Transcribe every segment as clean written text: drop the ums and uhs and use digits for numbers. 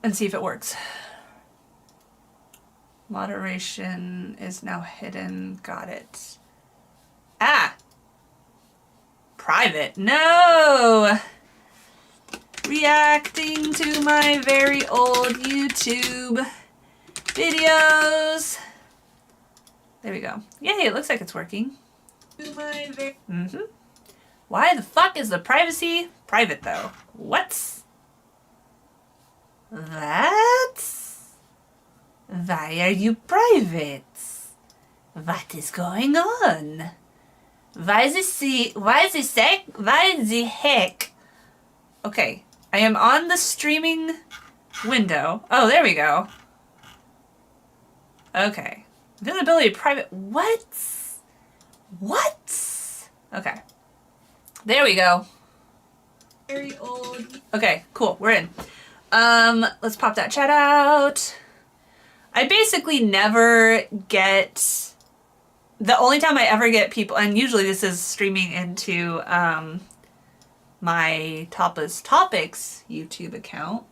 and see if it works. Moderation is now hidden. Got it. Ah! Private. No! Reacting to my very old YouTube videos. There we go. Yay, it looks like it's working. Mm-hmm. Why the fuck is the privacy private though? What's that? Why are you private? What is going on? Why the heck? Okay, I am on the streaming window. Oh, there we go. Okay. Visibility private. What? What? Okay. There we go. Very old. Okay, cool. We're in. Let's pop that chat out. I basically never get... The only time I ever get people, and usually this is streaming into my Tapa's Topics YouTube account.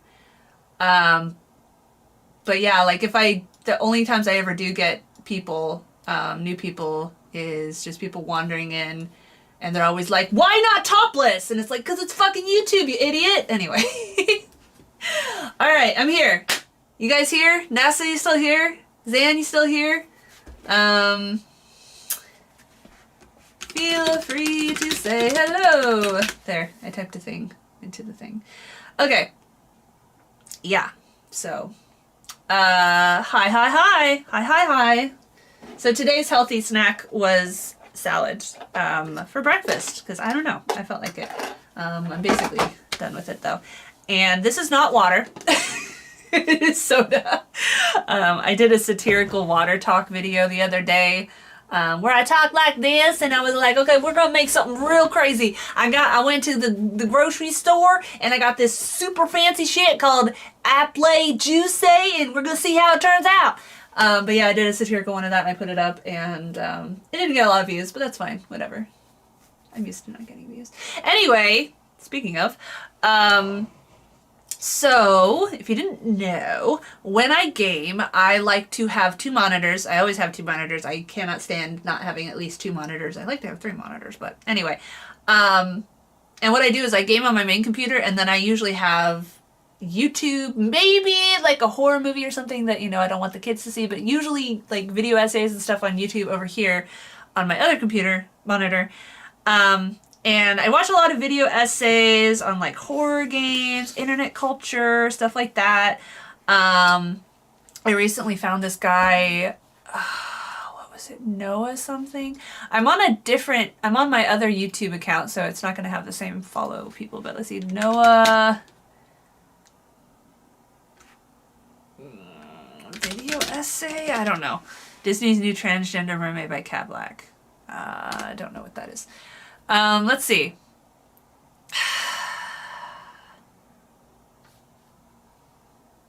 But yeah, like the only times I ever do get people, new people, is just people wandering in, and they're always like, why not topless? And it's like, because it's fucking YouTube, you idiot. Anyway. Alright, I'm here. You guys here? NASA, you still here? Zan, you still here? Feel free to say hello. There, I typed a thing into the thing. Okay. Yeah, so. Hi. So today's healthy snack was salad for breakfast, because I don't know, I felt like it. I'm basically done with it though. And this is not water. It is soda. I did a satirical water talk video the other day where I talk like this, and I was like, okay, we're gonna make something real crazy. I went to the grocery store and I got this super fancy shit called Apple Juice, and we're gonna see how it turns out. But yeah, I did a satirical one of that and I put it up, and it didn't get a lot of views, but that's fine, whatever. I'm used to not getting views. Anyway, speaking of, so, if you didn't know, when I game, I like to have 2 monitors. I always have 2 monitors. I cannot stand not having at least 2 monitors. I like to have 3 monitors, but anyway. And what I do is I game on my main computer, and then I usually have YouTube, maybe like a horror movie or something that, you know, I don't want the kids to see, but usually like video essays and stuff on YouTube over here on my other computer monitor. And I watch a lot of video essays on like horror games, internet culture, stuff like that. I recently found this guy, what was it, Noah something? I'm on my other YouTube account, so it's not going to have the same follow people, but let's see, Noah... Video essay? I don't know. Disney's new transgender mermaid by Cat Black. I don't know what that is. Let's see.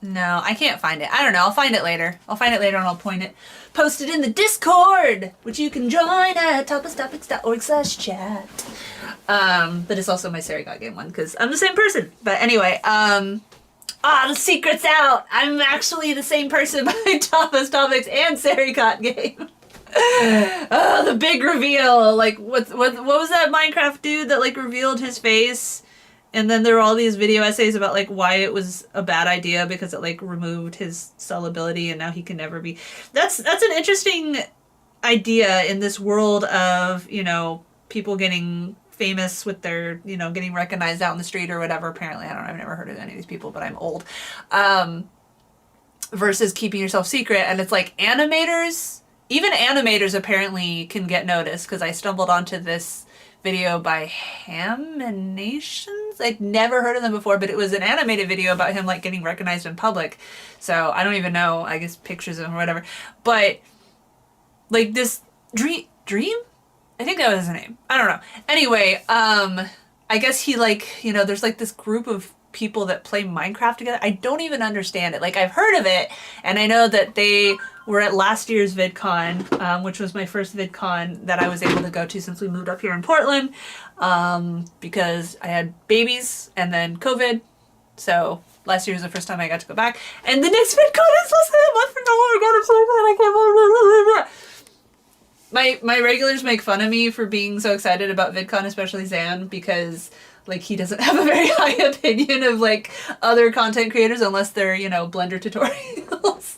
No, I can't find it. I don't know. I'll find it later. I'll find it later and I'll post it in the Discord, which you can join at toplesstopics.org/chat. But it's also my CeriGotGame one because I'm the same person. But anyway, the secret's out. I'm actually the same person behind Tapa's Topics and CeriGotGame. Oh, the big reveal. Like, what was that Minecraft dude that, like, revealed his face? And then there were all these video essays about, like, why it was a bad idea because it, like, removed his cell ability and now he can never be... That's an interesting idea in this world of, you know, people getting famous with their, you know, getting recognized out in the street or whatever. Apparently, I don't know, I've never heard of any of these people, but I'm old. Versus keeping yourself secret. And it's like animators... Even animators apparently can get noticed, because I stumbled onto this video by Hamminations. I'd never heard of them before, but it was an animated video about him like getting recognized in public. So I don't even know, I guess pictures of him or whatever. But like this Dream? I think that was his name. I don't know. Anyway, I guess he like, you know, there's like this group of people that play Minecraft together. I don't even understand it. Like I've heard of it, and I know that they were at last year's VidCon, which was my first VidCon that I was able to go to since we moved up here in Portland, because I had babies and then COVID. So last year was the first time I got to go back. And the next VidCon is less than a month from now. Oh my god, I'm so excited. I can't believe. My regulars make fun of me for being so excited about VidCon, especially Zan, because like he doesn't have a very high opinion of like other content creators unless they're, you know, Blender tutorials.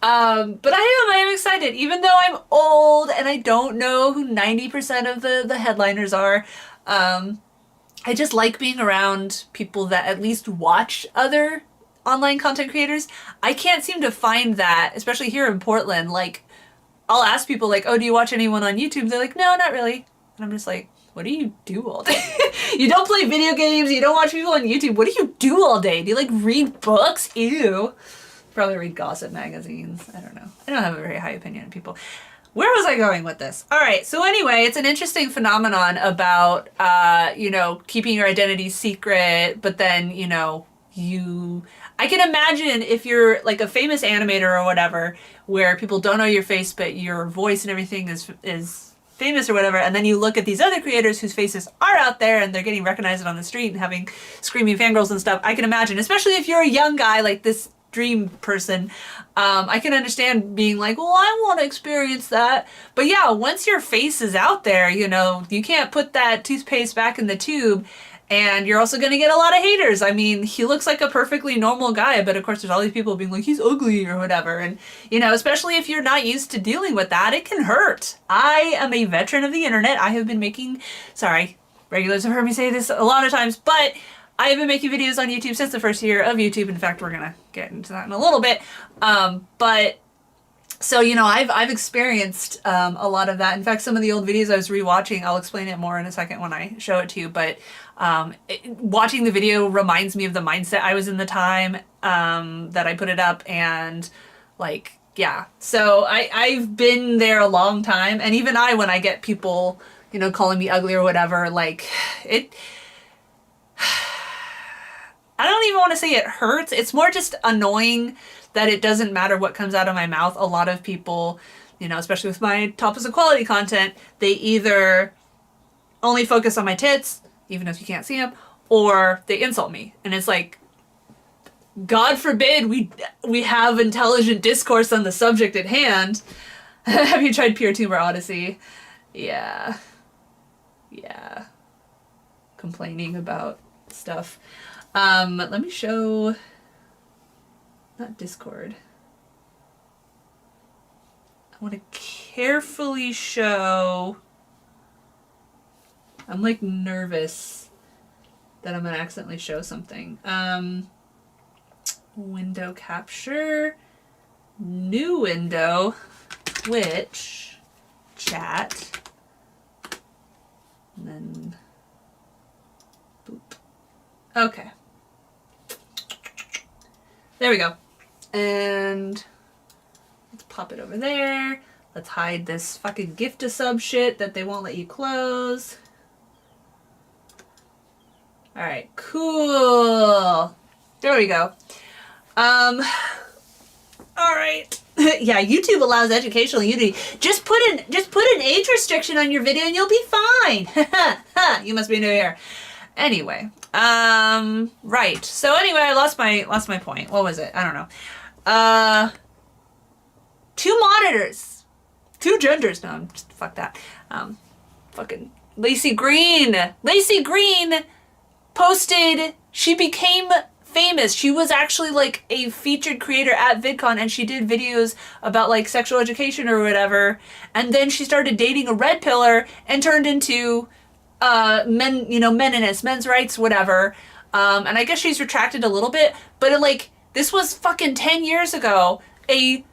But I am excited, even though I'm old and I don't know who 90% of the headliners are. I just like being around people that at least watch other online content creators. I can't seem to find that, especially here in Portland. Like, I'll ask people like, oh, do you watch anyone on YouTube? They're like, no, not really. And I'm just like, what do you do all day? You don't play video games, you don't watch people on YouTube. What do you do all day? Do you like read books? Ew. Probably read gossip magazines. I don't know. I don't have a very high opinion of people. Where was I going with this? All right. So anyway, it's an interesting phenomenon about, you know, keeping your identity secret, but then, you know, I can imagine if you're like a famous animator or whatever, where people don't know your face, but your voice and everything is famous or whatever, and then you look at these other creators whose faces are out there and they're getting recognized on the street and having screaming fangirls and stuff. I can imagine, especially if you're a young guy like this dream person, I can understand being like, well, I want to experience that. But yeah, once your face is out there, you know, you can't put that toothpaste back in the tube, and you're also going to get a lot of haters. I mean, he looks like a perfectly normal guy, but of course there's all these people being like, he's ugly or whatever. And, you know, especially if you're not used to dealing with that, it can hurt. I am a veteran of the internet. I have been making, sorry, regulars have heard me say this a lot of times, but I have been making videos on YouTube since the first year of YouTube. In fact, we're going to get into that in a little bit. But so, you know, I've experienced a lot of that. In fact, some of the old videos I was rewatching, I'll explain it more in a second when I show it to you. But watching the video reminds me of the mindset I was in the time that I put it up. And like, yeah. So I've been there a long time. And even when I get people, you know, calling me ugly or whatever, like I don't even want to say it hurts. It's more just annoying that it doesn't matter what comes out of my mouth. A lot of people, you know, especially with my top of quality content, they either only focus on my tits, even if you can't see them, or they insult me. And it's like, God forbid we have intelligent discourse on the subject at hand. Have you tried PeerTuber Odyssey? Yeah. Yeah. Complaining about stuff. Let me show, not Discord. I want to carefully show, I'm like nervous that I'm gonna accidentally show something. Window capture, new window, Twitch, chat, and then boop. Okay. There we go. And let's pop it over there. Let's hide this fucking gift to sub shit that they won't let you close. All right, cool. There we go. All right. Yeah, YouTube allows educational Unity. Just put an age restriction on your video and you'll be fine. You must be new here. Anyway, right. So anyway, I lost my point. What was it? I don't know. 2 monitors, 2 genders. No, just fuck that. Fucking Lacey Green. Lacey Green posted, she became famous. She was actually like a featured creator at VidCon, and she did videos about like sexual education or whatever. And then she started dating a red pillar and turned into men, you know, meninist, men's rights, whatever. And I guess she's retracted a little bit, but like, this was fucking 10 years ago. A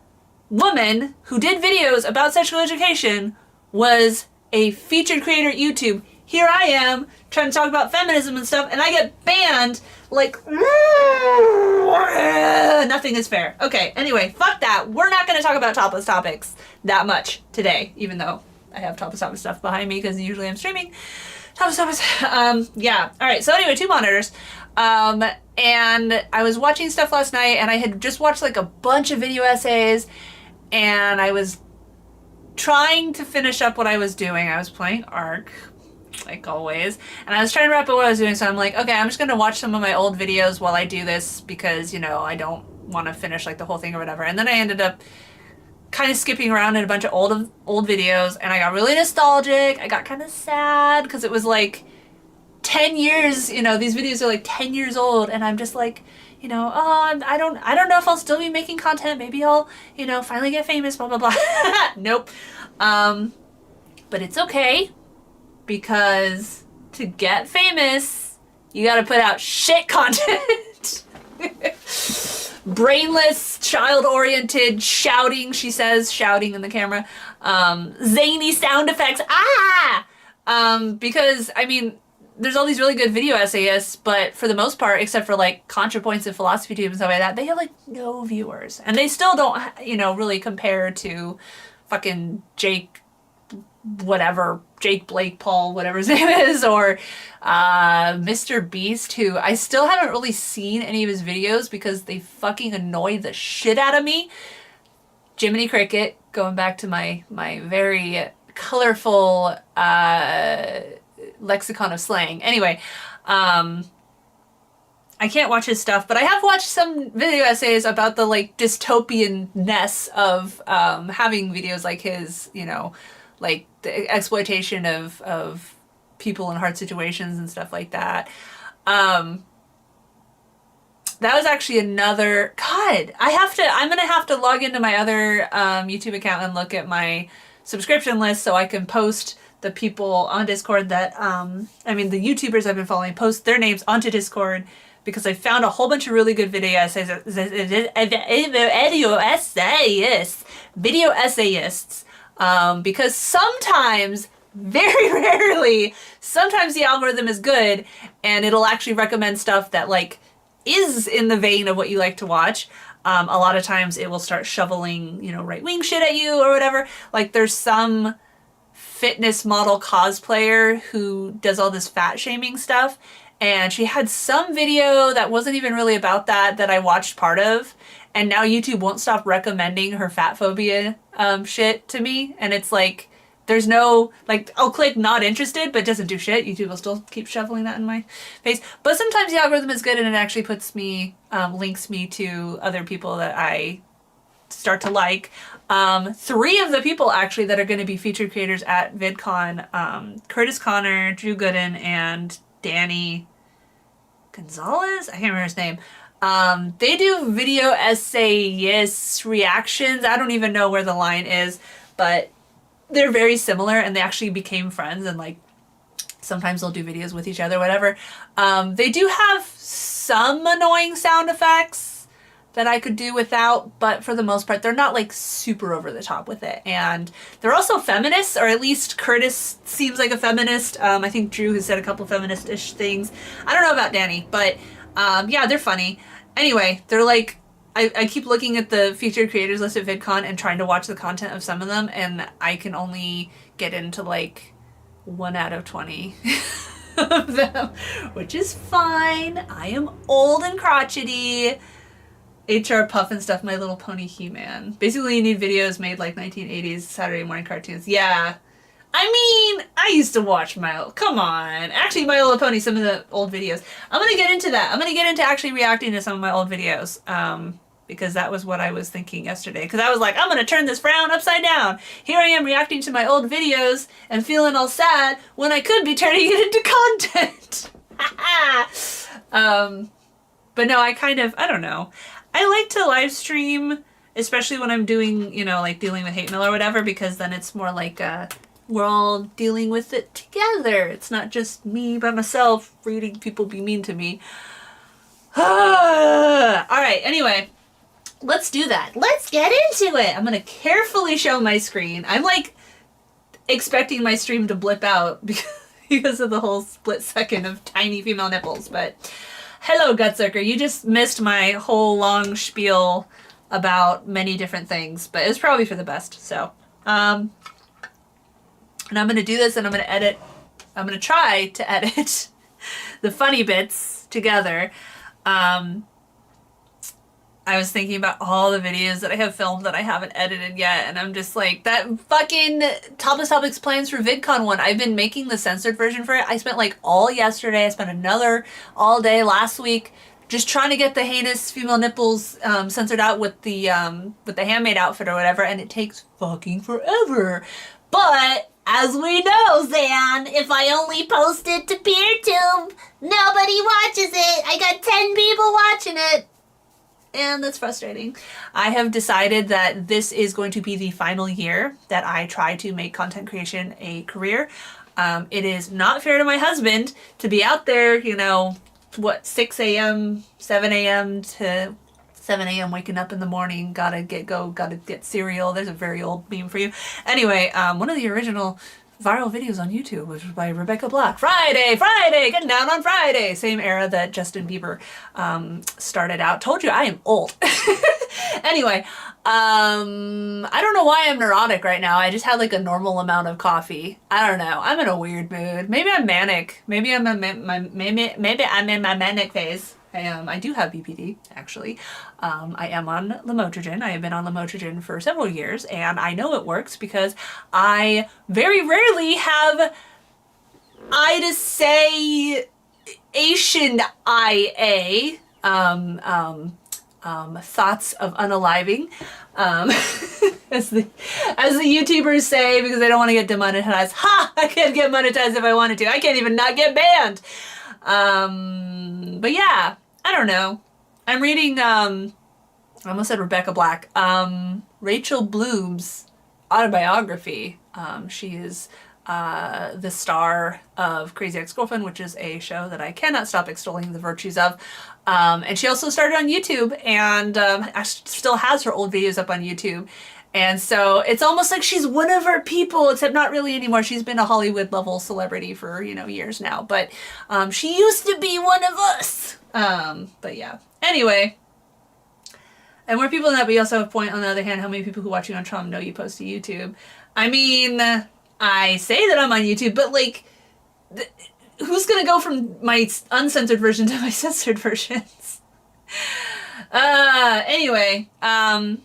woman who did videos about sexual education was a featured creator at YouTube. Here I am trying to talk about feminism and stuff, and I get banned like, nothing is fair. Okay, anyway, fuck that. We're not going to talk about topless topics that much today, even though I have topless topic stuff behind me because usually I'm streaming topless topics. Yeah. All right. So anyway, 2 monitors. And I was watching stuff last night, and I had just watched like a bunch of video essays, and I was trying to finish up what I was doing. I was playing Ark, like always. And I was trying to wrap up what I was doing, so I'm like, okay, I'm just gonna watch some of my old videos while I do this because, you know, I don't want to finish like the whole thing or whatever. And then I ended up kind of skipping around in a bunch of old videos, and I got really nostalgic. I got kind of sad because it was like 10 years, you know, these videos are like 10 years old, and I'm just like, you know, oh, I don't know if I'll still be making content. Maybe I'll, you know, finally get famous, blah, blah, blah. Nope. But it's okay, because to get famous, you gotta put out shit content. Brainless, child-oriented, shouting, she says, shouting in the camera. Zany sound effects, because, I mean, there's all these really good video essayists, but for the most part, except for like ContraPoints and Philosophy Tube and stuff like that, they have like no viewers. And they still don't, you know, really compare to fucking Jake Blake Paul, whatever his name is, or Mr. Beast, who I still haven't really seen any of his videos because they fucking annoy the shit out of me. Jiminy Cricket, going back to my very colorful lexicon of slang. Anyway, I can't watch his stuff, but I have watched some video essays about the like dystopian-ness of having videos like his, you know, like the exploitation of people in hard situations and stuff like that. That was actually another, God, I'm gonna have to log into my other YouTube account and look at my subscription list so I can post the people on Discord that, I mean, the YouTubers I've been following, post their names onto Discord, because I found a whole bunch of really good video essayists, because sometimes, very rarely, sometimes the algorithm is good and it'll actually recommend stuff that like is in the vein of what you like to watch. A lot of times it will start shoveling, you know, right-wing shit at you or whatever. Like there's some fitness model cosplayer who does all this fat shaming stuff, and she had some video that wasn't even really about that I watched part of, and now YouTube won't stop recommending her fat phobia shit to me, and it's like there's no, like, I'll click not interested, but it doesn't do shit. YouTube will still keep shoveling that in my face. But sometimes the algorithm is good and it actually puts me, links me to other people that I start to like. 3 of the people actually that are going to be featured creators at VidCon, Curtis Connor, Drew Gooden, and Danny Gonzalez? I can't remember his name. They do video essayists reactions. I don't even know where the line is, but they're very similar, and they actually became friends, and like sometimes they'll do videos with each other, whatever. They do have some annoying sound effects that I could do without, but for the most part, they're not like super over the top with it. And they're also feminists, or at least Curtis seems like a feminist. I think Drew has said a couple feminist-ish things. I don't know about Danny, but yeah, they're funny. Anyway, they're like, I keep looking at the featured creators list at VidCon and trying to watch the content of some of them, and I can only get into like 1 out of 20 of them, which is fine. I am old and crotchety. HR Puff and stuff, My Little Pony He-Man. Basically, you need videos made like 1980s Saturday morning cartoons. Yeah. I mean, I used to watch come on. Actually, My Little Pony, some of the old videos. I'm going to get into that. I'm going to get into actually reacting to some of my old videos. Because that was what I was thinking yesterday. Because I was like, I'm going to turn this frown upside down. Here I am reacting to my old videos and feeling all sad when I could be turning it into content. But no, I don't know. I like to live stream, especially when I'm doing, you know, like dealing with hate mail or whatever, because then it's more like we're all dealing with it together. It's not just me by myself reading people be mean to me. All right, anyway. Let's do that. Let's get into it. I'm going to carefully show my screen. I'm like expecting my stream to blip out because of the whole split second of tiny female nipples. But hello, Gutsucker. You just missed my whole long spiel about many different things, but it was probably for the best. So, and I'm going to do this, and I'm going to edit. I'm going to try to edit the funny bits together. I was thinking about all the videos that I have filmed that I haven't edited yet, and I'm just like, that fucking Topless Topics plans for VidCon one, I've been making the censored version for it. I spent like all yesterday, I spent another all day last week just trying to get the heinous female nipples censored out with the handmade outfit or whatever, and it takes fucking forever. But as we know, Zan, if I only post it to PeerTube, nobody watches it. I got 10 people watching it. And that's frustrating. I have decided that this is going to be the final year that I try to make content creation a career. It is not fair to my husband to be out there, 6 a.m., 7 a.m. to 7 a.m. waking up in the morning, gotta get cereal. There's a very old meme for you. Anyway, one of the original viral videos on YouTube was by Rebecca Black. Friday, getting down on Friday. Same era that Justin Bieber started out. Told you I am old. Anyway, I don't know why I'm neurotic right now. I just had like a normal amount of coffee. I don't know. I'm in a weird mood. Maybe I'm manic. Maybe I'm in my manic phase. I do have BPD, actually. I am on lamotrigine. I have been on lamotrigine for several years, and I know it works because I very rarely have Asian IA, thoughts of unaliving, as the YouTubers say, because they don't want to get demonetized. Ha! I can't get monetized if I wanted to. I can't even not get banned. But yeah, I don't know. I'm reading, I almost said Rebecca Black, Rachel Bloom's autobiography. She is the star of Crazy Ex-Girlfriend, which is a show that I cannot stop extolling the virtues of. And she also started on YouTube, and still has her old videos up on YouTube. And so it's almost like she's one of our people, except not really anymore. She's been a Hollywood level celebrity for, years now. But she used to be one of us. But yeah. Anyway. And more people than that, but you also have a point, on the other hand, how many people who watch you on Trump know you post to YouTube. I mean, I say that I'm on YouTube, but like, who's gonna go from my uncensored version to my censored versions? Anyway, and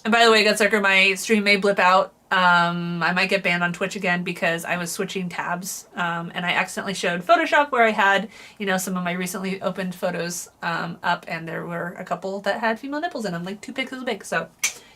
by the way, Gutsucker, my stream may blip out. I might get banned on Twitch again because I was switching tabs, and I accidentally showed Photoshop where I had, some of my recently opened photos up, and there were a couple that had female nipples in them, like 2 pixels big. So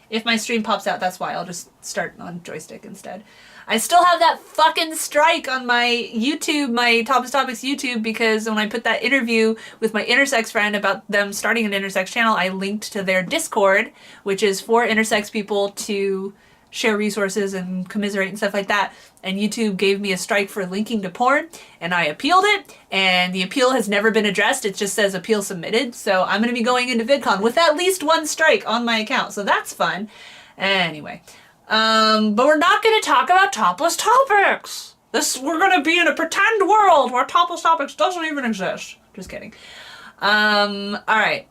if my stream pops out, that's why. I'll just start on joystick instead. I still have that fucking strike on my YouTube, my Topless Topics YouTube, because when I put that interview with my intersex friend about them starting an intersex channel, I linked to their Discord, which is for intersex people to share resources and commiserate and stuff like that. And YouTube gave me a strike for linking to porn, and I appealed it, and the appeal has never been addressed. It just says appeal submitted. So I'm going to be going into VidCon with at least 1 strike on my account. So that's fun. Anyway. But we're not going to talk about Topless Topics. We're going to be in a pretend world where Topless Topics doesn't even exist. Just kidding. Alright.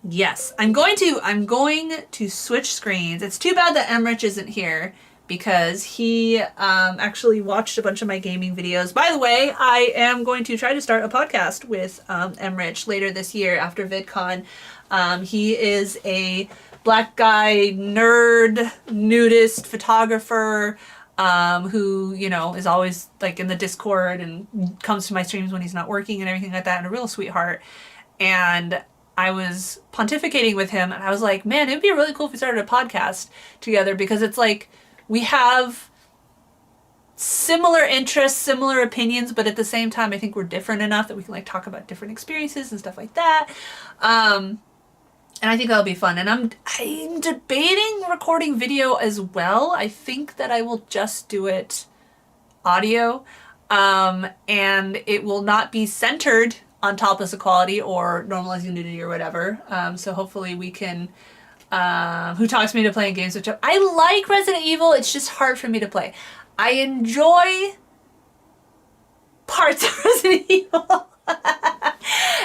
Yes, I'm going to switch screens. It's too bad that Emrich isn't here because he actually watched a bunch of my gaming videos. By the way, I am going to try to start a podcast with Emrich later this year after VidCon. He is a black guy, nerd, nudist, photographer, who, is always like in the Discord and comes to my streams when he's not working and everything like that, and a real sweetheart. And I was pontificating with him, and I was like, man, it'd be really cool if we started a podcast together, because it's like we have similar interests, similar opinions, but at the same time, I think we're different enough that we can like talk about different experiences and stuff like that. And I think that'll be fun. And I'm debating recording video as well. I think that I will just do it audio, and it will not be centered on topless equality or normalizing nudity or whatever. So hopefully we can, who talks me to playing games, which I like Resident Evil. It's just hard for me to play. I enjoy parts of Resident Evil.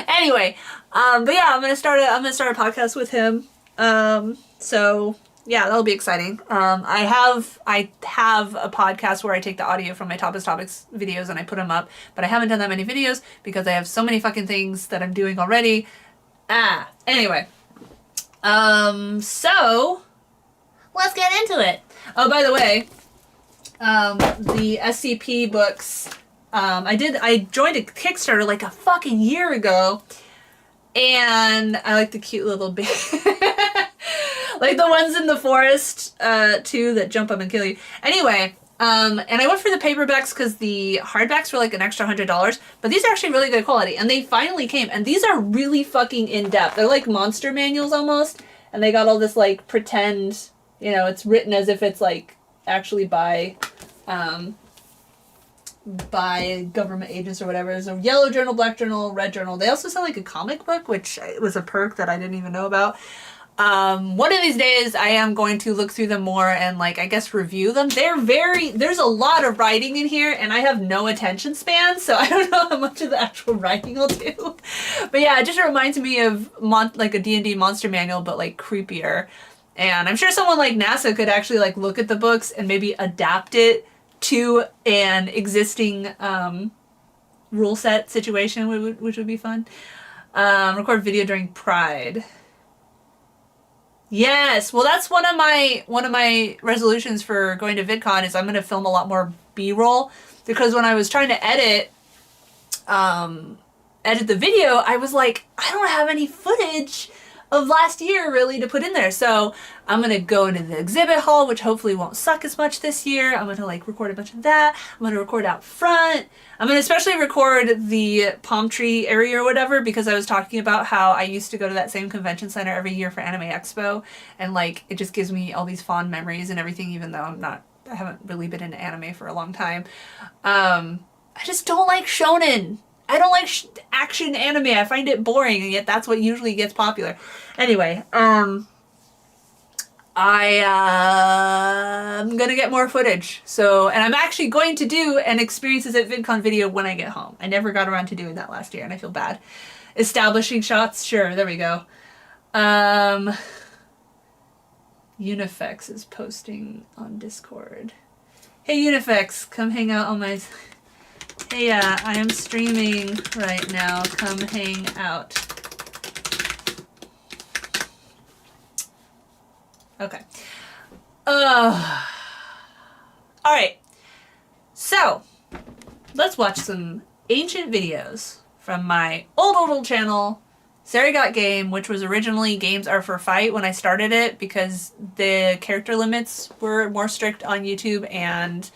Anyway, but yeah, I'm gonna start a podcast with him. So yeah, that'll be exciting. I have a podcast where I take the audio from my Topless Topics videos and I put them up, but I haven't done that many videos because I have so many fucking things that I'm doing already. Anyway. So let's get into it. Oh, by the way, the SCP books, I joined a Kickstarter like a fucking year ago, and I like the cute little baby. Like the ones in the forest, too, that jump up and kill you. Anyway, and I went for the paperbacks because the hardbacks were like an extra $100, but these are actually really good quality, and they finally came, and these are really fucking in-depth. They're like monster manuals almost, and they got all this like pretend, you know, it's written as if it's like actually by government agents or whatever. There's a yellow journal, black journal, red journal. They also sell like a comic book, which was a perk that I didn't even know about. One of these days I am going to look through them more and like, I guess, review them. There's a lot of writing in here and I have no attention span, so I don't know how much of the actual writing will do. But yeah, it just reminds me of like a D&D monster manual, but like creepier. And I'm sure someone like NASA could actually like look at the books and maybe adapt it to an existing, rule set situation, which would be fun. Record video during Pride. Yes, well that's one of my resolutions for going to VidCon is I'm going to film a lot more B-roll, because when I was trying to edit the video, I was like, I don't have any footage of last year really to put in there. So I'm going to go into the exhibit hall, which hopefully won't suck as much this year. I'm going to like record a bunch of that. I'm going to record out front. I'm going to especially record the palm tree area or whatever, because I was talking about how I used to go to that same convention center every year for Anime Expo, and like it just gives me all these fond memories and everything, even though I haven't really been into anime for a long time. I just don't like shonen. I don't like action anime. I find it boring, and yet that's what usually gets popular. Anyway, I'm gonna get more footage. So, and I'm actually going to do an Experiences at VidCon video when I get home. I never got around to doing that last year, and I feel bad. Establishing shots? Sure, there we go. Unifex is posting on Discord. Hey Unifex, come hang out on my... Hey, I am streaming right now. Come hang out. Okay. Alright. So, let's watch some ancient videos from my old channel, CeriGotGame, which was originally Games Are for Fight when I started it, because the character limits were more strict on YouTube, and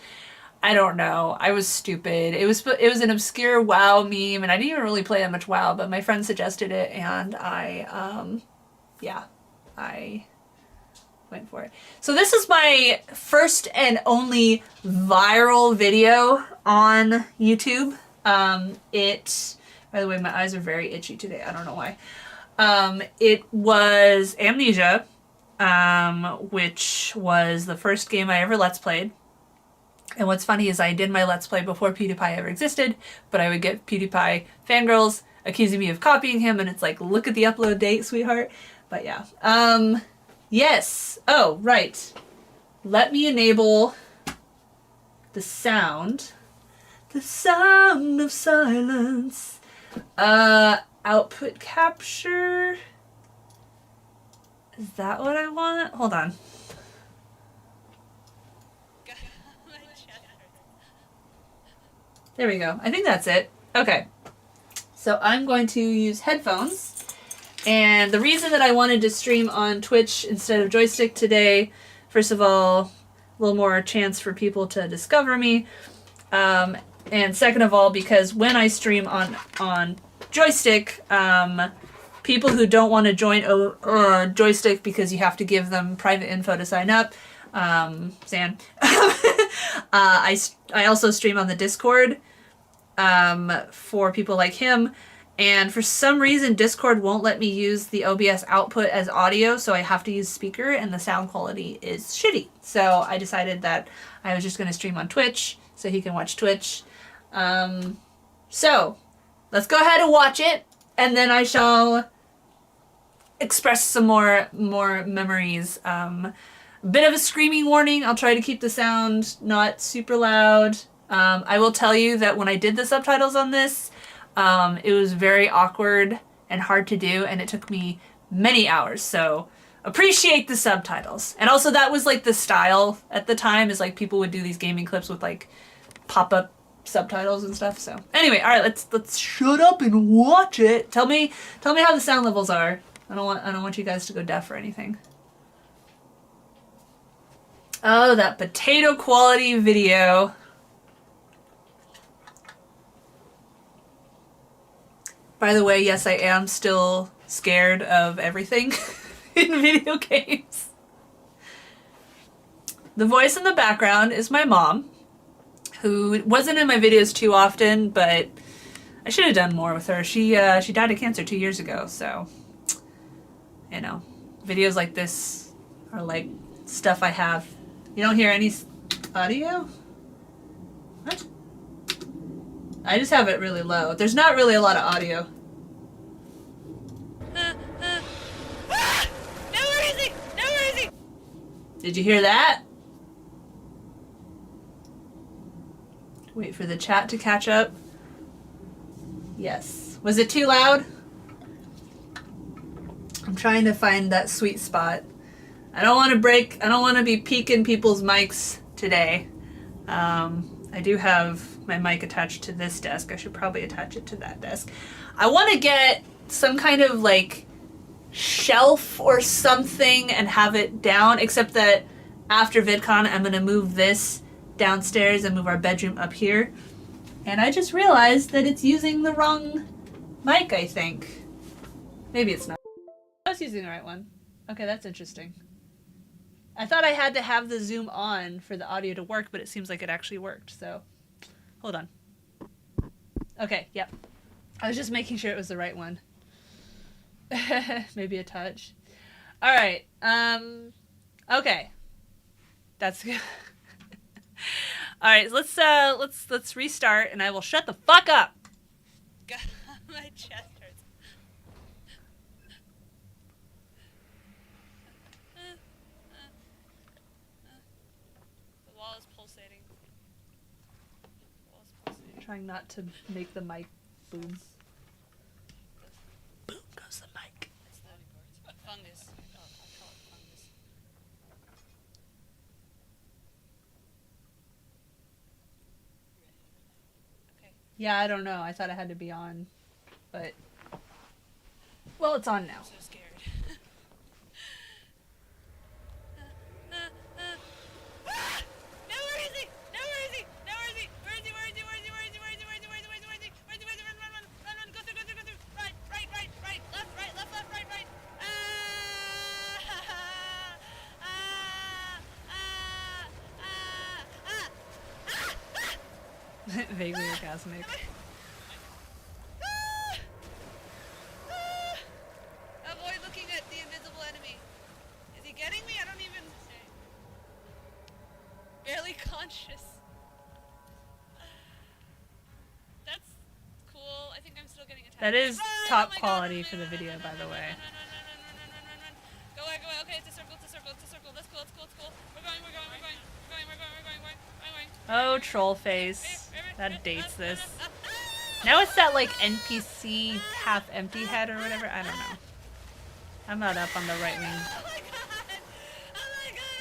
I don't know. I was stupid. It was an obscure WoW meme, and I didn't even really play that much WoW, but my friend suggested it, and I went for it. So this is my first and only viral video on YouTube. By the way, my eyes are very itchy today. I don't know why. It was Amnesia, which was the first game I ever Let's Played. And what's funny is I did my Let's Play before PewDiePie ever existed, but I would get PewDiePie fangirls accusing me of copying him, and it's like, look at the upload date, sweetheart. But yeah. Yes. Oh, right. Let me enable the sound. The sound of silence. Output capture. Is that what I want? Hold on. There we go. I think that's it. Okay. So I'm going to use headphones. And the reason that I wanted to stream on Twitch instead of Joystick today, first of all, a little more chance for people to discover me. And second of all, because when I stream on Joystick, people who don't want to join Joystick because you have to give them private info to sign up, Zan. I also stream on the Discord for people like him, and for some reason Discord won't let me use the OBS output as audio, so I have to use speaker, and the sound quality is shitty. So I decided that I was just going to stream on Twitch so he can watch Twitch. So let's go ahead and watch it, and then I shall express some more memories. Bit of a screaming warning. I'll try to keep the sound not super loud. I will tell you that when I did the subtitles on this, it was very awkward and hard to do, and it took me many hours, so appreciate the subtitles. And also that was like the style at the time, is like people would do these gaming clips with like pop-up subtitles and stuff. So anyway, all right, let's shut up and watch it. Tell me how the sound levels are. I don't want you guys to go deaf or anything. Oh, that potato quality video. By the way, yes, I am still scared of everything in video games. The voice in the background is my mom, who wasn't in my videos too often, but I should have done more with her. She died of cancer 2 years ago, so, you know, videos like this are like stuff I have. You don't hear any audio? What? I just have it really low. There's not really a lot of audio. Now where is he? Now where is he? Did you hear that? Wait for the chat to catch up. Yes. Was it too loud? I'm trying to find that sweet spot. I don't want to be peeking people's mics today. I do have my mic attached to this desk. I should probably attach it to that desk. I want to get some kind of like shelf or something and have it down, except that after VidCon I'm going to move this downstairs and move our bedroom up here. And I just realized that it's using the wrong mic, I think. Maybe it's not. I was using the right one. Okay, that's interesting. I thought I had to have the zoom on for the audio to work, but it seems like it actually worked, so hold on. Okay, yep. I was just making sure it was the right one. Maybe a touch. All right. Okay. That's good. All right, let's restart, and I will shut the fuck up. God, my chest hurts. The wall is pulsating. Trying not to make the mic boom. Boom goes the mic. It's the fungus. Oh, I call it fungus. Okay. Yeah, I don't know. I thought it had to be on, but well, it's on now. I'm so scared. Vaguely orgasmic. Avoid looking at the invisible enemy. Is he getting me? I don't even... Barely conscious. That's cool. I think I'm still getting attacked. That is top quality for the video, by the way. Go away, go away. Okay, it's a circle, it's a circle, it's a circle. That's cool, that's cool, that's cool. We're going. Oh, troll face. That dates this. Now it's that like NPC half empty head or whatever. I don't know. I'm not up on the right wing.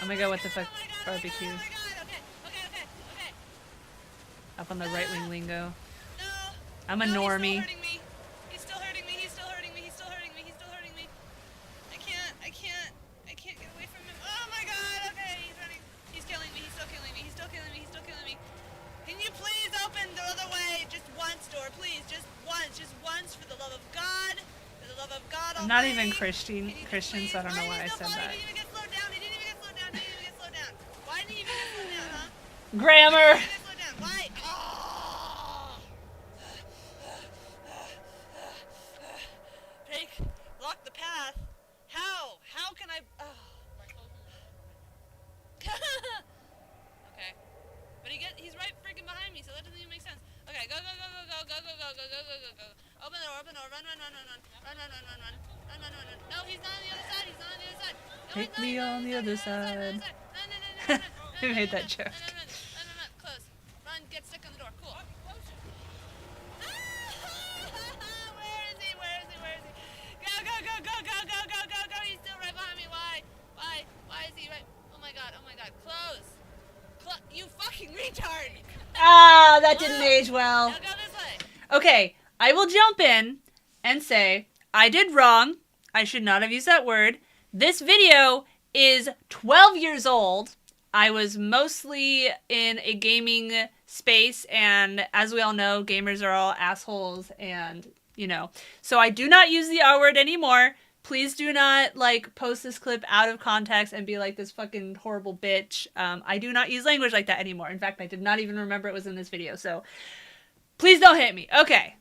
Oh my god, what the fuck? Barbecue. Up on the right wing lingo. I'm a normie. He's still hurting me. I can't get away from him. Oh my god, okay, he's running. He's killing me. He's still killing me. Can you please open the other way? Just once, door, please. Just once, for the love of God. For the love of God. I'm not even Christian, so I don't know why I said that. He didn't even get slowed down. Why didn't he even get slowed down, huh? Grammar. Why? Oh. Break. Block the path. How? How can I... Oh. Okay. But he's right freaking behind me, so that doesn't even make sense. Okay, go. Open the door, run. No, he's not on the other side. Take me on the other side. No. Who made that joke? No. Close. Run, get stuck on the door. Cool. Where is he? Go. Ah, that didn't age well. Now go this way. Okay, I will jump in and say, I did wrong. I should not have used that word. This video is 12 years old. I was mostly in a gaming space, and as we all know, gamers are all assholes, and, you know. So I do not use the R word anymore. Please do not, like, post this clip out of context and be like, this fucking horrible bitch. I do not use language like that anymore. In fact, I did not even remember it was in this video, so please don't hit me. Okay.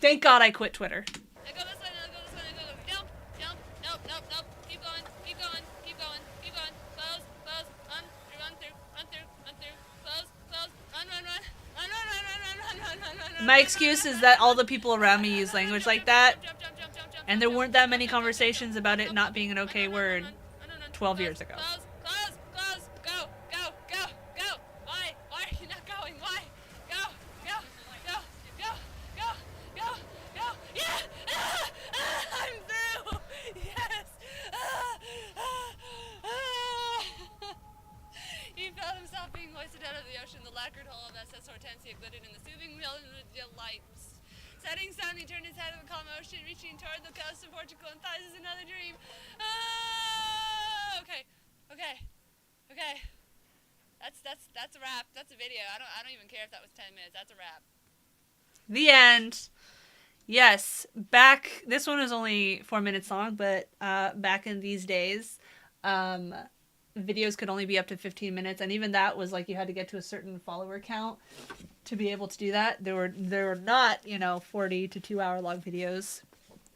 Thank God I quit Twitter. Now go this way, now go this way, now go. Jump, jump, nope, nope, nope. Keep going, keep going, keep going, keep going. Close, close, run through, run through, run through. Close, close, run, run, run. Run, run, run, run, run, run, run, run, run, run. My excuse is that all the people around me use language like that, Jump, jump, jump, jump, jump, and there weren't that many conversations about it not being an okay word 12 years ago. Close, close, close. Go, go, go, go. Why? Why are you not going? Why? Go, go, go, go, go, go, go. Yeah! I'm through! Yes! He felt himself being hoisted out of the ocean. The lacquered hull of SS Hortensia glittered in the soothing delight. Setting sun, he turned his head of a calm ocean, reaching toward the coast of Portugal, and thought, this is another dream. Okay, okay, okay. That's a wrap. That's a video. I don't even care if that was 10 minutes. That's a wrap. The end. Yes, back. This one is only 4 minutes long, but back in these days, videos could only be up to 15 minutes, and even that was like you had to get to a certain follower count to be able to do that. There were not 40 to 2 hour long videos,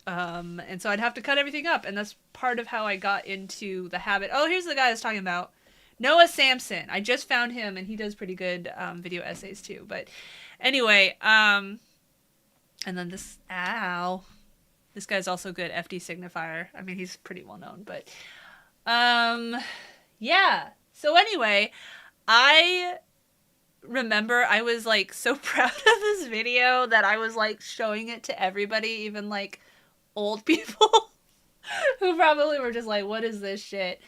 and so I'd have to cut everything up, and that's part of how I got into the habit. Oh, here's the guy I was talking about, Noah Samson. I just found him, and he does pretty good video essays too. But anyway, and then this guy's also good, FD Signifier. I mean, he's pretty well known, but yeah. So anyway, I remember I was like so proud of this video that I was like showing it to everybody, even like old people who probably were just like, what is this shit?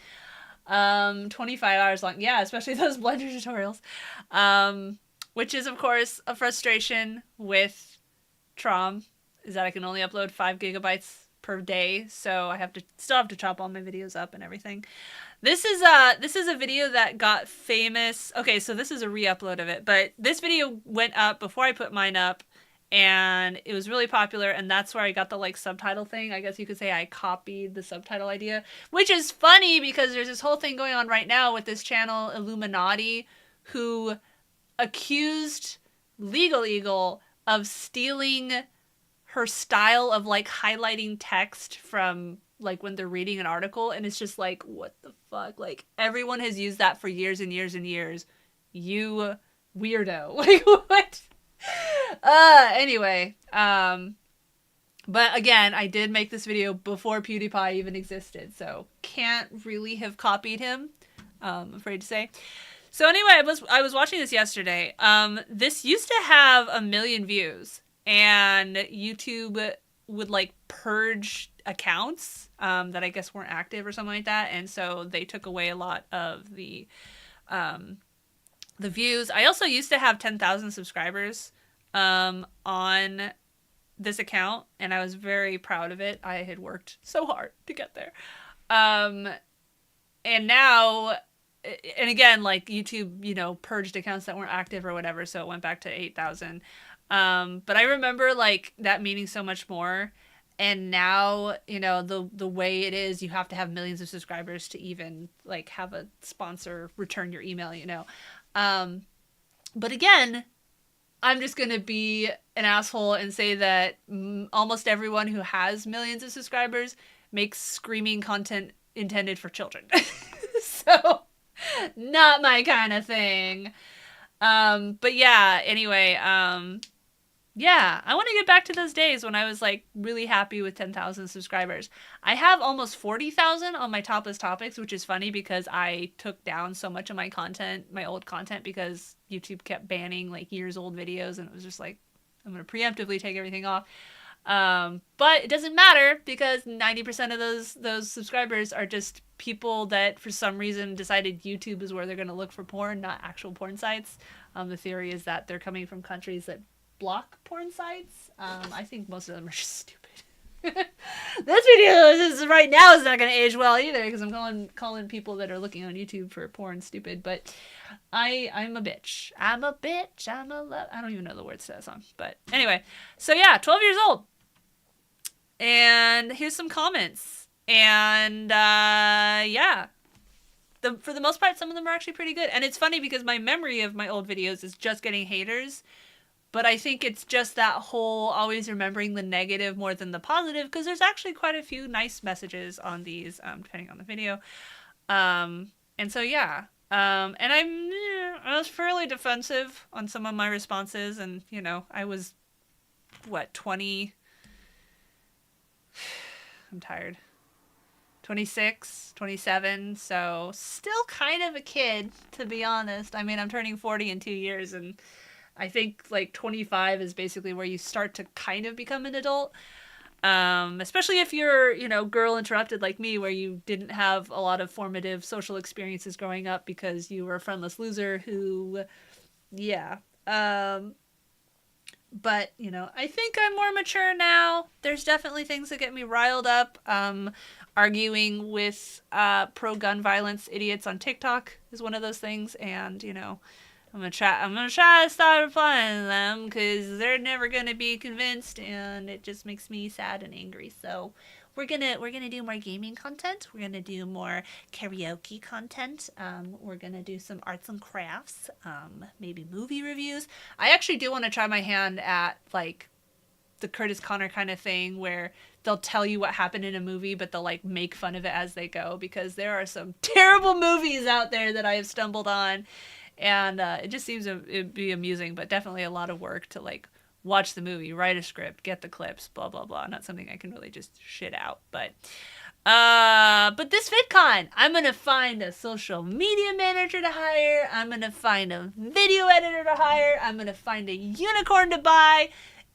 25 hours long. Yeah, especially those Blender tutorials. Which is of course a frustration with Trom, is that I can only upload 5 gigabytes per day, so I still have to chop all my videos up and everything. This is a video that got famous. Okay, so this is a re-upload of it, but this video went up before I put mine up, and it was really popular, and that's where I got the like subtitle thing. I guess you could say I copied the subtitle idea, which is funny because there's this whole thing going on right now with this channel Illuminati, who accused Legal Eagle of stealing her style of like highlighting text from like when they're reading an article, and it's just like, what the fuck? Like, everyone has used that for years and years and years. You weirdo. Like, what? Anyway, but again, I did make this video before PewDiePie even existed, so can't really have copied him, I'm afraid to say. So anyway, I was watching this yesterday. This used to have 1 million views, and YouTube would like purge accounts that I guess weren't active or something like that, and so they took away a lot of the views. I also used to have 10,000 subscribers on this account, and I was very proud of it. I had worked so hard to get there. And now, and again, like YouTube, purged accounts that weren't active or whatever, so it went back to 8,000. But I remember like that meaning so much more. And now, the way it is, you have to have millions of subscribers to even like have a sponsor return your email, But again, I'm just going to be an asshole and say that almost everyone who has millions of subscribers makes screaming content intended for children. So, not my kind of thing. But yeah, anyway, yeah, I want to get back to those days when I was like really happy with 10,000 subscribers. I have almost 40,000 on my top list topics, which is funny because I took down so much of my content, my old content, because YouTube kept banning like years old videos, and it was just like, I'm going to preemptively take everything off. But it doesn't matter because 90% of those subscribers are just people that for some reason decided YouTube is where they're going to look for porn, not actual porn sites. The theory is that they're coming from countries that block porn sites. I think most of them are just stupid. This video right now is not going to age well either because I'm calling people that are looking on YouTube for porn stupid. But I'm a bitch. I'm a bitch. I don't even know the words to that song. But anyway, so yeah, 12 years old. And here's some comments. And yeah. For the most part, some of them are actually pretty good. And it's funny because my memory of my old videos is just getting haters. But I think it's just that whole always remembering the negative more than the positive, because there's actually quite a few nice messages on these, depending on the video. And so, yeah. And I was fairly defensive on some of my responses. And, you know, I was, 20? I'm tired. 26, 27, so still kind of a kid, to be honest. I mean, I'm turning 40 in 2 years, and I think, 25 is basically where you start to kind of become an adult. Especially if you're, girl interrupted like me, where you didn't have a lot of formative social experiences growing up because you were a friendless loser who, yeah. But, I think I'm more mature now. There's definitely things that get me riled up. Arguing with pro-gun violence idiots on TikTok is one of those things. And, I'm gonna try to start replying to them because they're never gonna be convinced, and it just makes me sad and angry. So we're gonna do more gaming content. We're gonna do more karaoke content. We're gonna do some arts and crafts. Maybe movie reviews. I actually do want to try my hand at the Curtis Connor kind of thing where they'll tell you what happened in a movie, but they'll make fun of it as they go, because there are some terrible movies out there that I have stumbled on. And it just seems it'd be amusing, but definitely a lot of work to watch the movie, write a script, get the clips, blah blah blah. Not something I can really just shit out. But this VidCon, I'm gonna find a social media manager to hire. I'm gonna find a video editor to hire. I'm gonna find a unicorn to buy.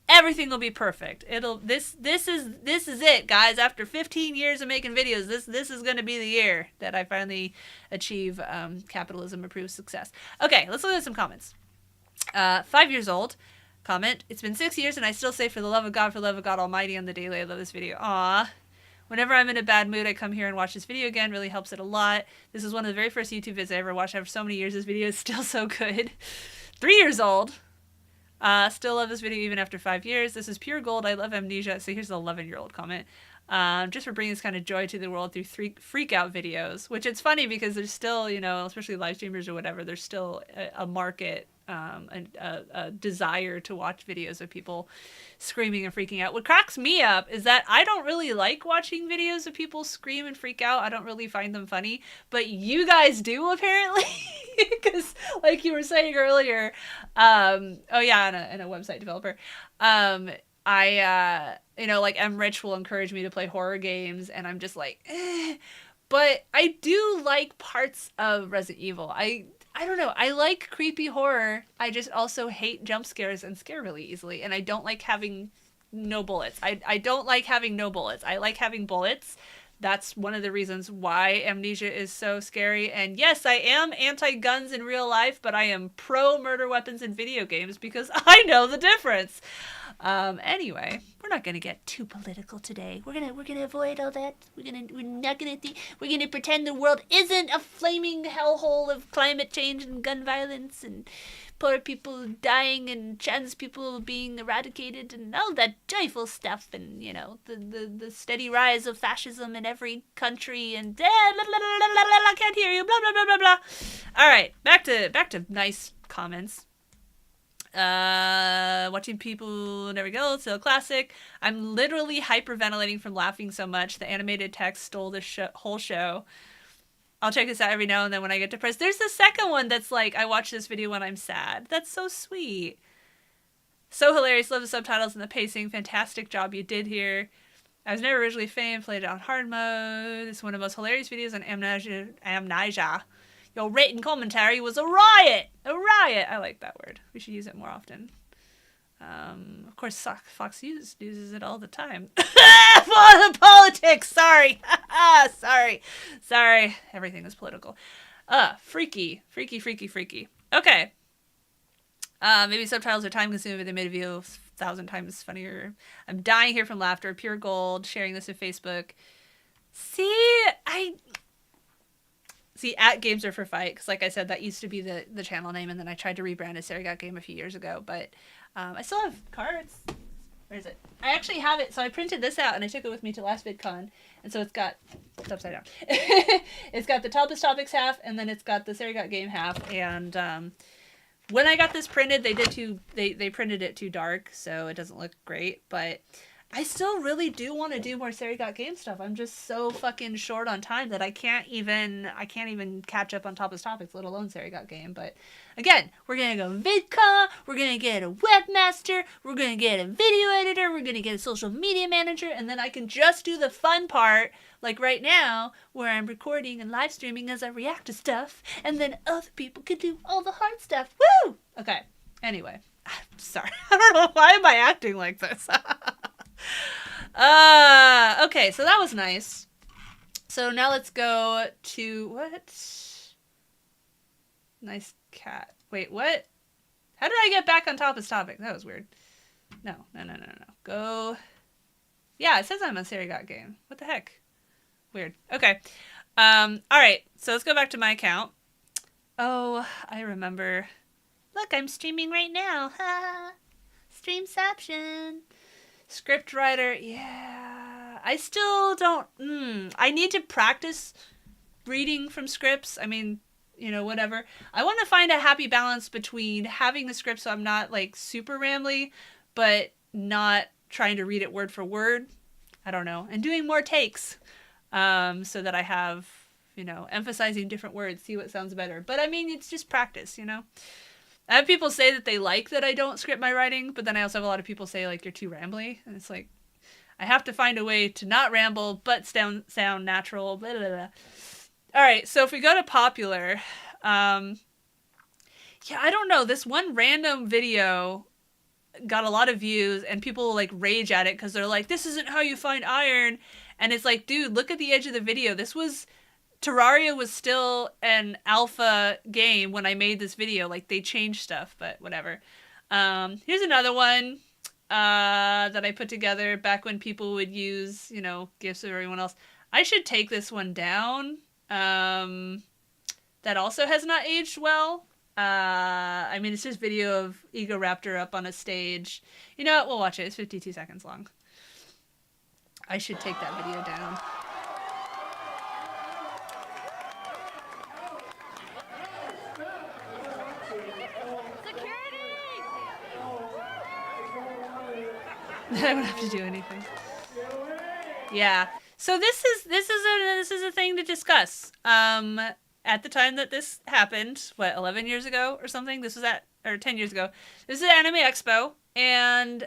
Everything will be perfect. This is it, guys. After 15 years of making videos, this is going to be the year that I finally achieve capitalism approved success. Okay, let's look at some comments. 5 years old. Comment: it's been 6 years and I still say for the love of God Almighty on the daily. I love this video. Aww. Whenever I'm in a bad mood, I come here and watch this video again. Really helps it a lot. This is one of the very first YouTube vids I ever watched after so many years. This video is still so good. 3 years old. Still love this video even after 5 years. This is pure gold. I love Amnesia. So here's the 11-year-old comment. Just for bringing this kind of joy to the world through freak out videos, which it's funny because there's still, especially live streamers or whatever, there's still a market, a desire to watch videos of people screaming and freaking out. What cracks me up is that I don't really like watching videos of people scream and freak out. I don't really find them funny, but you guys do apparently, because like you were saying earlier, and a website developer, I M. Rich will encourage me to play horror games, and I'm just like, eh. But I do like parts of Resident Evil. I don't know. I like creepy horror. I just also hate jump scares and scare really easily. And I don't like having no bullets. I don't like having no bullets. I like having bullets. That's one of the reasons why Amnesia is so scary. And yes, I am anti-guns in real life, but I am pro-murder weapons in video games because I know the difference. Anyway, we're not gonna get too political today. We're gonna avoid all that. We're gonna pretend the world isn't a flaming hellhole of climate change and gun violence and poor people dying and trans people being eradicated and all that joyful stuff, and the steady rise of fascism in every country and I can't hear you, blah blah blah blah blah. All right, back to nice comments. Watching people, there we go, still classic. I'm literally hyperventilating from laughing so much. The animated text stole the whole show. I'll check this out every now and then when I get depressed. There's the second one that's I watch this video when I'm sad. That's so sweet. So hilarious. Love the subtitles and the pacing. Fantastic job you did here. I was never originally a fan. Played it on hard mode. It's one of the most hilarious videos on Amnesia. Your written commentary was a riot. A riot. I like that word. We should use it more often. Of course, Fox News uses it all the time. The politics. Sorry. Sorry. Everything is political. Freaky. Okay. Maybe subtitles are time consuming, but they made a video 1,000 times funnier. I'm dying here from laughter. Pure gold. Sharing this on Facebook. See, at Games Are for Fight, because like I said, that used to be the channel name, and then I tried to rebrand as CeriGotGame a few years ago, but I still have cards. Where is it? I actually have it, so I printed this out, and I took it with me to last VidCon, and so it's upside down. It's got the Topless Topics half, and then it's got the CeriGotGame half, and when I got this printed, they printed it too dark, so it doesn't look great, but I still really do want to do more CeriGotGame stuff. I'm just so fucking short on time that I can't even catch up on Topless Topics, let alone CeriGotGame. But again, we're gonna go VidCon, we're gonna get a webmaster, we're gonna get a video editor, we're gonna get a social media manager, and then I can just do the fun part, like right now, where I'm recording and live streaming as I react to stuff, and then other people can do all the hard stuff. Woo! Okay. Anyway, I'm sorry. I don't know why am I acting like this. Okay, so that was nice. So now let's go to what? Nice cat. Wait, what? How did I get back on Topless Topic? That was weird. No. Go. Yeah, it says I'm on CeriGotGame. What the heck? Weird. Okay. Alright, so let's go back to my account. Oh, I remember. Look, I'm streaming right now. Streamception. Script writer, yeah. I still don't, I need to practice reading from scripts. I mean, whatever. I want to find a happy balance between having the script so I'm not, like, super rambly, but not trying to read it word for word. I don't know. And doing more takes, so that I have, emphasizing different words, see what sounds better. But, I mean, it's just practice, I have people say that they like that I don't script my writing, but then I also have a lot of people say, like, you're too rambly. And it's like, I have to find a way to not ramble, but sound natural. Blah, blah, blah. All right, so if we go to popular, yeah, I don't know. This one random video got a lot of views, and people, like, rage at it because they're like, this isn't how you find iron. And it's like, dude, look at the edge of the video. Terraria was still an alpha game when I made this video. Like, they changed stuff, but whatever. Here's another one that I put together back when people would use, GIFs of everyone else. I should take this one down. That also has not aged well. I mean, it's just video of Egoraptor up on a stage. You know what? We'll watch it. It's 52 seconds long. I should take that video down. I don't have to do anything. Yeah. So this is a thing to discuss. At the time that this happened, 11 years ago or something? Or 10 years ago. This is at Anime Expo, and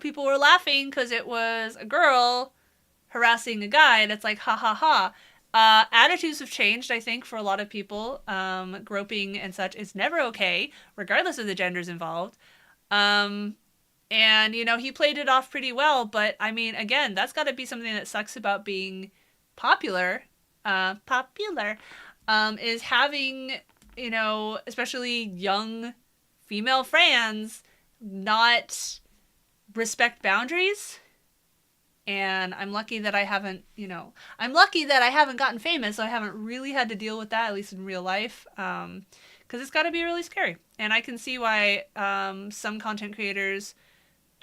people were laughing because it was a girl harassing a guy. That's like, ha ha ha. Attitudes have changed, I think, for a lot of people. Groping and such is never okay, regardless of the genders involved. And, he played it off pretty well, but, I mean, again, that's got to be something that sucks about being popular, is having, especially young female fans not respect boundaries. And I'm lucky that I haven't, gotten famous, so I haven't really had to deal with that, at least in real life, because it's got to be really scary. And I can see why some content creators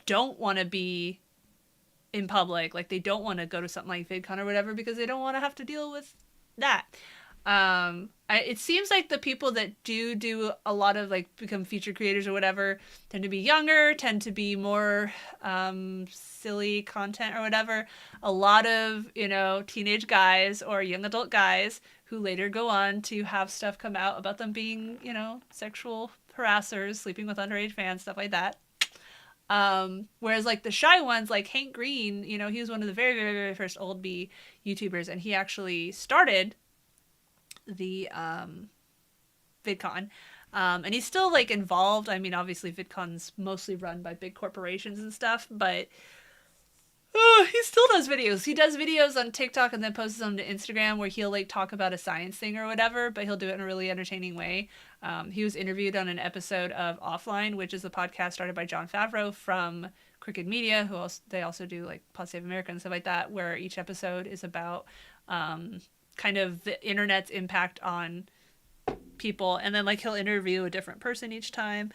don't want to be in public, like they don't want to go to something like VidCon or whatever because they don't want to have to deal with that. It seems like the people that do a lot of, like, become feature creators or whatever tend to be younger, tend to be more silly content or whatever. A lot of, teenage guys or young adult guys who later go on to have stuff come out about them being, sexual harassers, sleeping with underage fans, stuff like that. Whereas, like, the shy ones, like Hank Green, he was one of the very, very, very first old B YouTubers, and he actually started the VidCon. And he's still like involved. I mean, obviously VidCon's mostly run by big corporations and stuff, but he still does videos. He does videos on TikTok and then posts them to Instagram where he'll like talk about a science thing or whatever, but he'll do it in a really entertaining way. He was interviewed on an episode of Offline, which is a podcast started by Jon Favreau from Crooked Media, they also do like Pod Save America and stuff like that, where each episode is about kind of the internet's impact on people, and then like he'll interview a different person each time.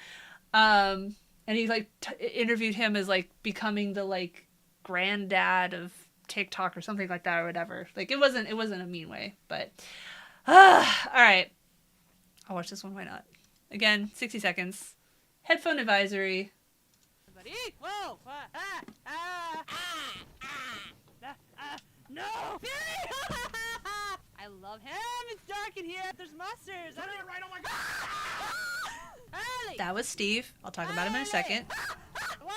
And he like interviewed him as like becoming the like granddad of TikTok or something like that or whatever. Like it wasn't a mean way, but all right, I'll watch this one. Why not? Again, 60 seconds. Headphone advisory. Whoa! No! I love him. It's dark in here. There's monsters. I don't right. Oh my god! That was Steve. I'll talk about him in a second. Why?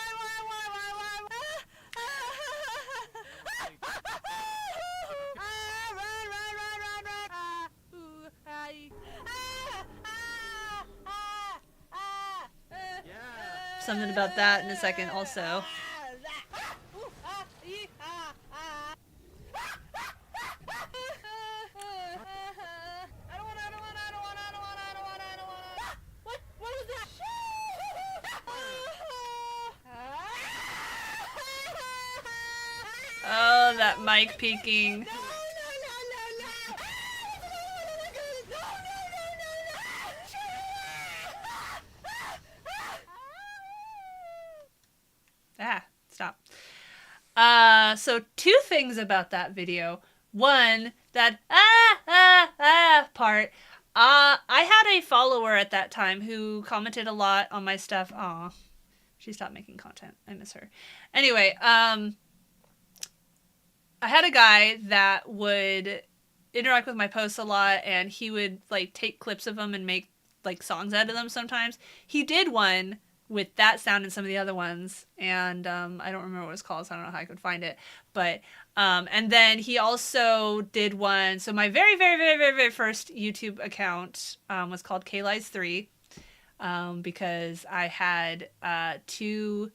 Something about that in a second also. What was that? Oh, that mic peeking. Stop. So two things about that video. One, that part. I had a follower at that time who commented a lot on my stuff. Aw, she stopped making content. I miss her. Anyway, I had a guy that would interact with my posts a lot, and he would like take clips of them and make like songs out of them sometimes. He did one with that sound and some of the other ones, and I don't remember what it was called, so I don't know how I could find it. But and then he also did one. So my very, very, very, very, very first YouTube account was called Kalies3, because I had two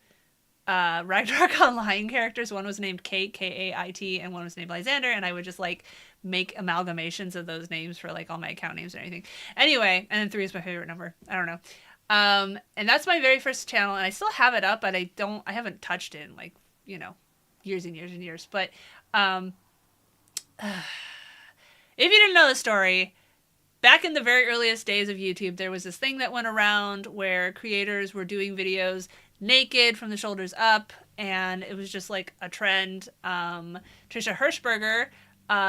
Ragnarok Online characters. One was named Kate, Kait, and one was named Lysander, and I would just like make amalgamations of those names for like all my account names and everything. Anyway, and then 3 is my favorite number. I don't know. And that's my very first channel, and I still have it up, but I haven't touched it in like, years and years and years. But if you didn't know the story, back in the very earliest days of YouTube, there was this thing that went around where creators were doing videos naked from the shoulders up, and it was just like a trend. Trisha Hirschberger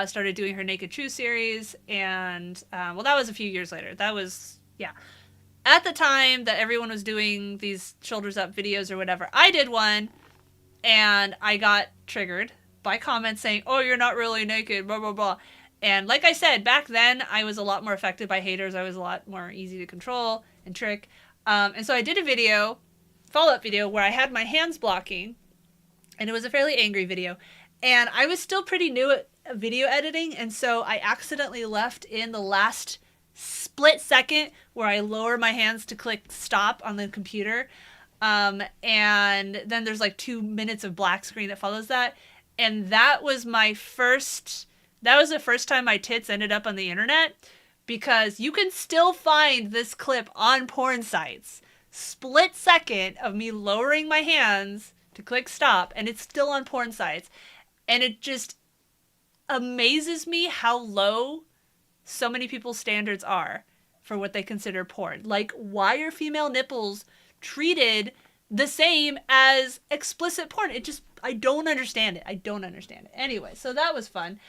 started doing her Naked True series, and well, that was a few years later. That was, yeah. At the time that everyone was doing these shoulders up videos or whatever, I did one, and I got triggered by comments saying, oh, you're not really naked, blah, blah, blah. And like I said, back then, I was a lot more affected by haters. I was a lot more easy to control and trick. And so I did a follow-up video, where I had my hands blocking, and it was a fairly angry video. And I was still pretty new at video editing, and so I accidentally left in the last split second where I lower my hands to click stop on the computer. And then there's like 2 minutes of black screen that follows that. And that was the first time my tits ended up on the internet, because you can still find this clip on porn sites. Split second of me lowering my hands to click stop, and it's still on porn sites. And it just amazes me how low so many people's standards are for what they consider porn. Like, why are female nipples treated the same as explicit porn? I don't understand it. Anyway, so that was fun.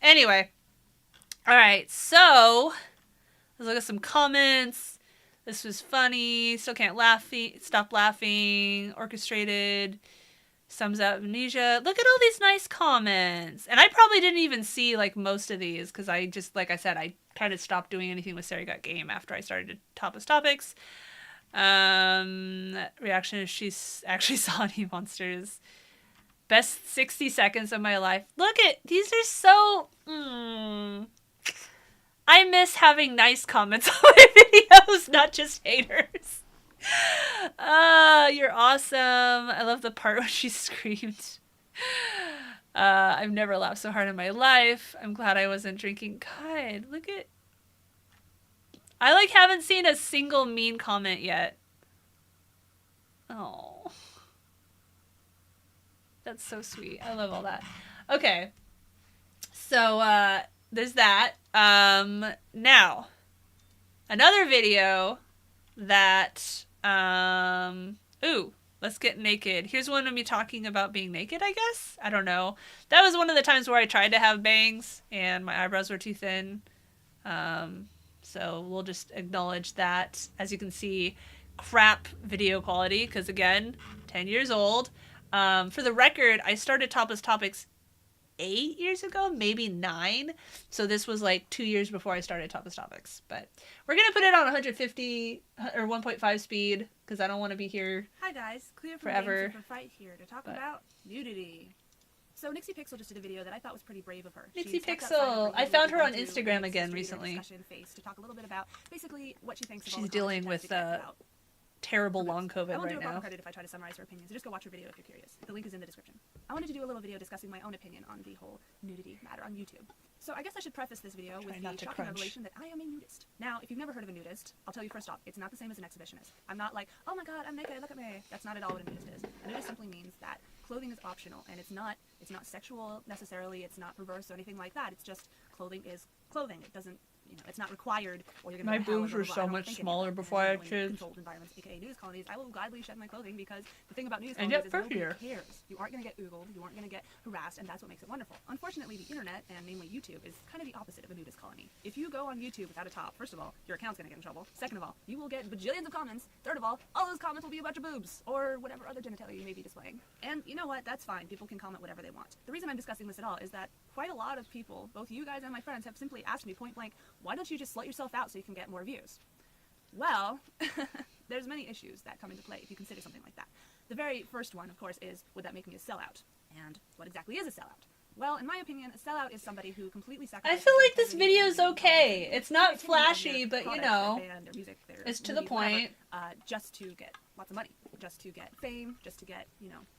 Anyway. All right, so let's look at some comments. This was funny. Still can't stop laughing. Orchestrated. Sums up Amnesia. Look at all these nice comments. And I probably didn't even see like most of these, because I just, like I said, I kind of stopped doing anything with CeriGotGame after I started to Topless Topics. Reaction is she actually saw any monsters. Best 60 seconds of my life. Look at these are so. I I miss having nice comments on my videos, not just haters. You're awesome. I love the part when she screamed. I've never laughed so hard in my life. I'm glad I wasn't drinking. God, look at... I, like, haven't seen a single mean comment yet. Oh. That's so sweet. I love all that. Okay. So, there's that. Now, another video that, ooh, let's get naked. Here's one of me talking about being naked, I guess? I don't know. That was one of the times where I tried to have bangs and my eyebrows were too thin. So we'll just acknowledge that. As you can see, crap video quality, because again, 10 years old. For the record, I started Topless Topics 8 years ago, maybe 9. So this was like 2 years before I started Topless Topics. But we're going to put it on 150 or 1.5 speed because I don't want to be here Hi guys, Clear from forever. Game Super Fight here to talk about nudity. So Nixie Pixel just did a video that I thought was pretty brave of her. Nixie She stepped Pixel. outside I of found the her on regular Instagram to again a recently. discussion phase to talk a little bit about basically what she thinks of all She's the dealing comments with she gets about terrible long I COVID won't do right a proper now. credit if I try to summarize her opinion, so just go watch her video if you're curious. The link is in the description. I wanted to do a little video discussing my own opinion on the whole nudity matter on YouTube. So I guess I should preface this video with not the to shocking crunch. revelation that I am a nudist. Now, if you've never heard of a nudist, I'll tell you first off, it's not the same as an exhibitionist. I'm not like, oh my god, I'm naked, look at me. That's not at all what a nudist is. A nudist simply means that clothing is optional, and it's not sexual necessarily, it's not perverse or anything like that. It's just clothing is clothing. It doesn't, it's not required, or you're gonna My go to hell, boobs blah, were blah, blah. so I don't much think smaller anymore. before I had And in kids. controlled environments, aka nudist colonies, I will gladly shed my clothing because the thing about nudist And colonies yet is nobody prettier. cares. You aren't gonna get oogled, you aren't gonna get harassed, and that's what makes it wonderful. Unfortunately, the internet, and namely YouTube, is kind of the opposite of a nudist colony. If you go on YouTube without a top, first of all, your account's gonna get in trouble. Second of all, you will get bajillions of comments. Third of all those comments will be about your boobs, or whatever other genitalia you may be displaying. And you know what? That's fine. People can comment whatever they want. The reason I'm discussing this at all is that quite a lot of people, both you guys and my friends, have simply asked me point blank, why don't you just slut yourself out so you can get more views? Well, there's many issues that come into play if you consider something like that. The very first one, of course, is, would that make me a sellout? And what exactly is a sellout? Well, in my opinion, a sellout is somebody who completely I sacrifices... feel like this their video is integrity, okay. their It's not opinion on their flashy, but you product, know, their band, their music, their it's to the movie, whatever, point. just to get lots of money, just to get fame, just to get,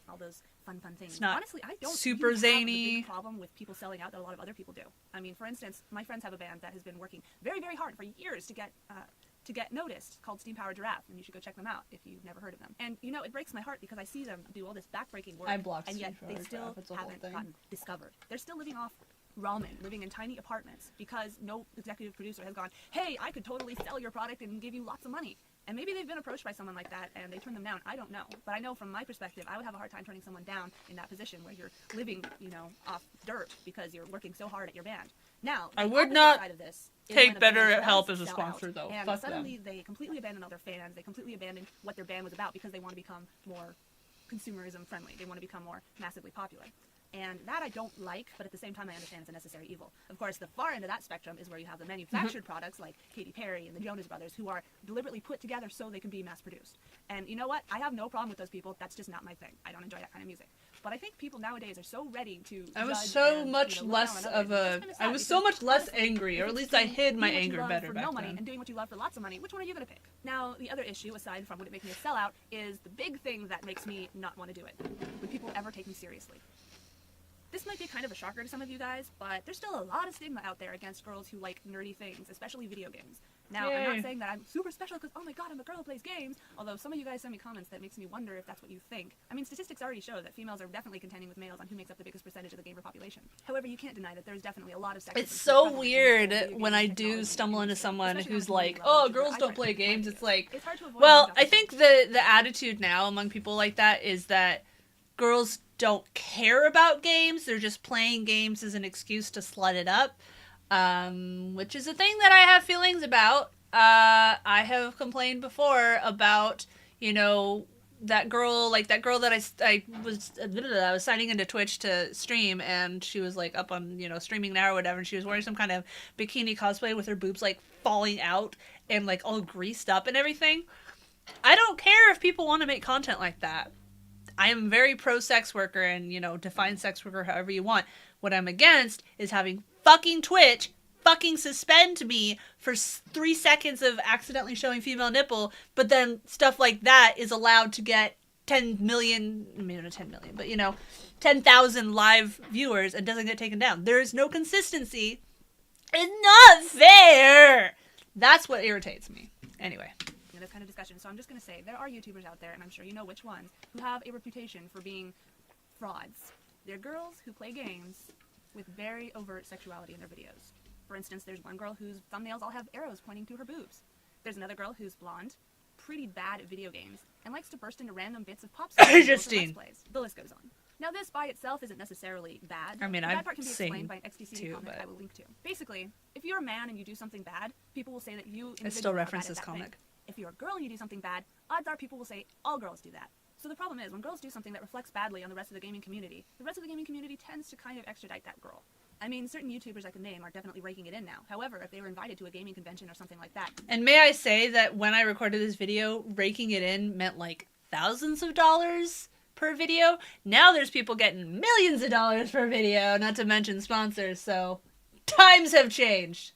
all those fun things. It's not Honestly, I don't super really have the zany. big problem with people selling out that a lot of other people do. I mean, for instance, my friends have a band that has been working very, very hard for years to get noticed, called Steam Powered Giraffe, and you should go check them out if you've never heard of them. And it breaks my heart because I see them do all this backbreaking work, I blocked and yet Steam they Powered still Giraffe. It's a whole haven't thing. gotten discovered. They're still living off ramen, living in tiny apartments because no executive producer has gone, hey, I could totally sell your product and give you lots of money. And maybe they've been approached by someone like that and they turned them down. I don't know. But I know from my perspective, I would have a hard time turning someone down in that position where you're living, off dirt because you're working so hard at your band. Now, I the would opposite not side of this is take when a better band help does as a sell sponsor, out, though. and Fuck suddenly them. they completely abandon all their fans. They completely abandon what their band was about because they want to become more consumerism friendly. They want to become more massively popular. And that I don't like, but at the same time I understand it's a necessary evil. Of course, the far end of that spectrum is where you have the manufactured products like Katy Perry and the Jonas Brothers who are deliberately put together so they can be mass produced. And you know what? I have no problem with those people. That's just not my thing. I don't enjoy that kind of music. But I think people nowadays are so ready to I was judge so and, much look less down on of others. a. It's kinda I sad was so because, much less honestly, angry, or if at it's least I doing hid my what you anger love better for back no money then. and doing what you love for lots of money, which one are you going to pick? Now, the other issue, aside from would it make me a sellout, is the big thing that makes me not want to do it. Would people ever take me seriously? This might be kind of a shocker to some of you guys, but there's still a lot of stigma out there against girls who like nerdy things, especially video games. Now, I'm Yay. not saying that I'm super special because, oh my god, I'm a girl who plays games, although some of you guys send me comments that makes me wonder if that's what you think. I mean, statistics already show that females are definitely contending with males on who makes up the biggest percentage of the gamer population. However, you can't deny that there's definitely a lot of sexism. It's so prevalent in weird this whole video when game I technology do stumble into industry, someone especially who's on like, community "Oh, levels, where girls I don't try to play make games." videos. It's like, It's hard to avoid well, those I think the attitude now among people like that is that girls don't care about games. They're just playing games as an excuse to slut it up, which is a thing that I have feelings about. I have complained before about, that girl that I was signing into Twitch to stream, and she was like up on, streaming now or whatever, and she was wearing some kind of bikini cosplay with her boobs like falling out and like all greased up and everything. I don't care if people want to make content like that. I am very pro sex worker and, define sex worker however you want. What I'm against is having fucking Twitch fucking suspend me for 3 seconds of accidentally showing female nipple, but then stuff like that is allowed to get 10 million, maybe not 10 million, but 10,000 live viewers and doesn't get taken down. There is no consistency. It's not fair. That's what irritates me. Anyway. This kind of discussion. So I'm just going to say there are YouTubers out there, and I'm sure you know which ones, who have a reputation for being frauds. They're girls who play games with very overt sexuality in their videos. For instance, there's one girl whose thumbnails all have arrows pointing to her boobs. There's another girl who's blonde, pretty bad at video games, and likes to burst into random bits of pop songs. Justine. The list goes on. Now, this by itself isn't necessarily bad. I mean, the I bad part can be explained sing by an XTCD too, comic but I will link to. Basically, if you're a man and you do something bad, people will say that you I still individually are reference bad at this that comic. thing. If you're a girl and you do something bad, odds are people will say all girls do that. So the problem is, when girls do something that reflects badly on the rest of the gaming community, the rest of the gaming community tends to kind of extradite that girl. I mean, certain YouTubers I can name are definitely raking it in now. However, if they were invited to a gaming convention or something like that... And may I say that when I recorded this video, raking it in meant like thousands of dollars per video. Now there's people getting millions of dollars per video, not to mention sponsors, so times have changed.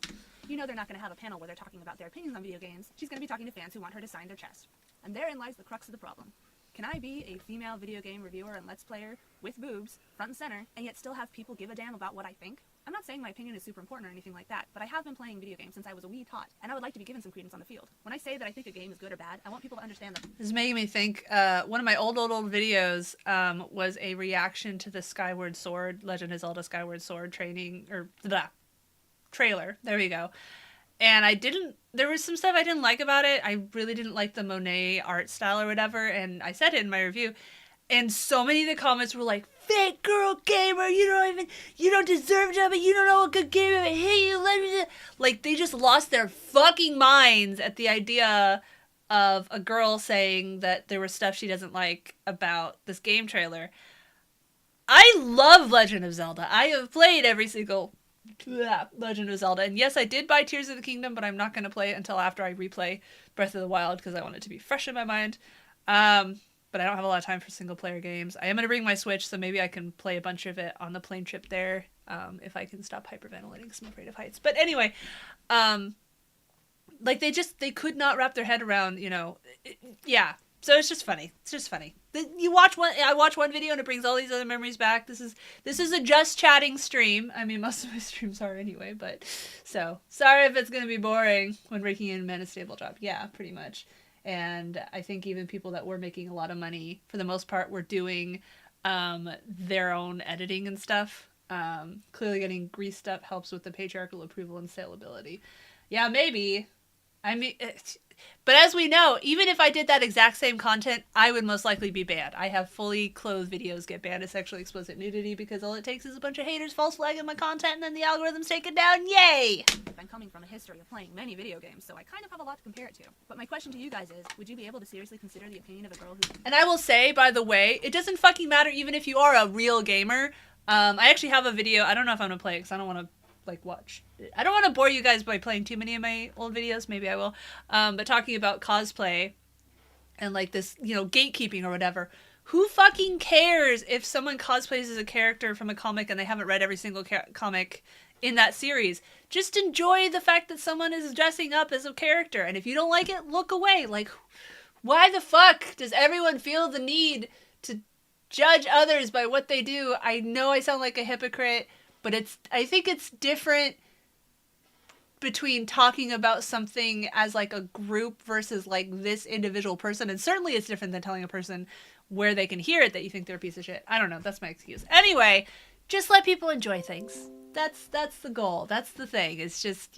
You know they're not going to have a panel where they're talking about their opinions on video games. She's going to be talking to fans who want her to sign their chest. And therein lies the crux of the problem. Can I be a female video game reviewer and Let's Player with boobs, front and center, and yet still have people give a damn about what I think? I'm not saying my opinion is super important or anything like that, but I have been playing video games since I was a wee tot, and I would like to be given some credence on the field. When I say that I think a game is good or bad, I want people to understand that. This is making me think, one of my old videos was a reaction to the Skyward Sword, Legend of Zelda Skyward Sword trailer. There we go. And there was some stuff I didn't like about it. I really didn't like the Monet art style or whatever, and I said it in my review. And so many of the comments were like, fake girl gamer, you don't deserve to have it, you don't know what good game is, I hate you, let me... Like, they just lost their fucking minds at the idea of a girl saying that there was stuff she doesn't like about this game trailer. I love Legend of Zelda. I have played every single Legend of Zelda. And yes, I did buy Tears of the Kingdom, but I'm not going to play it until after I replay Breath of the Wild because I want it to be fresh in my mind. But I don't have a lot of time for single-player games. I am going to bring my Switch, so maybe I can play a bunch of it on the plane trip there, if I can stop hyperventilating because I'm afraid of heights. But anyway, like, they could not wrap their head around, yeah. So it's just funny. It's just funny. I watch one video and it brings all these other memories back. This is a just chatting stream. I mean, most of my streams are anyway, but so sorry if it's going to be boring when raking in men a stable job. Yeah, pretty much. And I think even people that were making a lot of money, for the most part, were doing their own editing and stuff. Clearly getting greased up helps with the patriarchal approval and saleability. Yeah, maybe. I mean, but as we know, even if I did that exact same content, I would most likely be banned. I have fully clothed videos get banned as sexually explicit nudity because all it takes is a bunch of haters false flagging my content and then the algorithms take it down. Yay! I'm coming from a history of playing many video games, so I kind of have a lot to compare it to. But my question to you guys is, would you be able to seriously consider the opinion of a girl who... And I will say, by the way, it doesn't fucking matter even if you are a real gamer. I actually have a video. I don't know if I'm going to play it because I don't want to watch. I don't want to bore you guys by playing too many of my old videos. Maybe I will. But talking about cosplay and like this, gatekeeping or whatever. Who fucking cares if someone cosplays as a character from a comic and they haven't read every single comic in that series? Just enjoy the fact that someone is dressing up as a character. And if you don't like it, look away. Like, why the fuck does everyone feel the need to judge others by what they do? I know I sound like a hypocrite, but I think it's different between talking about something as like a group versus like this individual person. And certainly it's different than telling a person where they can hear it that you think they're a piece of shit. I don't know. That's my excuse. Anyway, just let people enjoy things. That's the goal. That's the thing. It's just,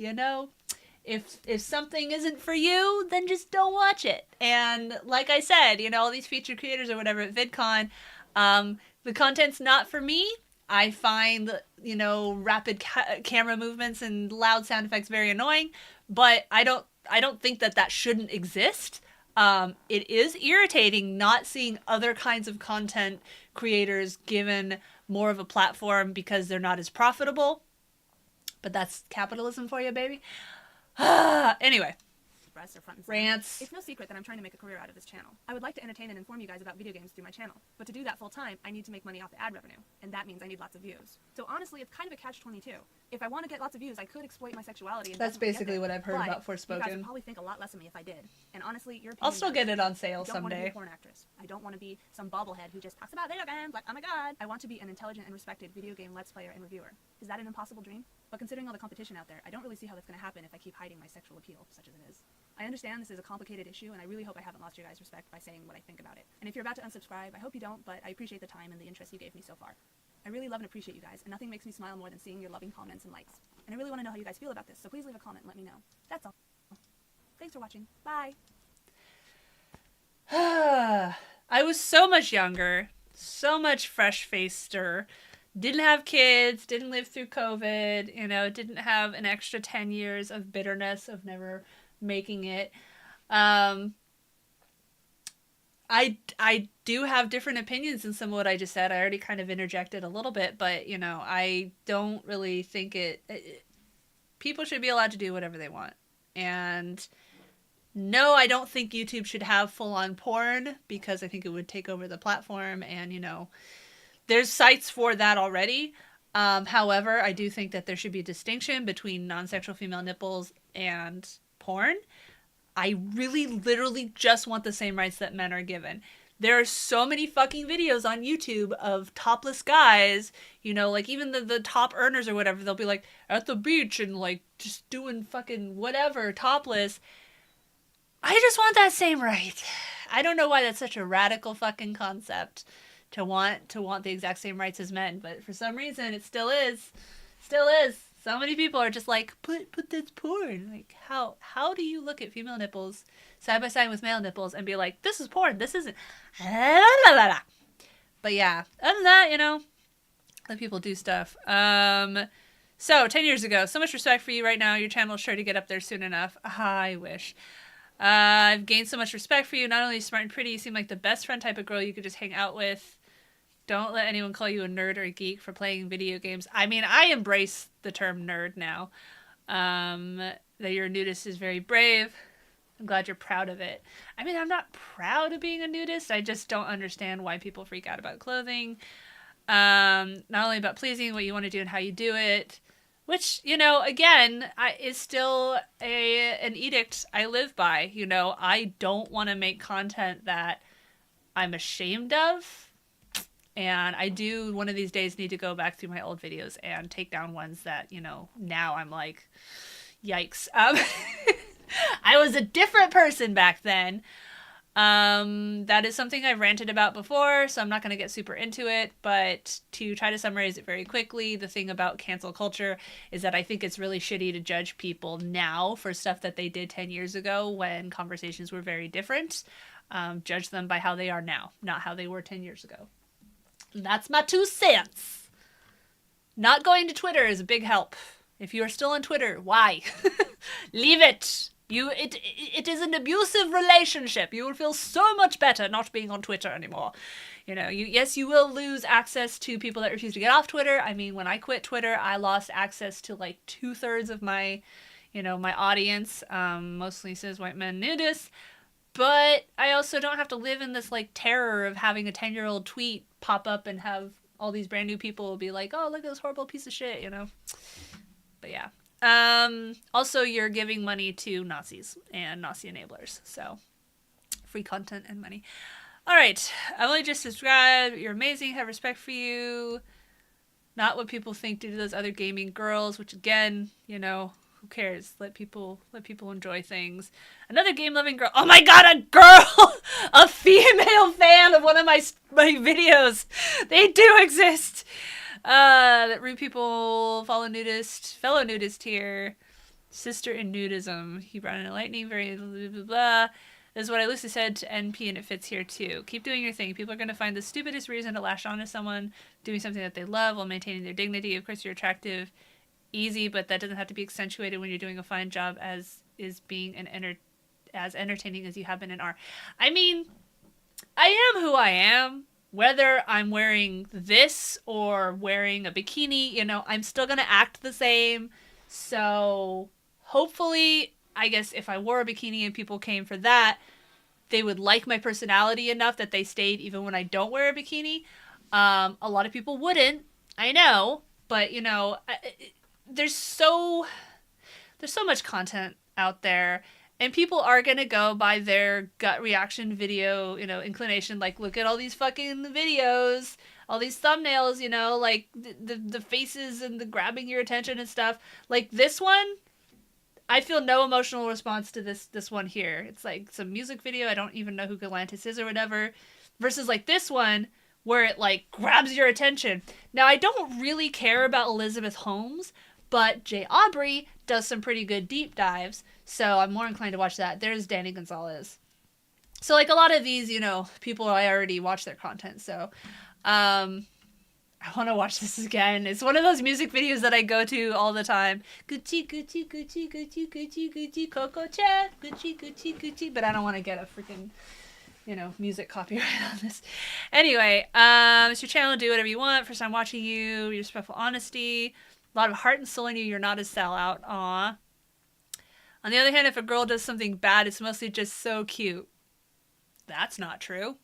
if something isn't for you, then just don't watch it. And like I said, all these featured creators or whatever at VidCon, the content's not for me. I find, rapid camera movements and loud sound effects very annoying, but I don't think that shouldn't exist. It is irritating not seeing other kinds of content creators given more of a platform because they're not as profitable. But that's capitalism for you, baby. Anyway. breasts are front and center. Rants. It's no secret that I'm trying to make a career out of this channel. I would like to entertain and inform you guys about video games through my channel, but to do that full time, I need to make money off the ad revenue, and that means I need lots of views. So honestly, it's kind of a catch-22. If I want to get lots of views, I could exploit my sexuality. And That's basically what I've heard about You guys would Forspoken. probably think a lot less of me if I did. And honestly, your I'll opinion still get it on sale I don't want to be someday. a porn actress. I don't want to be some bobblehead who just talks about video games like, oh my god. I want to be an intelligent and respected video game let's player and reviewer. Is that an impossible dream? But considering all the competition out there, I don't really see how that's going to happen if I keep hiding my sexual appeal, such as it is. I understand this is a complicated issue, and I really hope I haven't lost your guys' respect by saying what I think about it. And if you're about to unsubscribe, I hope you don't, but I appreciate the time and the interest you gave me so far. I really love and appreciate you guys, and nothing makes me smile more than seeing your loving comments and likes. And I really want to know how you guys feel about this, so please leave a comment and let me know. That's all. Thanks for watching. Bye! I was so much younger, so much fresh-faceder, didn't have kids, didn't live through COVID, you know, didn't have an extra 10 years of bitterness of never making it. I do have different opinions than some of what I just said. I already kind of interjected a little bit, but, you know, I don't really think people should be allowed to do whatever they want. And no, I don't think YouTube should have full-on porn, because I think it would take over the platform, and, you know, there's sites for that already. However, I do think that there should be a distinction between non-sexual female nipples and porn. I really literally just want the same rights that men are given. There are so many fucking videos on YouTube of topless guys, you know, like even the top earners or whatever, they'll be like at the beach and like just doing fucking whatever, topless. I just want that same right. I don't know why that's such a radical fucking concept to want the exact same rights as men, but for some reason it still is. Still is. So many people are just like, but that's porn. Like, how do you look at female nipples side by side with male nipples and be like, this is porn, this isn't. But yeah, other than that, you know, let people do stuff. So 10 years ago, so much respect for you right now. Your channel is sure to get up there soon enough. I wish. I've gained so much respect for you. Not only smart and pretty, you seem like the best friend type of girl you could just hang out with. Don't let anyone call you a nerd or a geek for playing video games. I mean, I embrace the term nerd now. That you're a nudist is very brave. I'm glad you're proud of it. I mean, I'm not proud of being a nudist. I just don't understand why people freak out about clothing. Not only about pleasing, what you want to do and how you do it. Which, you know, again, is still an edict I live by. You know, I don't want to make content that I'm ashamed of. And I do, one of these days, need to go back through my old videos and take down ones that, you know, now I'm like, yikes. I was a different person back then. That is something I've ranted about before, so I'm not going to get super into it. But to try to summarize it very quickly, the thing about cancel culture is that I think it's really shitty to judge people now for stuff that they did 10 years ago when conversations were very different. Judge them by how they are now, not how they were 10 years ago. That's my 2 cents. Not going to Twitter is a big help. If you are still on Twitter, why? Leave it. It is an abusive relationship. You will feel so much better not being on Twitter anymore. You know, yes, you will lose access to people that refuse to get off Twitter. I mean, when I quit Twitter, I lost access to like 2/3 of my, you know, my audience, mostly cis white men nudists. But I also don't have to live in this like terror of having a 10-year-old tweet pop up and have all these brand new people be like, oh, look at this horrible piece of shit, you know? But yeah. Also, you're giving money to Nazis and Nazi enablers. So, free content and money. Alright. I've only just subscribed. You're amazing. Have respect for you. Not what people think to those other gaming girls, which again, you know, who cares? Let people enjoy things. Another game-loving girl. Oh my god, a girl! A female fan of one of my videos. They do exist. That rude people fellow nudist here. Sister in nudism. He brought in a lightning, very blah, blah, blah, blah. This is what I loosely said to NP, and it fits here too. Keep doing your thing. People are going to find the stupidest reason to lash on to someone doing something that they love while maintaining their dignity. Of course, you're attractive. Easy, but that doesn't have to be accentuated when you're doing a fine job as is being as entertaining as you have been and are. I mean, I am who I am. Whether I'm wearing this or wearing a bikini, you know, I'm still gonna act the same. So hopefully I guess if I wore a bikini and people came for that, they would like my personality enough that they stayed even when I don't wear a bikini. A lot of people wouldn't, I know, but you know, there's so much content out there, and people are gonna go by their gut reaction video, you know, inclination. Like, look at all these fucking videos, all these thumbnails, you know, like the faces and the grabbing your attention and stuff. Like this one, I feel no emotional response to this one here. It's like some music video. I don't even know who Galantis is or whatever. Versus like this one, where it like grabs your attention. Now, I don't really care about Elizabeth Holmes, but Jay Aubrey does some pretty good deep dives, so I'm more inclined to watch that. There's Danny Gonzalez. So like a lot of these, you know, people, I already watch their content, so I want to watch this again. It's one of those music videos that I go to all the time. Gucci, Gucci, Gucci, Gucci, Gucci, Gucci, Coco Chat, Gucci, Gucci, Gucci, but I don't want to get a freaking, you know, music copyright on this. Anyway, it's your channel, do whatever you want. First time watching you, your respectful honesty, a lot of heart and soul in you, you're not a sellout, aw. On the other hand, if a girl does something bad, it's mostly just so cute. That's not true.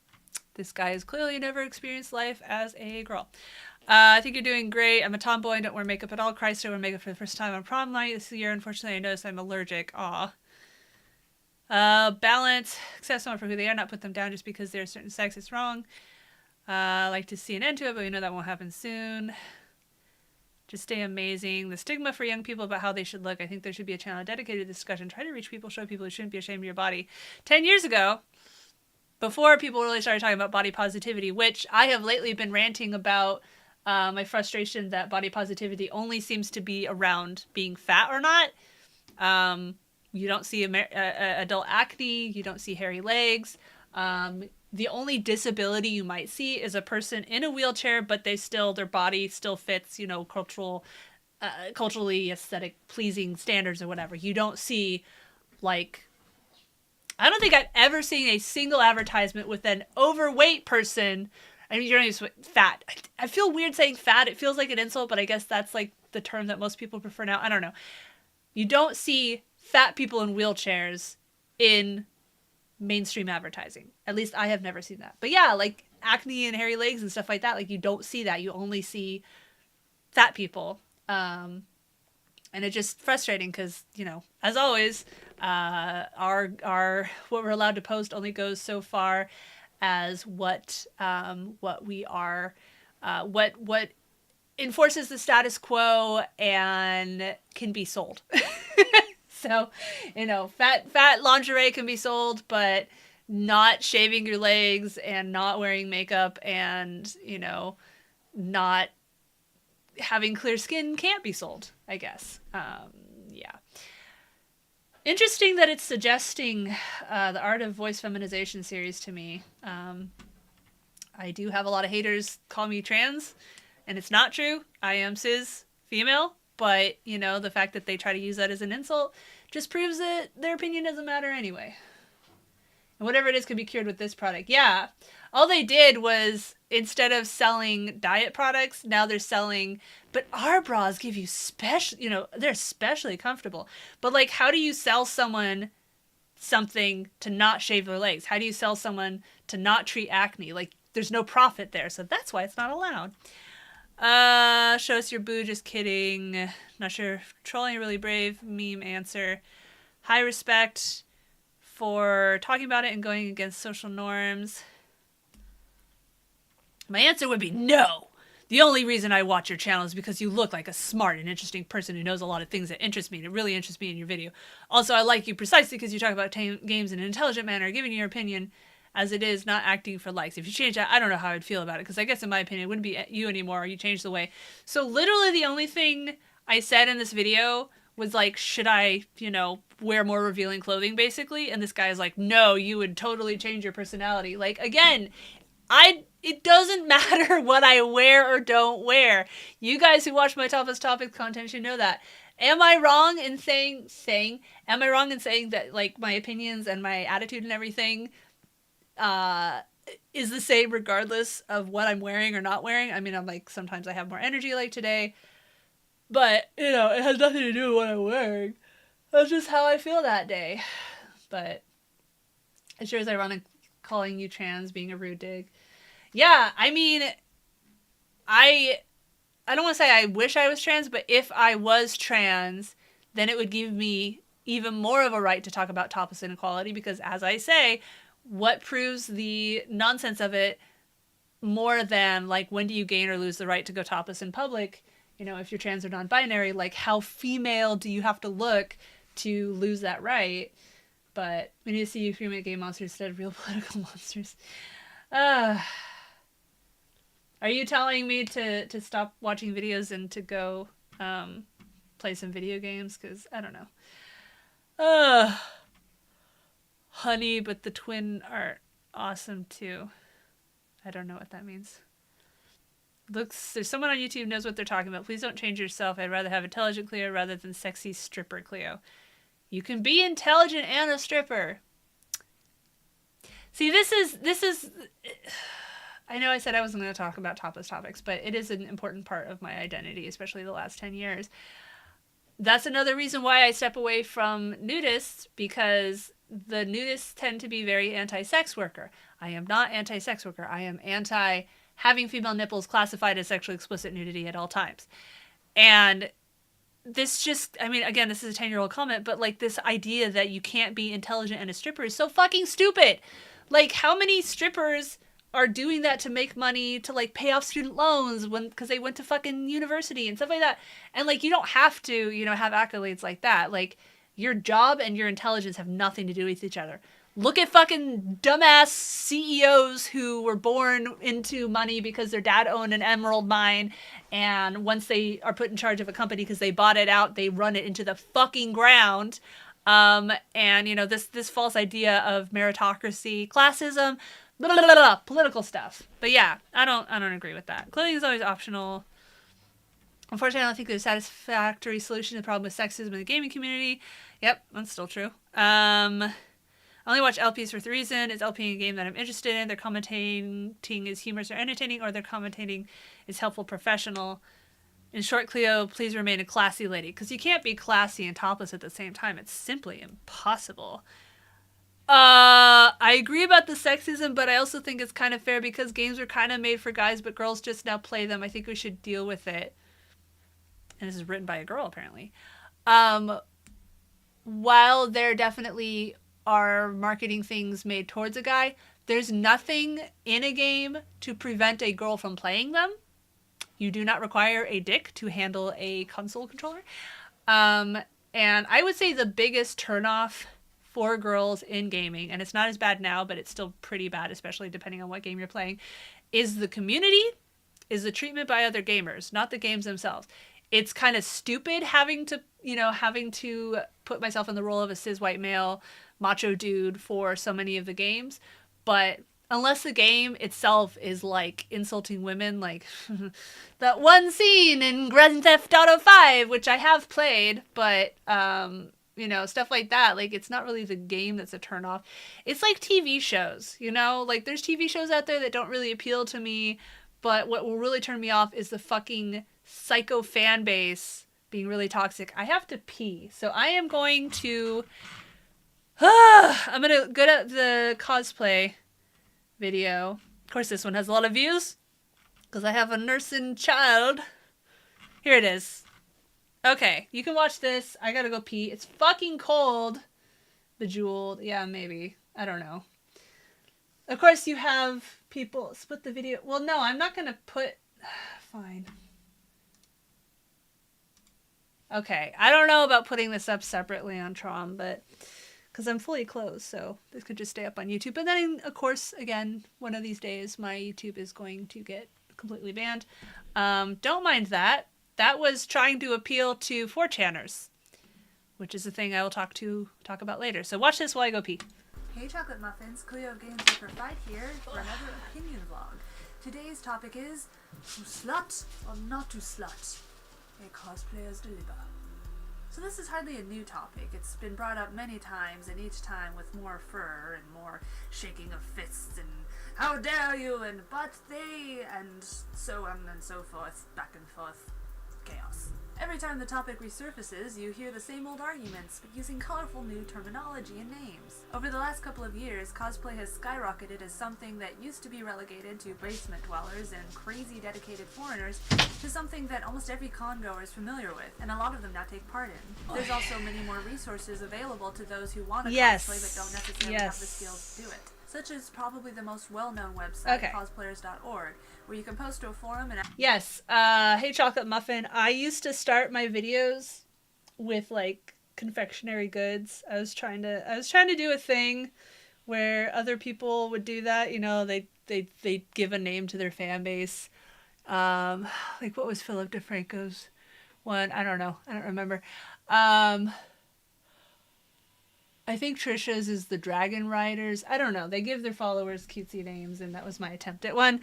This guy has clearly never experienced life as a girl. I think you're doing great. I'm a tomboy and don't wear makeup at all. Christ, I wear makeup for the first time on prom night this year. Unfortunately, I noticed I'm allergic. Aw. Balance. Accept someone for who they are, not put them down just because they're a certain sex. It's wrong. I like to see an end to it, but we know that won't happen soon. Just stay amazing. The stigma for young people about how they should look. I think there should be a channel dedicated to this discussion. Try to reach people, show people who shouldn't be ashamed of your body. 10 years ago, before people really started talking about body positivity, which I have lately been ranting about my frustration that body positivity only seems to be around being fat or not. You don't see adult acne. You don't see hairy legs. The only disability you might see is a person in a wheelchair, but their body still fits, you know, culturally aesthetic pleasing standards or whatever. You don't see, like, I don't think I've ever seen a single advertisement with an overweight person. I mean, you're not even fat. I feel weird saying fat. It feels like an insult, but I guess that's like the term that most people prefer now. I don't know. You don't see fat people in wheelchairs in mainstream advertising. At least I have never seen that. But yeah, like acne and hairy legs and stuff like that, like you don't see that. You only see fat people. And it's just frustrating because, you know, as always, our what we're allowed to post only goes so far as what we are, what enforces the status quo and can be sold. So, you know, fat lingerie can be sold, but not shaving your legs and not wearing makeup and, you know, not having clear skin can't be sold, I guess. Yeah. Interesting that it's suggesting the Art of Voice Feminization series to me. I do have a lot of haters call me trans, and it's not true. I am cis female, but, you know, the fact that they try to use that as an insult just proves that their opinion doesn't matter anyway. And whatever it is can be cured with this product. Yeah. All they did was, instead of selling diet products, now they're selling, but our bras give you special, you know, they're especially comfortable. But like, how do you sell someone something to not shave their legs? How do you sell someone to not treat acne? Like, there's no profit there. So that's why it's not allowed. Show us your boo, just kidding. Not sure if trolling, really brave meme answer. High respect for talking about it and going against social norms. My answer would be no. The only reason I watch your channel is because you look like a smart and interesting person who knows a lot of things that interest me, and it really interests me in your video. Also, I like you precisely because you talk about games in an intelligent manner, giving your opinion as it is, not acting for likes. If you change that, I don't know how I'd feel about it, because I guess in my opinion, it wouldn't be you anymore, or you change the way. So literally the only thing I said in this video was like, should I, you know, wear more revealing clothing, basically? And this guy is like, no, you would totally change your personality. Like, again, it doesn't matter what I wear or don't wear. You guys who watch my toughest topics content should know that. Am I wrong in saying that, like, my opinions and my attitude and everything is the same regardless of what I'm wearing or not wearing? I mean, I'm like, sometimes I have more energy like today, but, you know, it has nothing to do with what I'm wearing. That's just how I feel that day. But it sure is ironic calling you trans being a rude dig. Yeah, I mean, I don't want to say I wish I was trans, but if I was trans, then it would give me even more of a right to talk about topless inequality because, as I say, what proves the nonsense of it more than, like, when do you gain or lose the right to go topless in public? You know, if you're trans or non-binary, like, how female do you have to look to lose that right? But we need to see you female game monsters instead of real political monsters. Are you telling me to stop watching videos and to go play some video games? Because I don't know. Honey, but the twin are awesome too. I don't know what that means. Looks, there's someone on YouTube who knows what they're talking about. Please don't change yourself. I'd rather have intelligent Cleo rather than sexy stripper Cleo. You can be intelligent and a stripper. See, this is. I know I said I wasn't going to talk about topless topics, but it is an important part of my identity, especially the last 10 years. That's another reason why I step away from nudists, because the nudists tend to be very anti-sex worker. I am not anti-sex worker. I am anti having female nipples classified as sexually explicit nudity at all times. And this just, I mean, again, this is a 10-year-old comment, but like this idea that you can't be intelligent and a stripper is so fucking stupid. Like, how many strippers are doing that to make money to like pay off student loans because they went to fucking university and stuff like that? And like, you don't have to, you know, have accolades like that. Like, your job and your intelligence have nothing to do with each other. Look at fucking dumbass CEOs who were born into money because their dad owned an emerald mine, and once they are put in charge of a company because they bought it out, they run it into the fucking ground. And you know, this false idea of meritocracy, classism, blah, blah, blah, blah, political stuff. But yeah, I don't agree with that. Clothing is always optional. Unfortunately, I don't think there's a satisfactory solution to the problem with sexism in the gaming community. Yep, that's still true. I only watch LPs for the reason it's LPing a game that I'm interested in. Their commentating is humorous or entertaining, or their commentating is helpful, professional. In short, Cleo, please remain a classy lady, because you can't be classy and topless at the same time. It's simply impossible. I agree about the sexism, but I also think it's kind of fair because games are kind of made for guys, but girls just now play them. I think we should deal with it. And this is written by a girl, apparently. While there definitely are marketing things made towards a guy, there's nothing in a game to prevent a girl from playing them. You do not require a dick to handle a console controller. And I would say the biggest turnoff for girls in gaming, and it's not as bad now, but it's still pretty bad, especially depending on what game you're playing, is the community, is the treatment by other gamers, not the games themselves. It's kind of stupid having to put myself in the role of a cis white male macho dude for so many of the games, but unless the game itself is like insulting women, like that one scene in Grand Theft Auto 5, which I have played, but you know, stuff like that, like it's not really the game that's a turnoff. It's like TV shows, you know, like there's TV shows out there that don't really appeal to me, but what will really turn me off is the fucking psycho fan base being really toxic. I have to pee, so I am going to I'm gonna go to the cosplay video. Of course, this one has a lot of views because I have a nursing child. Here it is. Okay, you can watch this. I gotta go pee. It's fucking cold. Bejeweled. Yeah, maybe. I don't know. Of course, you have people split the video. Well, no, I'm not gonna put... Fine. Okay, I don't know about putting this up separately on Trom, but... because I'm fully closed, so this could just stay up on YouTube. But then, of course, again, one of these days, my YouTube is going to get completely banned. Don't mind that. That was trying to appeal to 4chaners, which is a thing I will talk about later. So watch this while I go pee. Hey Chocolate Muffins, Cleo of Games Fight here for another opinion vlog. Today's topic is, to slut or not to slut? A cosplayer's dilemma. So this is hardly a new topic. It's been brought up many times, and each time with more fur and more shaking of fists and how dare you and but they and so on and so forth, back and forth, chaos. Every time the topic resurfaces, you hear the same old arguments, but using colorful new terminology and names. Over the last couple of years, cosplay has skyrocketed as something that used to be relegated to basement dwellers and crazy dedicated foreigners to something that almost every con-goer is familiar with, and a lot of them now take part in. There's also many more resources available to those who want to cosplay but don't necessarily have the skills to do it. Such as probably the most well-known website, cosplayers.org, where you can post to a forum and... Yes. Hey, Chocolate Muffin. I used to start my videos with, like, confectionery goods. I was trying to do a thing where other people would do that. You know, they give a name to their fan base. Like, what was Philip DeFranco's one? I don't know. I don't remember. I think Trisha's is the Dragon Riders. I don't know. They give their followers cutesy names, and that was my attempt at one.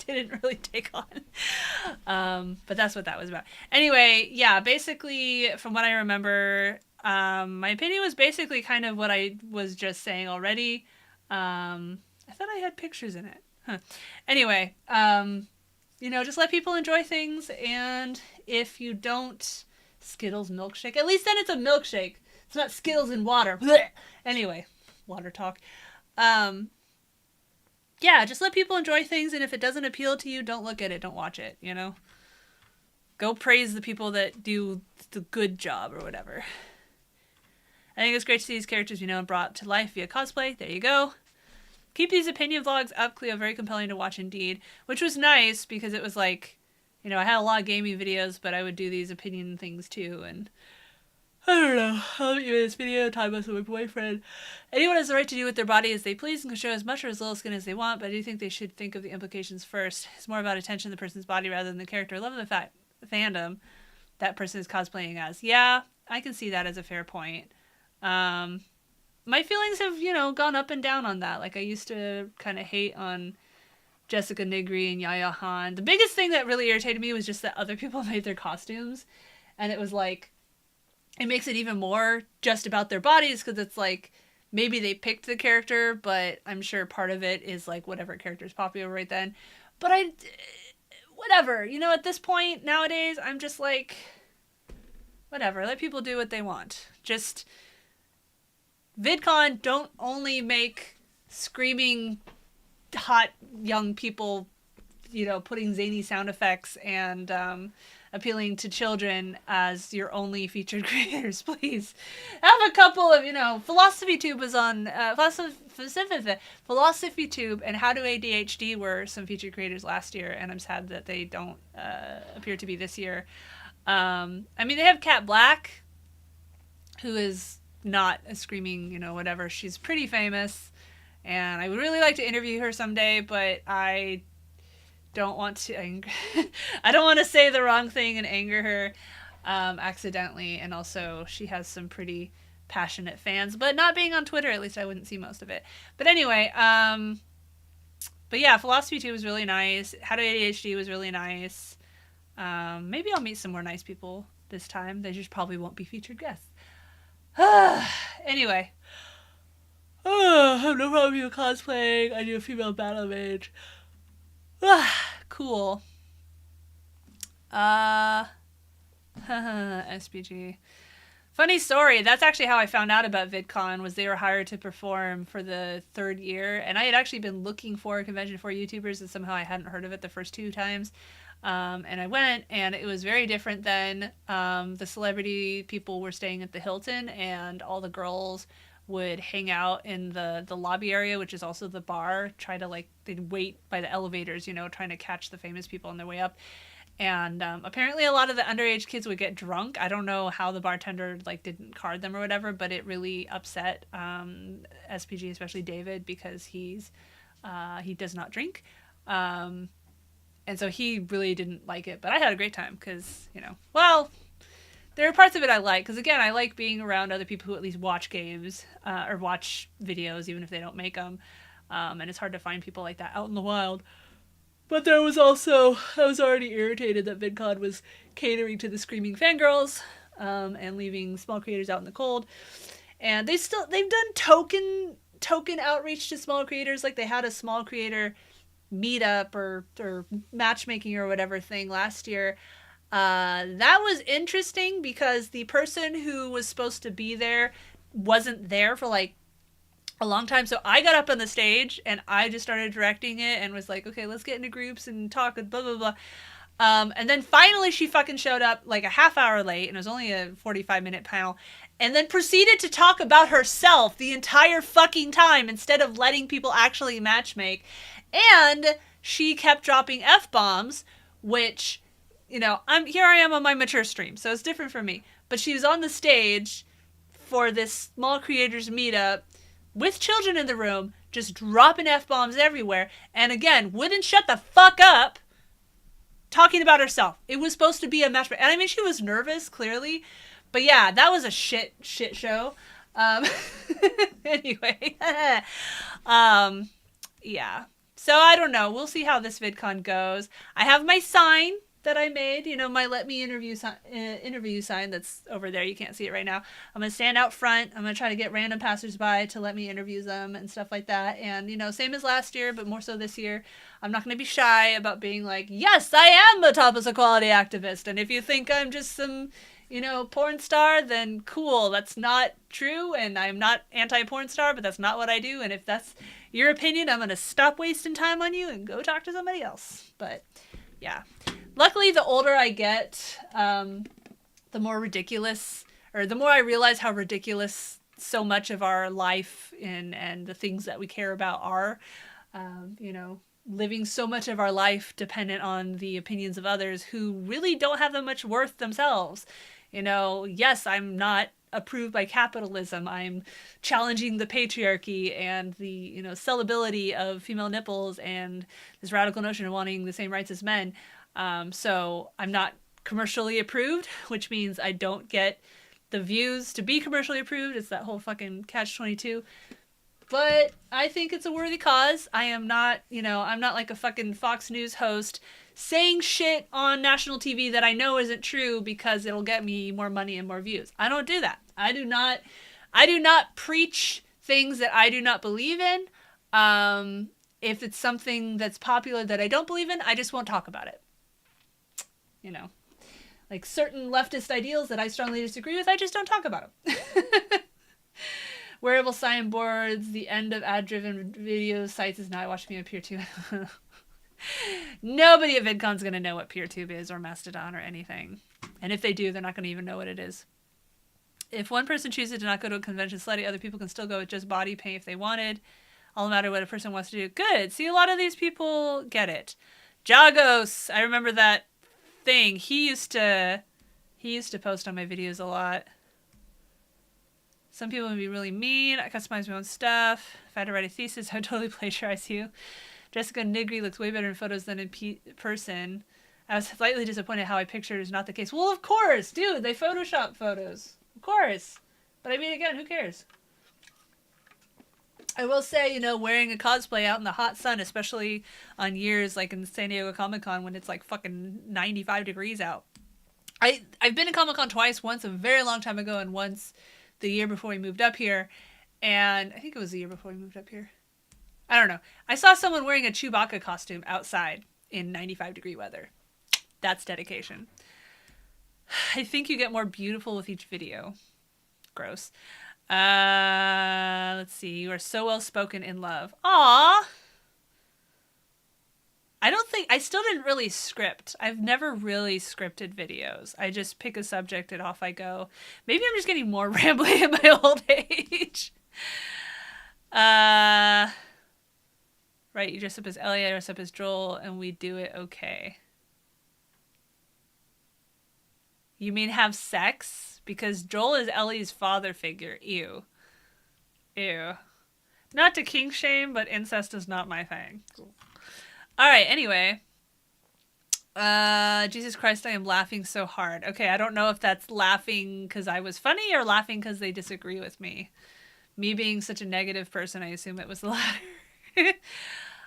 Didn't really take on. But that's what that was about. Anyway, yeah, basically, from what I remember, my opinion was basically kind of what I was just saying already. I thought I had pictures in it. Huh. Anyway, just let people enjoy things, and if you don't, Skittles milkshake. At least then it's a milkshake. It's not Skittles and water. Blech. Anyway, water talk. Yeah, just let people enjoy things, and if it doesn't appeal to you, don't look at it. Don't watch it, you know? Go praise the people that do the good job or whatever. I think it's great to see these characters brought to life via cosplay. There you go. Keep these opinion vlogs up, Cleo. Very compelling to watch indeed. Which was nice, because it was like, I had a lot of gaming videos, but I would do these opinion things too, and... I don't know. I'll meet you in this video, time with my boyfriend. Anyone has the right to do with their body as they please and can show as much or as little skin as they want, but I do think they should think of the implications first. It's more about attention to the person's body rather than the character. I love the fandom that person is cosplaying as. Yeah, I can see that as a fair point. My feelings have, gone up and down on that. Like, I used to kind of hate on Jessica Nigri and Yaya Han. The biggest thing that really irritated me was just that other people made their costumes, and it was like, it makes it even more just about their bodies, because it's like, maybe they picked the character, but I'm sure part of it is like whatever character is popular right then. But whatever, at this point nowadays, I'm just like, whatever, let people do what they want. Just, VidCon, don't only make screaming hot young people, putting zany sound effects and, appealing to children as your only featured creators, please. Have a couple of, PhilosophyTube was on, PhilosophyTube and How to ADHD were some featured creators last year, and I'm sad that they don't appear to be this year. They have Kat Black, who is not a screaming, whatever. She's pretty famous, and I would really like to interview her someday, but I don't want to I don't want to say the wrong thing and anger her accidentally, and also she has some pretty passionate fans, but not being on Twitter, at least I wouldn't see most of it. But anyway, but yeah, PhilosophyTube was really nice. How to ADHD was really nice. Maybe I'll meet some more nice people this time. They just probably won't be featured guests. Anyway, I have no problem with cosplaying. I do a female battle mage. Cool. SBG. Funny story. That's actually how I found out about VidCon, was they were hired to perform for the third year. And I had actually been looking for a convention for YouTubers, and somehow I hadn't heard of it the first two times. And I went, and it was very different then. The celebrity people were staying at the Hilton, and all the girls would hang out in the lobby area, which is also the bar, they'd wait by the elevators, trying to catch the famous people on their way up. And apparently a lot of the underage kids would get drunk. I don't know how the bartender didn't card them or whatever, but it really upset SPG, especially David, because he does not drink. And so he really didn't like it, but I had a great time because, there are parts of it I like, because again, I like being around other people who at least watch games or watch videos, even if they don't make them. And it's hard to find people like that out in the wild. But there was also, I was already irritated that VidCon was catering to the screaming fangirls and leaving small creators out in the cold. And they've done token outreach to small creators. Like, they had a small creator meetup or matchmaking or whatever thing last year. That was interesting because the person who was supposed to be there wasn't there for like a long time. So I got up on the stage and I just started directing it and was like, okay, let's get into groups and talk and blah, blah, blah. And then finally she fucking showed up like a half hour late, and it was only a 45-minute panel, and then proceeded to talk about herself the entire fucking time instead of letting people actually matchmake. And she kept dropping F-bombs, which, you know, I am on my mature stream, so it's different for me. But she was on the stage for this small creators meetup with children in the room, just dropping F-bombs everywhere, and again, wouldn't shut the fuck up talking about herself. It was supposed to be a matchmake. And I mean, she was nervous, clearly. But yeah, that was a shit show. Anyway. Yeah. So I don't know. We'll see how this VidCon goes. I have my sign that I made, you know, my let me interview sign that's over there. You can't see it right now. I'm going to stand out front. I'm going to try to get random passersby to let me interview them and stuff like that. And, you know, same as last year, but more so this year. I'm not going to be shy about being like, yes, I am a topless equality activist. And if you think I'm just some, you know, porn star, then cool. That's not true. And I'm not anti-porn star, but that's not what I do. And if that's your opinion, I'm going to stop wasting time on you and go talk to somebody else. But yeah. Luckily, the older I get, the more ridiculous, or the more I realize how ridiculous so much of our life and the things that we care about are. You know, living so much of our life dependent on the opinions of others who really don't have that much worth themselves. You know, yes, I'm not approved by capitalism. I'm challenging the patriarchy and the, you know, sellability of female nipples and this radical notion of wanting the same rights as men. So I'm not commercially approved, which means I don't get the views to be commercially approved. It's that whole fucking catch-22. But I think it's a worthy cause. I am not, you know, I'm not like a fucking Fox News host saying shit on national TV that I know isn't true because it'll get me more money and more views. I don't do that. I do not preach things that I do not believe in. If it's something that's popular that I don't believe in, I just won't talk about it. You know, like certain leftist ideals that I strongly disagree with, I just don't talk about them. Wearable signboards, the end of ad-driven video sites is now watching me on PeerTube. Nobody at VidCon's going to know what PeerTube is or Mastodon or anything. And if they do, they're not going to even know what it is. If one person chooses to not go to a convention slutty, other people can still go with just body paint if they wanted. All no matter what a person wants to do. Good. See, a lot of these people get it. Jagos, I remember that thing. He used to post on my videos a lot. Some people would be really mean. I customize my own stuff. If I had to write a thesis, I would totally plagiarize you. Jessica Nigri looks way better in photos than in person. I was slightly disappointed how I pictured it is not the case. Well, of course, dude, they Photoshop photos. Of course. But I mean, again, who cares? I will say, you know, wearing a cosplay out in the hot sun, especially on years like in San Diego Comic-Con when it's like fucking 95 degrees out. I've been to Comic-Con twice, once a very long time ago and once the year before we moved up here. And I think it was the year before we moved up here. I don't know. I saw someone wearing a Chewbacca costume outside in 95 degree weather. That's dedication. I think you get more beautiful with each video. Gross. Let's see. You are so well spoken in love. Aww. I still didn't really script. I've never really scripted videos. I just pick a subject and off I go. Maybe I'm just getting more rambling at my old age. Right, you dress up as Ellie, I dress up as Joel, and we do it okay. You mean have sex? Because Joel is Ellie's father figure. Ew. Ew. Not to kink shame, but incest is not my thing. Cool. Alright, anyway. Jesus Christ, I am laughing so hard. Okay, I don't know if that's laughing because I was funny or laughing because they disagree with me. Me being such a negative person, I assume it was the latter.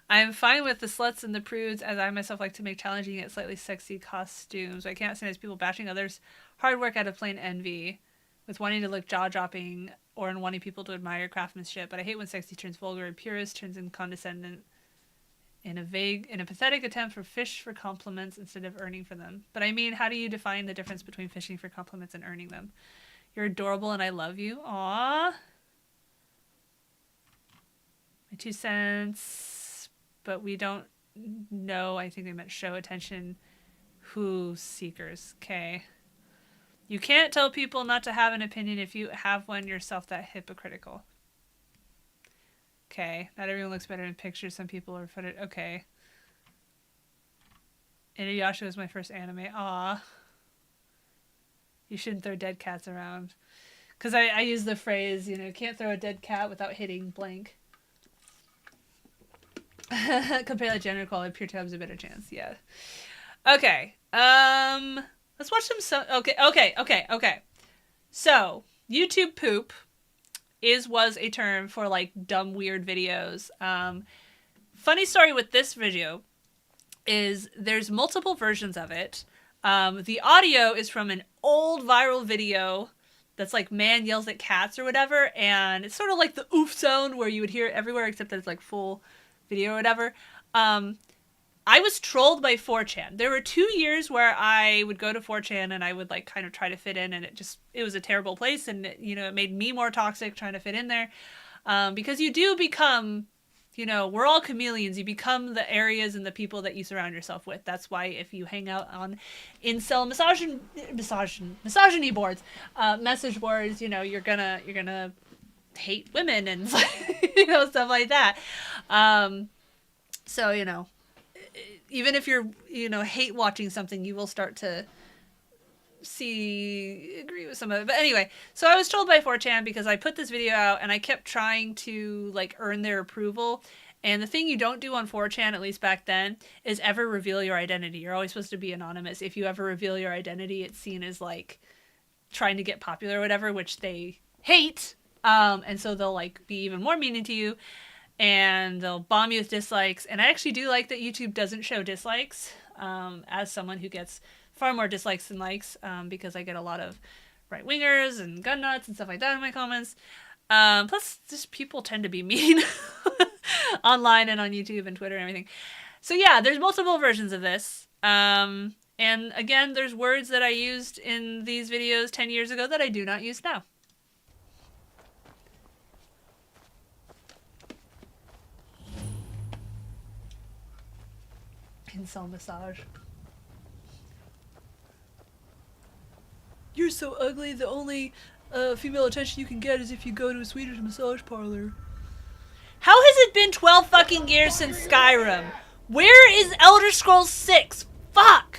I'm fine with the sluts and the prudes, as I myself like to make challenging yet slightly sexy costumes. I can't stand as people bashing others' hard work out of plain envy, with wanting to look jaw-dropping or in wanting people to admire craftsmanship. But I hate when sexy turns vulgar and purist turns in condescendent in a pathetic attempt for fish for compliments instead of earning for them. But I mean, how do you define the difference between fishing for compliments and earning them? You're adorable and I love you. Aww. My 2 cents. But we don't know. I think they meant show attention. Who seekers? Okay. You can't tell people not to have an opinion if you have one yourself. That hypocritical. Okay. Not everyone looks better in pictures. Some people are footed. Okay. Inuyasha was my first anime. Aw. You shouldn't throw dead cats around. Because I use the phrase, you know, can't throw a dead cat without hitting blank. Compare that gender equality, pure tabs a better chance. Yeah. Okay. Let's watch some. Okay. So, YouTube poop was a term for like dumb, weird videos. Funny story with this video is there's multiple versions of it. The audio is from an old viral video that's like man yells at cats or whatever, and it's sort of like the oof sound where you would hear it everywhere, except that it's like full video or whatever. I was trolled by 4chan. There were 2 years where I would go to 4chan and I would like kind of try to fit in, and it was a terrible place, and it made me more toxic trying to fit in there. Because you do become, we're all chameleons. You become the areas and the people that you surround yourself with. That's why if you hang out on incel misogyny boards, message boards, you're gonna hate women and stuff like that. So, even if you're, hate watching something, you will start to agree with some of it. But anyway, so I was told by 4chan because I put this video out and I kept trying to like earn their approval. And the thing you don't do on 4chan, at least back then, is ever reveal your identity. You're always supposed to be anonymous. If you ever reveal your identity, it's seen as like trying to get popular or whatever, which they hate. And so they'll like be even more mean to you. And they'll bomb you with dislikes. And I actually do like that YouTube doesn't show dislikes, as someone who gets far more dislikes than likes, because I get a lot of right-wingers and gun nuts and stuff like that in my comments. Plus, just people tend to be mean online and on YouTube and Twitter and everything. So yeah, there's multiple versions of this. And again, there's words that I used in these videos 10 years ago that I do not use now. Incel massage. You're so ugly, the only female attention you can get is if you go to a Swedish massage parlor. How has it been 12 fucking years since Skyrim? Where is Elder Scrolls 6? Fuck!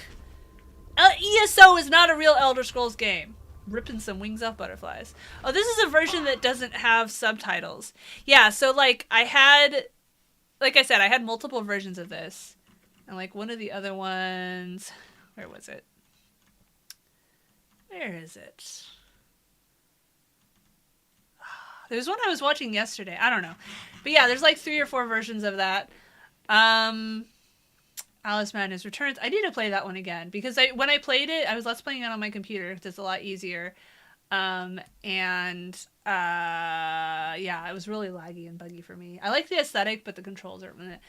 ESO is not a real Elder Scrolls game. Ripping some wings off butterflies. Oh, this is a version that doesn't have subtitles. Yeah, so like I had multiple versions of this. And like one of the other ones, where was it? Where is it? There's one I was watching yesterday. I don't know. But yeah, there's like 3 or 4 versions of that. Alice Madness Returns. I need to play that one again because when I played it, I was let's playing it on my computer because it's a lot easier. Yeah, it was really laggy and buggy for me. I like the aesthetic, but the controls are in it.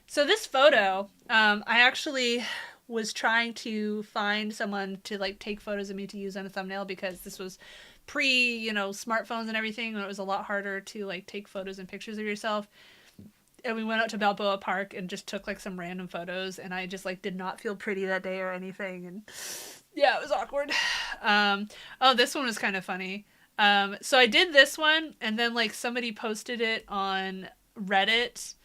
So this photo, I actually was trying to find someone to like take photos of me to use on a thumbnail because this was pre, smartphones and everything, and it was a lot harder to like take photos and pictures of yourself. And we went out to Balboa Park and just took like some random photos, and I just like did not feel pretty that day or anything, and yeah, it was awkward. Oh, this one was kind of funny. So I did this one, and then like somebody posted it on Reddit.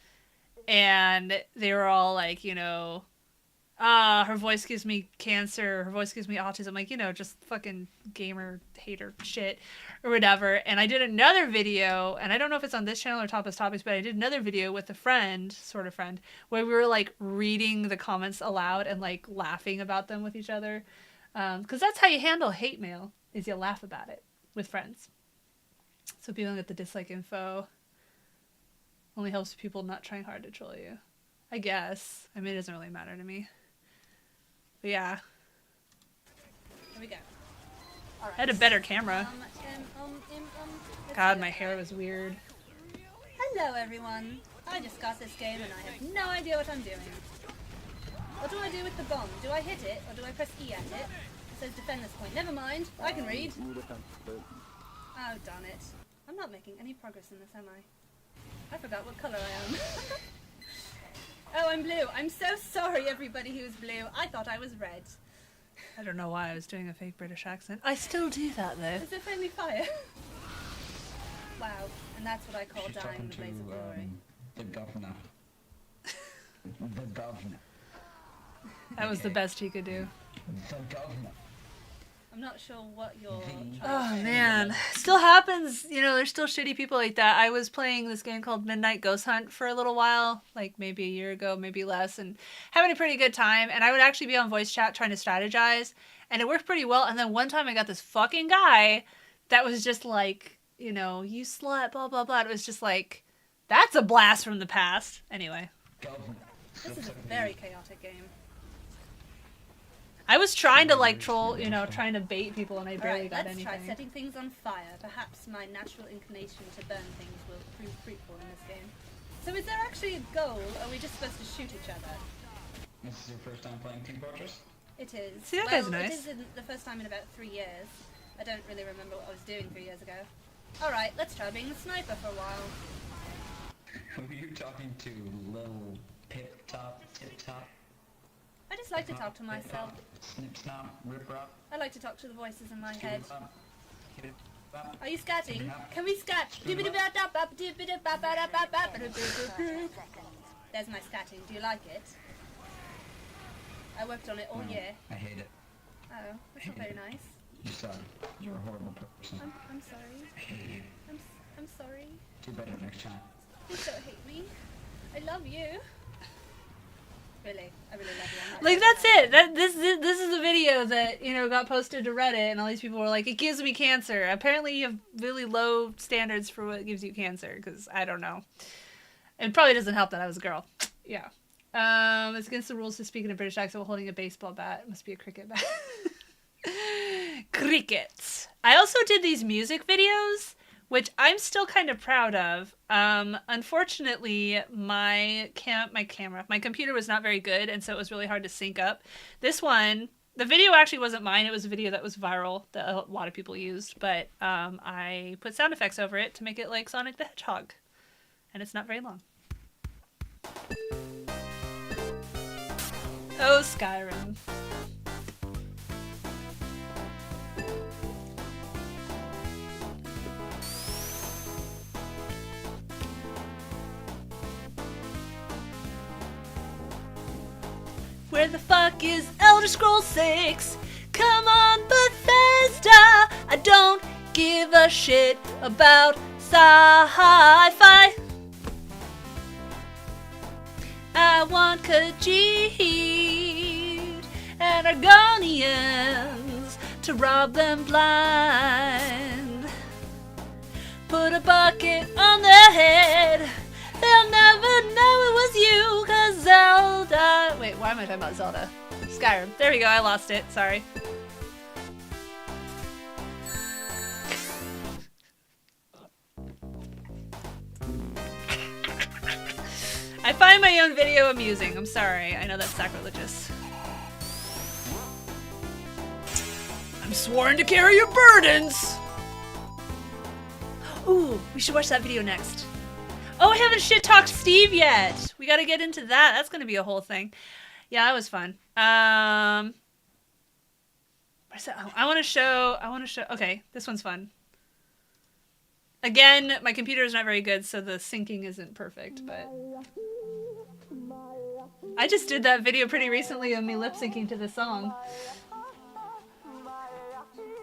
And they were all like, her voice gives me cancer, her voice gives me autism, like, just fucking gamer hater shit or whatever. And I did another video, and I don't know if it's on this channel or Tapas Topics, but I did another video with a friend, sort of friend, where we were like reading the comments aloud and like laughing about them with each other. Because that's how you handle hate mail, is you laugh about it with friends. So people don't get the dislike info. Only helps people not trying hard to troll you. I guess. I mean, it doesn't really matter to me. But yeah. Here we go. All right. I had a better camera. Let's God, go. my hair was weird. Hello, everyone. I just got this game and I have no idea what I'm doing. What do I do with the bomb? Do I hit it or do I press E at it? It says defend this point. Never mind, I can read. Oh, darn it. I'm not making any progress in this, am I? I forgot what colour I am. Oh, I'm blue. I'm so sorry, everybody who's blue. I thought I was red. I don't know why I was doing a fake British accent. I still do that though. Is it friendly fire? Wow, and that's what I call dying in the blaze of glory. The governor. The governor. That was the best he could do. The governor. I'm not sure what you're trying Oh to say. man, still happens. You know, there's still shitty people like that. I was playing this game called Midnight Ghost Hunt for a little while, like maybe a year ago, maybe less, and having a pretty good time. And I would actually be on voice chat trying to strategize, and it worked pretty well. And then one time I got this fucking guy that was just like, you know, you slut, blah blah blah. It was just like, that's a blast from the past. Anyway, Governor. This is a very chaotic game. I was trying to like troll, you know, trying to bait people, and I barely Alright, got let's anything. try setting things on fire. Perhaps my natural inclination to burn things will prove fruitful in this game. So is there actually a goal, or are we just supposed to shoot each other? This is your first time playing Team Fortress? It is. See, that well, guy's nice. It is the first time in about 3 years. I don't really remember what I was doing 3 years ago. Alright, let's try being the sniper for a while. Were you talking to Lil Pip Top, Tip Top? I just like to talk to myself. Snip Snap, Rip Rap, I like to talk to the voices in my Skip head. Bop, Hit It Bop. Are you scatting? Can we scat? There's my scatting. Do you like it? I worked on it all No, year. I hate it. Oh, that's not very nice. You suck. You're a horrible person. I'm sorry. I hate you. I'm sorry. Do better next time. Please don't hate me. I love you. Really, I really love you. I'm not Like, joking. that's it. This is a video that, you know, got posted to Reddit, and all these people were like, it gives me cancer. Apparently you have really low standards for what gives you cancer, because I don't know. It probably doesn't help that I was a girl. Yeah. It's against the rules to speak in a British accent while holding a baseball bat. It must be a cricket bat. Cricket. I also did these music videos, which I'm still kind of proud of. Unfortunately, my computer was not very good, and so it was really hard to sync up. This one, the video actually wasn't mine. It was a video that was viral that a lot of people used, but I put sound effects over it to make it like Sonic the Hedgehog, and it's not very long. Oh, Skyrim. Where the fuck is Elder Scrolls 6? Come on, Bethesda! I don't give a shit about sci-fi. I want Khajiit and Argonians to rob them blind. Put a bucket on their head. They'll never know it was you, 'cause Zelda... Wait, why am I talking about Zelda? Skyrim. There we go, I lost it. Sorry. I find my own video amusing. I'm sorry. I know that's sacrilegious. I'm sworn to carry your burdens! Ooh, we should watch that video next. Oh, I haven't shit-talked Steve yet. We gotta get into that. That's gonna be a whole thing. Yeah, that was fun. What is that? Oh, I wanna show, okay, this one's fun. Again, my computer is not very good, so the syncing isn't perfect, but... I just did that video pretty recently of me lip-syncing to the song.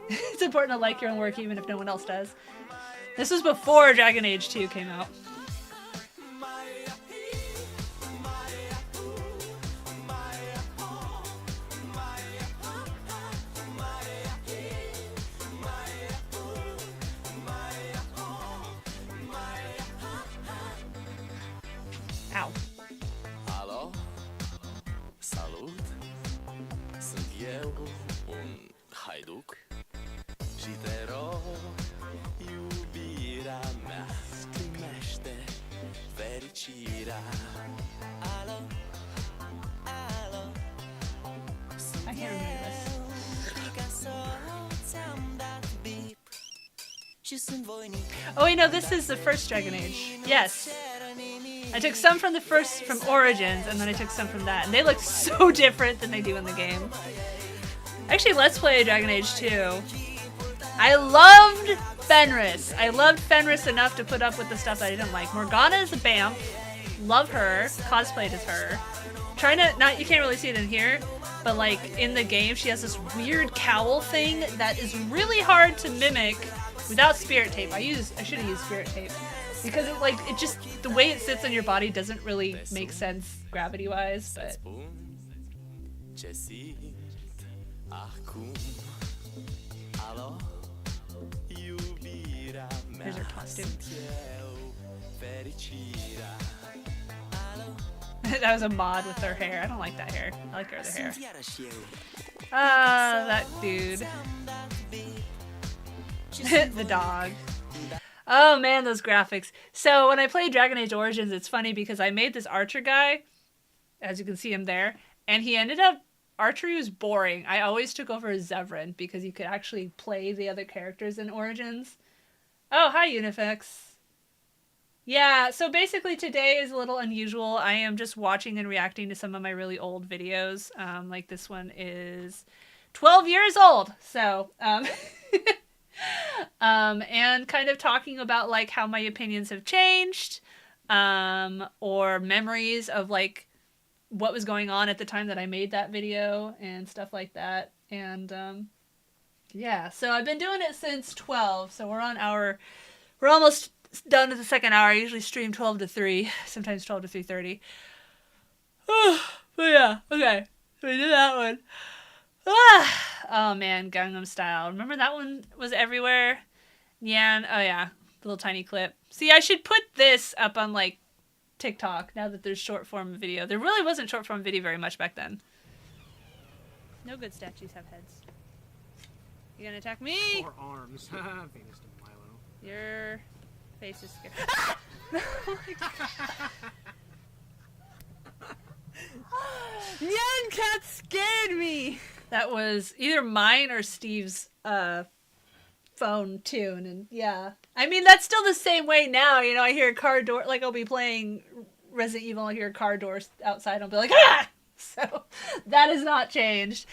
It's important to like your own work even if no one else does. This was before Dragon Age 2 came out. Ow. Alo? Salut? Sunt eu, un haiduc și te rog, iubirea mea, primește fericirea. Oh wait, no, this is the first Dragon Age. Yes. I took some from from Origins, and then I took some from that. And they look so different than they do in the game. Actually, let's play Dragon Age 2. I loved Fenris. I loved Fenris enough to put up with the stuff that I didn't like. Morgana is a BAMF. Love her. Cosplayed as her. Trying to, not, you can't really see it in here, but like in the game, she has this weird cowl thing that is really hard to mimic without spirit tape. I should have used spirit tape because it just, the way it sits on your body doesn't really make sense gravity-wise, but. Here's her costume. That was a mod with her hair. I don't like that hair. I like her other hair. That dude. The dog. Oh man, those graphics. So when I played Dragon Age Origins, it's funny because I made this archer guy, as you can see him there, and he ended up, archery was boring. I always took over as Zevran because you could actually play the other characters in Origins. Oh, hi Unifex. Yeah, so basically today is a little unusual. I am just watching and reacting to some of my really old videos. Like this one is 12 years old. So, and kind of talking about like how my opinions have changed, or memories of like what was going on at the time that I made that video and stuff like that. And, yeah, so I've been doing it since 12. So we're almost done with the second hour. I usually stream 12 to 3, sometimes 12 to 3:30. But yeah, okay. So we did that one. Oh man, Gangnam Style. Remember that one was everywhere? Yeah, oh yeah, little tiny clip. See, I should put this up on like TikTok now that there's short form video. There really wasn't short form video very much back then. No good statues have heads. You gonna attack me? Or arms. Venus de Milo. Your face is scared. Nyan Cat scared me. That was either mine or Steve's phone tune, and yeah. I mean, that's still the same way now. You know, I hear a car door, like I'll be playing Resident Evil, I hear a car door outside, I'll be like, ah! So that has not changed.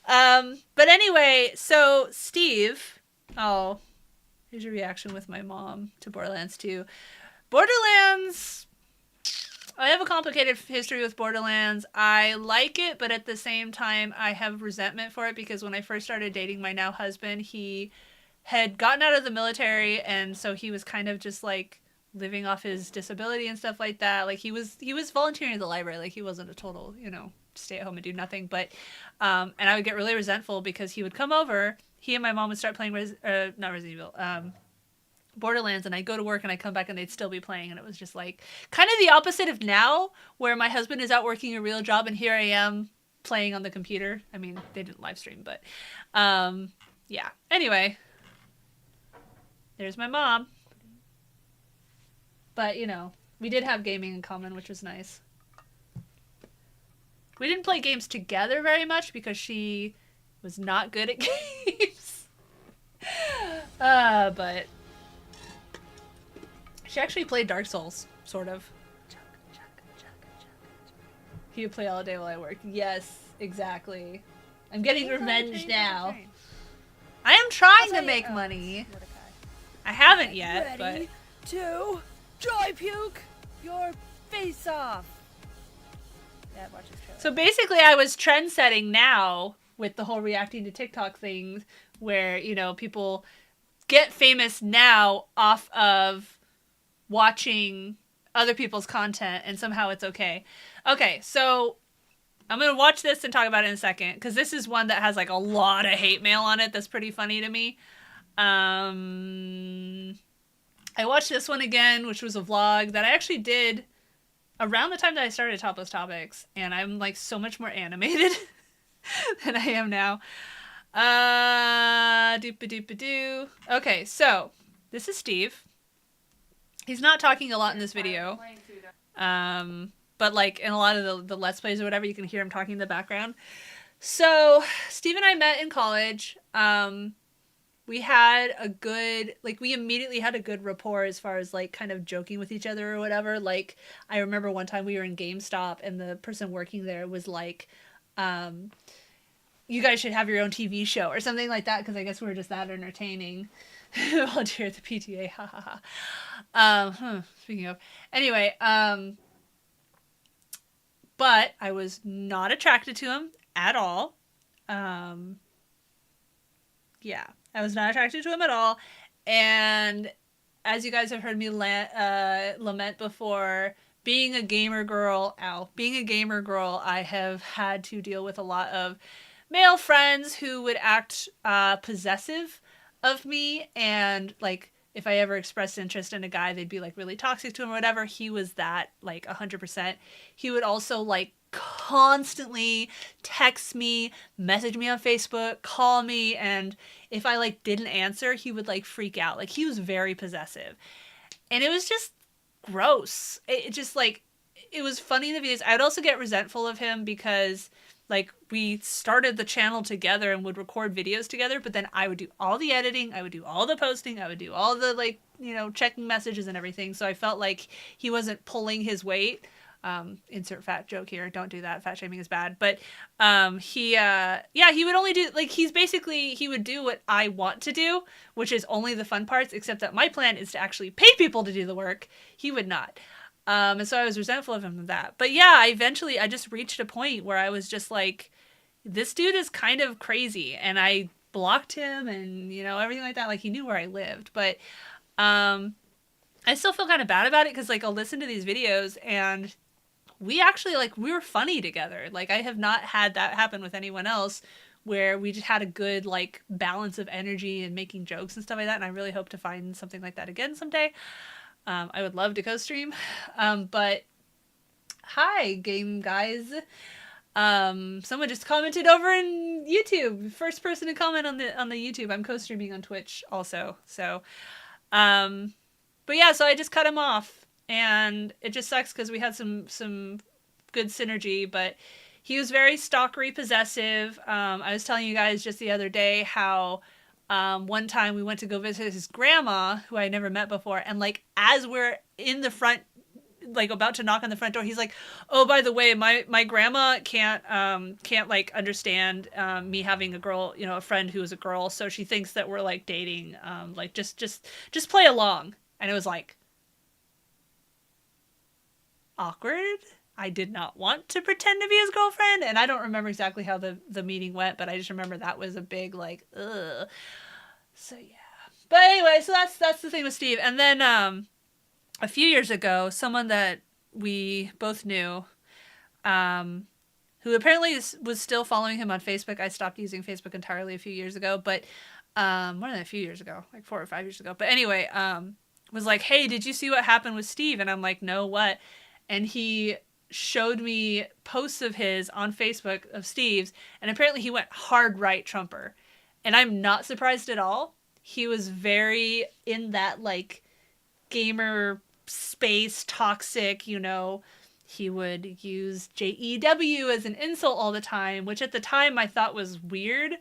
But anyway, so Steve, oh, here's your reaction with my mom to Borderlands 2. Borderlands, I have a complicated history with Borderlands. I like it, but at the same time, I have resentment for it because when I first started dating my now husband, he had gotten out of the military, and so he was kind of just like living off his disability and stuff like that. Like he was volunteering at the library. Like he wasn't a total, you know, stay at home and do nothing. But and I would get really resentful because he would come over. He and my mom would start playing not Resident Evil, Borderlands, and I'd go to work and I'd come back and they'd still be playing, and it was just like kind of the opposite of now, where my husband is out working a real job and here I am playing on the computer. I mean, they didn't live stream, but yeah. Anyway, there's my mom. But, you know, we did have gaming in common, which was nice. We didn't play games together very much because she was not good at games. But she actually played Dark Souls, sort of. He would play all day while I worked. Yes, exactly. I'm getting revenge now. I am trying to make money. I haven't yet, but... to dry puke your face off. Dad watches trailers. So basically I was trend setting now with the whole reacting to TikTok thing where, you know, people get famous now off of watching other people's content and somehow it's okay. Okay, so I'm going to watch this and talk about it in a second because this is one that has like a lot of hate mail on it that's pretty funny to me. I watched this one again, which was a vlog that I actually did around the time that I started Topless Topics, and I'm like so much more animated than I am now. Doop-a-doop-a-doo. Okay, so this is Steve. He's not talking a lot in this video. But like in a lot of the Let's Plays or whatever, you can hear him talking in the background. So Steve and I met in college. we had a good, like, we immediately had a good rapport as far as, like, kind of joking with each other or whatever. Like, I remember one time we were in GameStop and the person working there was like, you guys should have your own TV show or something like that, because I guess we were just that entertaining. Volunteer at the PTA, ha ha ha. Speaking of, anyway, but I was not attracted to him at all. Yeah, I was not attracted to him at all. And as you guys have heard me lament before, being a gamer girl, I have had to deal with a lot of male friends who would act possessive of me, and like if I ever expressed interest in a guy, they'd be like really toxic to him or whatever. He was that, like 100%. He would also like constantly text me, message me on Facebook, call me, and if I like didn't answer, he would like freak out. Like he was very possessive. And it was just gross. It just like, it was funny in the videos. I'd also get resentful of him because like we started the channel together and would record videos together, but then I would do all the editing, I would do all the posting, I would do all the like, you know, checking messages and everything. So I felt like he wasn't pulling his weight. Insert fat joke here. Don't do that. Fat shaming is bad. But he would only do, like, he would do what I want to do, which is only the fun parts, except that my plan is to actually pay people to do the work. He would not. And so I was resentful of him for that. But yeah, I just reached a point where I was just like, this dude is kind of crazy. And I blocked him and, you know, everything like that. Like, he knew where I lived. But I still feel kind of bad about it because, like, I'll listen to these videos and we actually, like, we were funny together. Like, I have not had that happen with anyone else where we just had a good, like, balance of energy and making jokes and stuff like that. And I really hope to find something like that again someday. I would love to co-stream. But hi, game guys. Someone just commented over in YouTube. First person to comment on the YouTube. I'm co-streaming on Twitch also. So, but yeah, so I just cut him off, and it just sucks because we had some good synergy, but he was very stalkery possessive. I was telling you guys just the other day how one time we went to go visit his grandma, who I never met before, and like as we're in the front, like about to knock on the front door, he's like, "Oh, by the way, my grandma can't like understand me having a girl, you know, a friend who is a girl, so she thinks that we're like dating. Like just play along." And it was like awkward. I did not want to pretend to be his girlfriend, and I don't remember exactly how the meeting went, but I just remember that was a big like ugh. So yeah. But anyway, so that's the thing with Steve. And then a few years ago, someone that we both knew, who apparently was still following him on Facebook. I stopped using Facebook entirely a few years ago, but more than a few years ago, like 4 or 5 years ago. But anyway, was like, "Hey, did you see what happened with Steve?" And I'm like, "No, what?" And he showed me posts of his on Facebook of Steve's, and apparently he went hard right Trumper. And I'm not surprised at all. He was very in that like gamer space, toxic, you know. He would use JEW as an insult all the time, which at the time I thought was weird,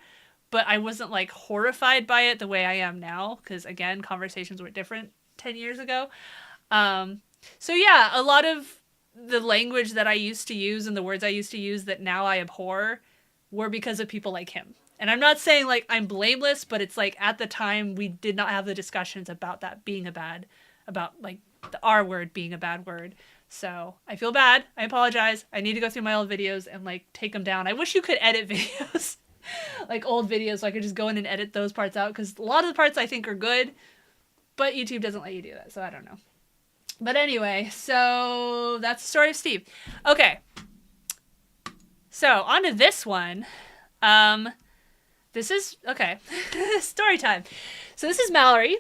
but I wasn't like horrified by it the way I am now, because again, conversations were different 10 years ago. So yeah, a lot of the language that I used to use and the words I used to use that now I abhor were because of people like him. And I'm not saying like I'm blameless, but it's like at the time we did not have the discussions about that being about like the R word being a bad word. So I feel bad. I apologize. I need to go through my old videos and like take them down. I wish you could edit videos, like old videos, so I could just go in and edit those parts out, because a lot of the parts I think are good, but YouTube doesn't let you do that, so I don't know. But anyway, so that's the story of Steve. Okay. So, on to this one. This is, okay, story time. So this is Mallory.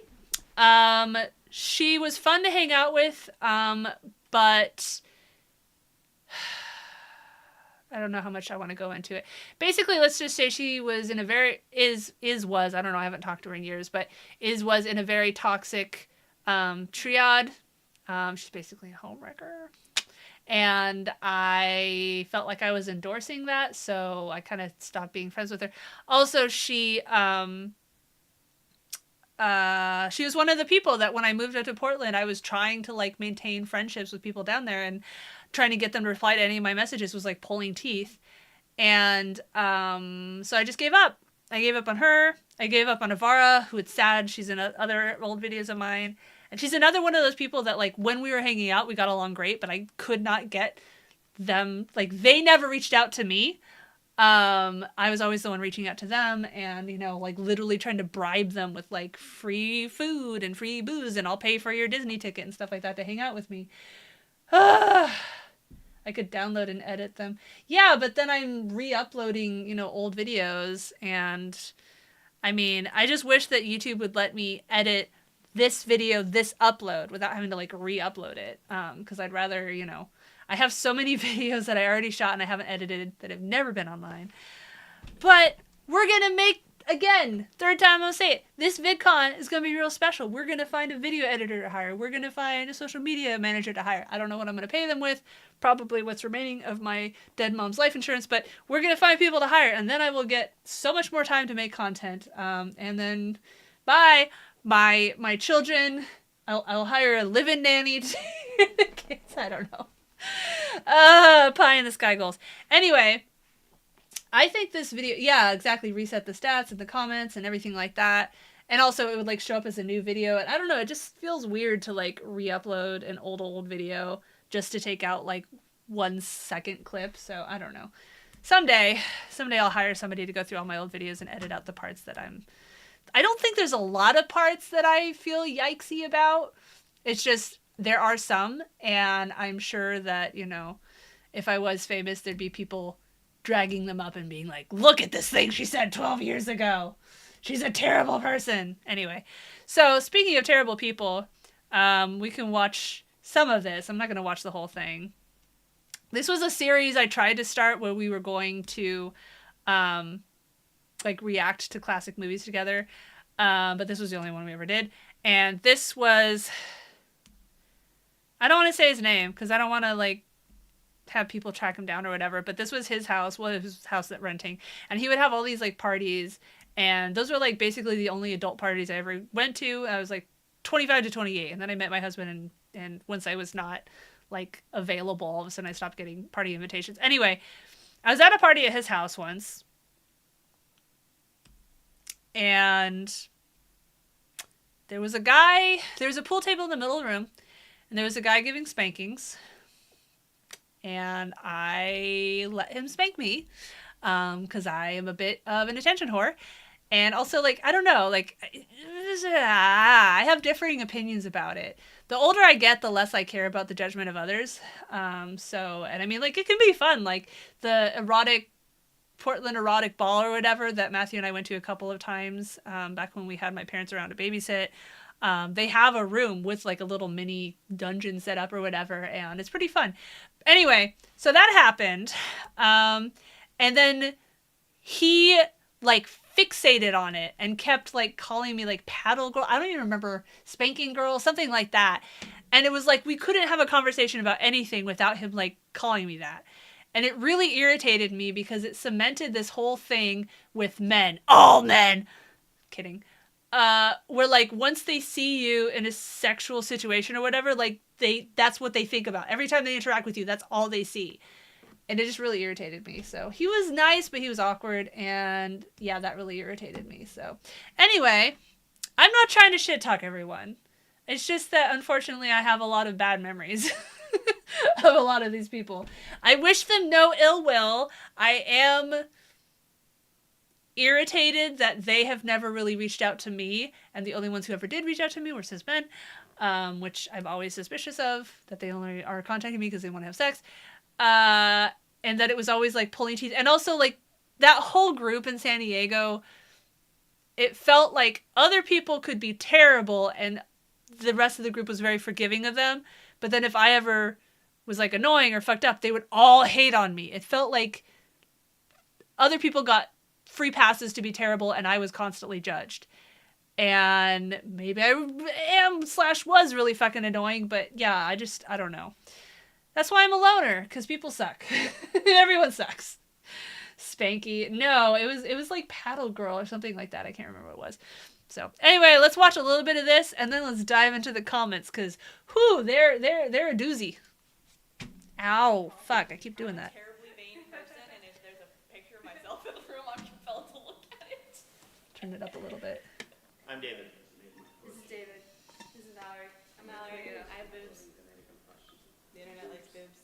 She was fun to hang out with, but I don't know how much I want to go into it. Basically, let's just say she was in a very, was, I don't know, I haven't talked to her in years, but was in a very toxic triad. She's basically a homewrecker. And I felt like I was endorsing that, so I kind of stopped being friends with her. Also, she she was one of the people that when I moved up to Portland, I was trying to like maintain friendships with people down there, and trying to get them to reply to any of my messages was like pulling teeth. And so I just gave up. I gave up on her. I gave up on Avara, who it's sad. She's in other old videos of mine. And she's another one of those people that, like, when we were hanging out, we got along great, but I could not get them. Like, they never reached out to me. I was always the one reaching out to them and, you know, like, literally trying to bribe them with, like, free food and free booze, and I'll pay for your Disney ticket and stuff like that to hang out with me. I could download and edit them. Yeah, but then I'm re-uploading, you know, old videos, and I mean, I just wish that YouTube would let me edit this video, this upload, without having to like re-upload it. Because I'd rather, you know, I have so many videos that I already shot and I haven't edited that have never been online. But we're gonna make, again, third time I'll say it, this VidCon is gonna be real special. We're gonna find a video editor to hire. We're gonna find a social media manager to hire. I don't know what I'm gonna pay them with. Probably what's remaining of my dead mom's life insurance, but we're gonna find people to hire, and then I will get so much more time to make content. And then, bye, my children. I'll hire a live-in nanny to the kids. I don't know. Pie in the sky goals. Anyway, I think this video, yeah, exactly, reset the stats and the comments and everything like that. And also it would like show up as a new video. And I don't know, it just feels weird to like re-upload an old video just to take out like 1 second clip. So I don't know. Someday I'll hire somebody to go through all my old videos and edit out the parts that I don't think there's a lot of parts that I feel yikesy about. It's just, there are some, and I'm sure that, you know, if I was famous, there'd be people dragging them up and being like, look at this thing she said 12 years ago. She's a terrible person. Anyway, so speaking of terrible people, we can watch some of this. I'm not going to watch the whole thing. This was a series I tried to start where we were going to like react to classic movies together. But this was the only one we ever did. And this was, I don't want to say his name because I don't want to like have people track him down or whatever, but this was his house, his house that renting, and he would have all these like parties, and those were like basically the only adult parties I ever went to. I was like 25 to 28, and then I met my husband, and once I was not like available, all of a sudden I stopped getting party invitations. Anyway, I was at a party at his house once, and there was a pool table in the middle of the room, and there was a guy giving spankings. And I let him spank me, because I am a bit of an attention whore. And also, like, I don't know, like, I have differing opinions about it. The older I get, the less I care about the judgment of others. And I mean, like, it can be fun. Like, the Portland erotic ball or whatever that Matthew and I went to a couple of times, back when we had my parents around to babysit. They have a room with like a little mini dungeon set up or whatever, and it's pretty fun. Anyway, so that happened. And then he like fixated on it and kept like calling me like paddle girl. I don't even remember, spanking girl, something like that. And it was like, we couldn't have a conversation about anything without him like calling me that. And it really irritated me because it cemented this whole thing with men. All men. Kidding. Where like once they see you in a sexual situation or whatever, like that's what they think about. Every time they interact with you, that's all they see. And it just really irritated me. So he was nice, but he was awkward, and yeah, that really irritated me. So anyway, I'm not trying to shit talk everyone. It's just that unfortunately I have a lot of bad memories of a lot of these people. I wish them no ill will. I am irritated that they have never really reached out to me, and the only ones who ever did reach out to me were cis men, which I'm always suspicious of, that they only are contacting me because they want to have sex, and that it was always like pulling teeth. And also like that whole group in San Diego, it felt like other people could be terrible and the rest of the group was very forgiving of them, but then if I ever was like annoying or fucked up, they would all hate on me. It felt like other people got free passes to be terrible and I was constantly judged. And maybe I was really fucking annoying, but yeah, I don't know. That's why I'm a loner, because people suck. Everyone sucks. Spanky. No, it was like Paddle Girl or something like that. I can't remember what it was. So anyway, let's watch a little bit of this and then let's dive into the comments because, whew, they're a doozy. Ow, fuck! I keep doing that. Terribly vain person, and if there's a picture of myself in the room, I'm compelled to look at it. Turn it up a little bit. I'm David. This is David. This is Mallory. I'm Mallory. I have boobs. The internet likes boobs.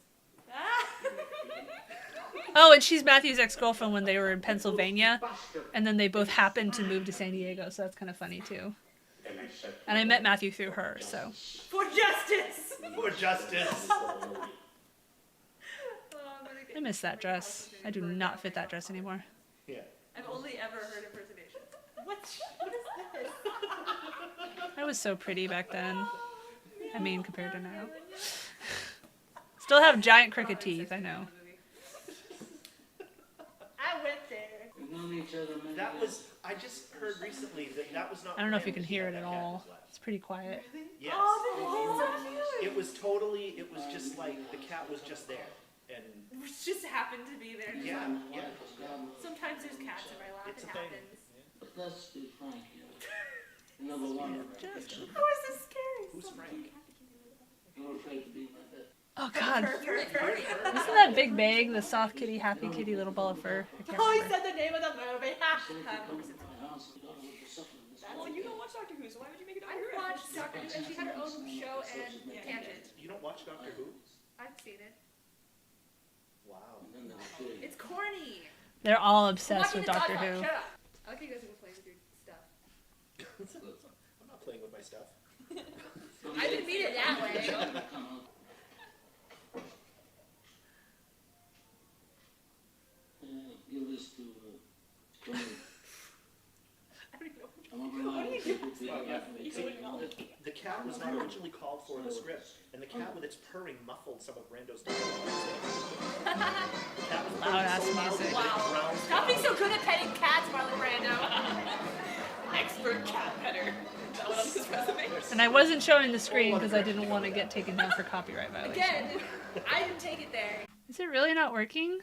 Oh, and she's Matthew's ex-girlfriend when they were in Pennsylvania, and then they both happened to move to San Diego, so that's kind of funny too. And I met Matthew through her, so. For justice! For justice. I miss that dress. I do not fit that dress anymore. Yeah. I've only ever heard impersonations. What is this? I was so pretty back then. I mean, compared to now. Still have giant crooked teeth, I know. I went there. That was. I just heard recently that was not. I don't know if you can hear it at all. It's pretty quiet. Yes. Oh, so cute. It was totally. It was just like the cat was just there, and Which just happened to be there. yeah, yeah. Sometimes there's cats in my lap. It's It a thing. happens. Let's be frank here. Number one, How is this scary? Who's Frank? you're afraid to be my bed. Oh god. Purr. Isn't that Big Bang, the soft kitty, happy kitty little ball of fur? I can't Oh, he remember. said the name of the movie. So if you come to my house, you don't know what you're suffering this Well, you don't watch Doctor Who, so why would you make it Doctor Who? I watched Doctor Who, and she had her own show and tangent. You don't watch Doctor Who? I've seen it. Wow. And then they'll kill you. It's corny. They're all obsessed Watching with the Doctor dog Who. Shut up. I like how you guys are playing with your stuff. I'm not playing with my stuff. I didn't mean it that way. Give this to Tony. I don't even know. I'm gonna rely on people to be The cat was not originally called for in the script, and the cat with its purring muffled some of Brando's dialogue. The cat was purring Loud-ass so loud music. that it Wow. drowned Stop being so good at petting cats, Marlon Brando. Expert cat petter. Is that what on his resume? And I wasn't showing the screen because I didn't want to get taken down for copyright violation. Again, I didn't take it there. Is it really not working?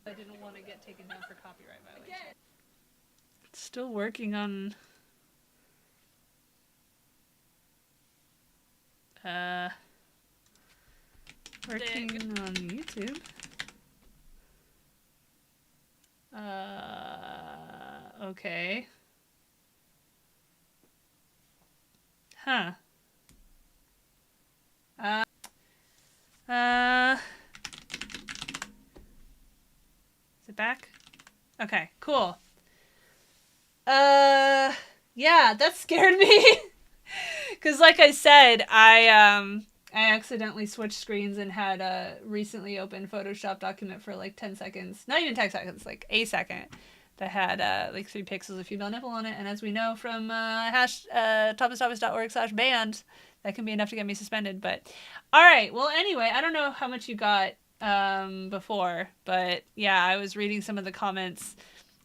I didn't want to get taken down for copyright violation. Again. It's still working on... Working on YouTube. Okay. Huh. Is it back? Okay, cool. Yeah, that scared me. Cause like I said, I accidentally switched screens and had a recently opened Photoshop document for like 10 seconds. Not even 10 seconds, like a second. That had like 3 pixels of female nipple on it. And as we know from topistopice.org/banned, that can be enough to get me suspended. But all right, well, anyway, I don't know how much you got before, but yeah, I was reading some of the comments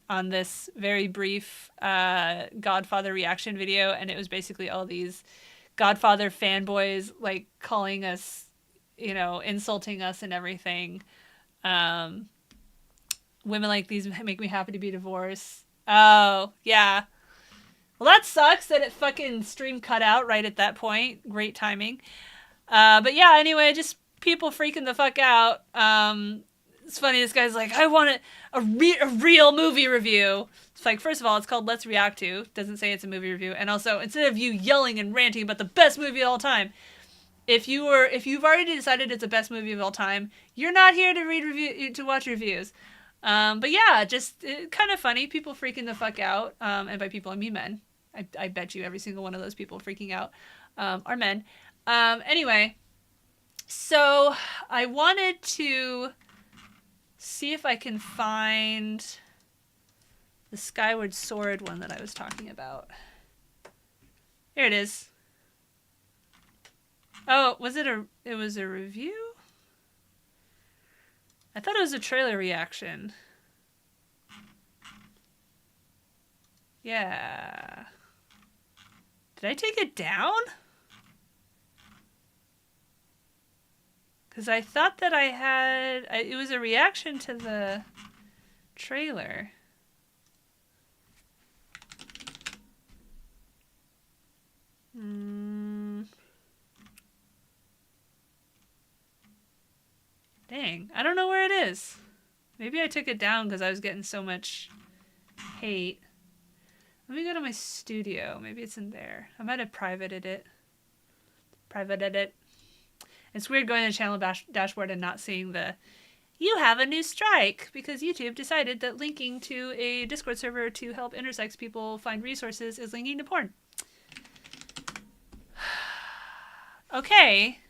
on this very brief Godfather reaction video, and it was basically all these Godfather fanboys like calling us, you know, insulting us and everything. Women like these make me happy to be divorced. Oh, yeah. Well, that sucks that it fucking stream cut out right at that point. Great timing. But yeah, anyway, just people freaking the fuck out. It's funny, this guy's like, I want a real movie review. It's like, first of all, it's called Let's React To. Doesn't say it's a movie review. And also, instead of you yelling and ranting about the best movie of all time, if you've already decided it's the best movie of all time, you're not here to watch reviews. But yeah, just kind of funny. People freaking the fuck out. And by people, I mean men. I bet you every single one of those people freaking out are men. Anyway, so I wanted to see if I can find the Skyward Sword one that I was talking about. Here it is. Oh, it was a review? I thought it was a trailer reaction. Yeah. Did I take it down? Because I thought that I had... it was a reaction to the trailer. Dang. I don't know where it is. Maybe I took it down because I was getting so much hate. Let me go to my studio. Maybe it's in there. I might have privated it. It's weird going to the channel dashboard and not seeing the "you have a new strike" because YouTube decided that linking to a Discord server to help intersex people find resources is linking to porn. Okay.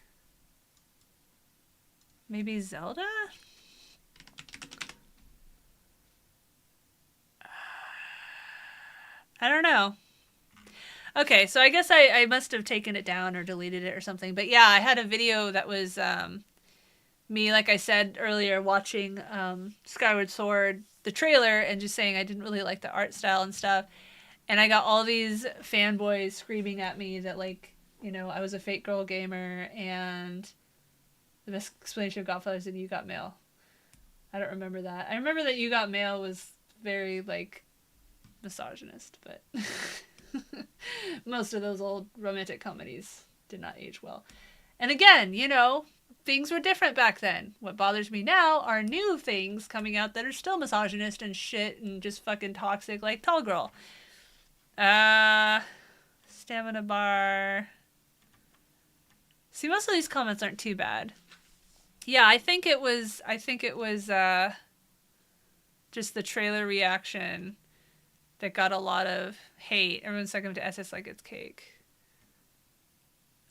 Maybe Zelda? I don't know. Okay, so I guess I must have taken it down or deleted it or something. But yeah, I had a video that was me, like I said earlier, watching Skyward Sword, the trailer, and just saying I didn't really like the art style and stuff. And I got all these fanboys screaming at me that, like, you know, I was a fake girl gamer and the best explanation of Godfather is that You Got Mail. I don't remember that. I remember that You Got Mail was very, like, misogynist, but... most of those old romantic comedies did not age well. And again, you know, things were different back then. What bothers me now are new things coming out that are still misogynist and shit and just fucking toxic, like Tall Girl. Stamina bar. See, most of these comments aren't too bad. Yeah, I think it was just the trailer reaction that got a lot of hate. Everyone's second to SS like it's cake.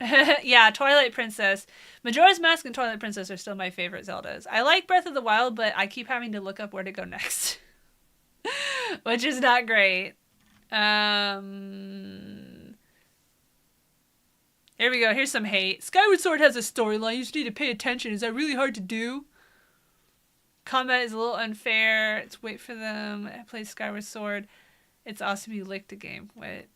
Yeah, Twilight Princess. Majora's Mask and Twilight Princess are still my favorite Zeldas. I like Breath of the Wild, but I keep having to look up where to go next. Which is not great. Here we go. Here's some hate. Skyward Sword has a storyline. You just need to pay attention. Is that really hard to do? Combat is a little unfair. It's wait for them. I played Skyward Sword. It's awesome you licked a game. What?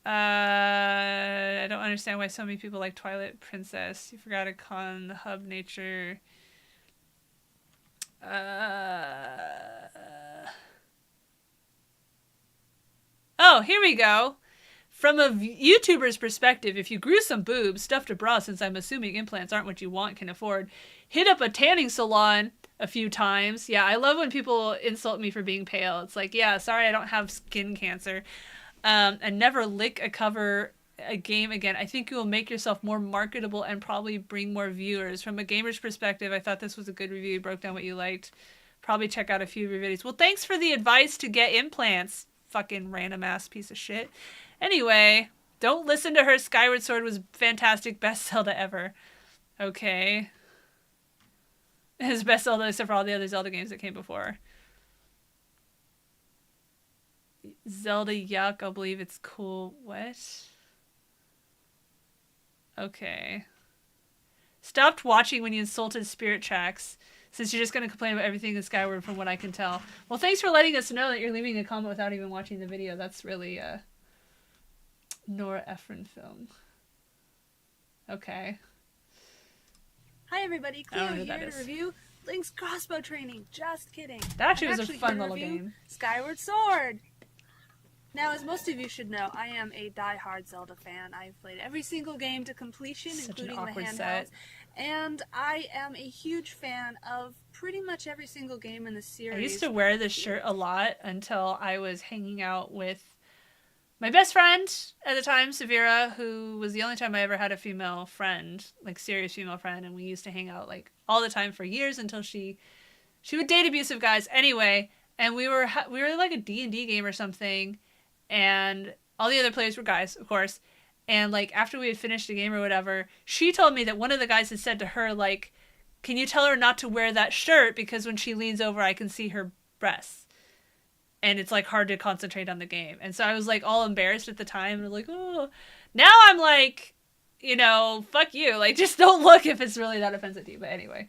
I don't understand why so many people like Twilight Princess. You forgot a con, the hub nature. Oh, here we go. From a YouTuber's perspective, if you grew some boobs, stuffed a bra, since I'm assuming implants aren't what you want, can afford, hit up a tanning salon a few times. Yeah, I love when people insult me for being pale. It's like, yeah, sorry I don't have skin cancer. And never lick a game again. I think you will make yourself more marketable and probably bring more viewers. From a gamer's perspective, I thought this was a good review. You broke down what you liked. Probably check out a few of your videos. Well, thanks for the advice to get implants, fucking random ass piece of shit. Anyway, don't listen to her. Skyward Sword was fantastic. Best Zelda ever. Okay. His best Zelda except for all the other Zelda games that came before. Zelda yuck. I'll believe it's cool. What? Okay. Stopped watching when you insulted Spirit Tracks, since you're just going to complain about everything in Skyward from what I can tell. Well, thanks for letting us know that you're leaving a comment without even watching the video. That's really Nora Ephron film. Okay. Hi everybody, I don't Cleo know who that here to is. review Link's crossbow training. Just kidding. That actually I'm was a here fun to little review game. Skyward Sword. Now, as most of you should know, I am a die-hard Zelda fan. I've played every single game to completion, Such an including the awkward handhelds. set. And I am a huge fan of pretty much every single game in the series. I used to wear this shirt a lot until I was hanging out with my best friend at the time, Severa, who was the only time I ever had a female friend, like serious female friend, and we used to hang out like all the time for years until she would date abusive guys anyway. And we were like a D&D game or something, and all the other players were guys, of course. And like after we had finished the game or whatever, she told me that one of the guys had said to her, like, "Can you tell her not to wear that shirt because when she leans over, I can see her breasts." And it's like hard to concentrate on the game. And so I was like all embarrassed at the time and like, oh, now I'm like, you know, fuck you. Like, just don't look if it's really that offensive to you. But anyway,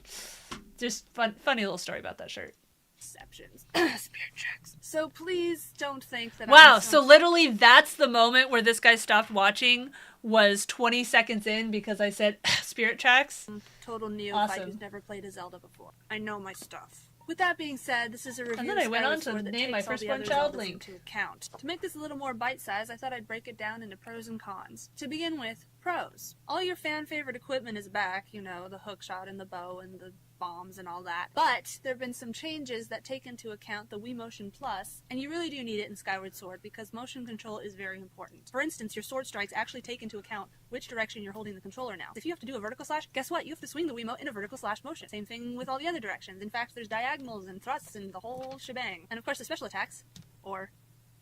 just funny little story about that shirt. Exceptions. Spirit tracks. So please don't think that Wow, I'm so literally that's the moment where this guy stopped watching was 20 seconds in because I said Spirit Tracks. total neophyte Awesome. who's never played a Zelda before. I know my stuff. With that being said, this is a review And then of I went on Skyward to Sword that name my takes all the firstborn other child Zeldas Link. into account. To make this a little more bite-sized, I thought I'd break it down into pros and cons. To begin with, pros. All your fan-favorite equipment is back, you know, the hookshot and the bow and the bombs and all that. But there have been some changes that take into account the Wii Motion Plus, and you really do need it in Skyward Sword because motion control is very important. For instance, your sword strikes actually take into account which direction you're holding the controller now. If you have to do a vertical slash, guess what? You have to swing the Wiimote in a vertical slash motion. Same thing with all the other directions. In fact, there's diagonals and thrusts and the whole shebang. And of course the special attacks, or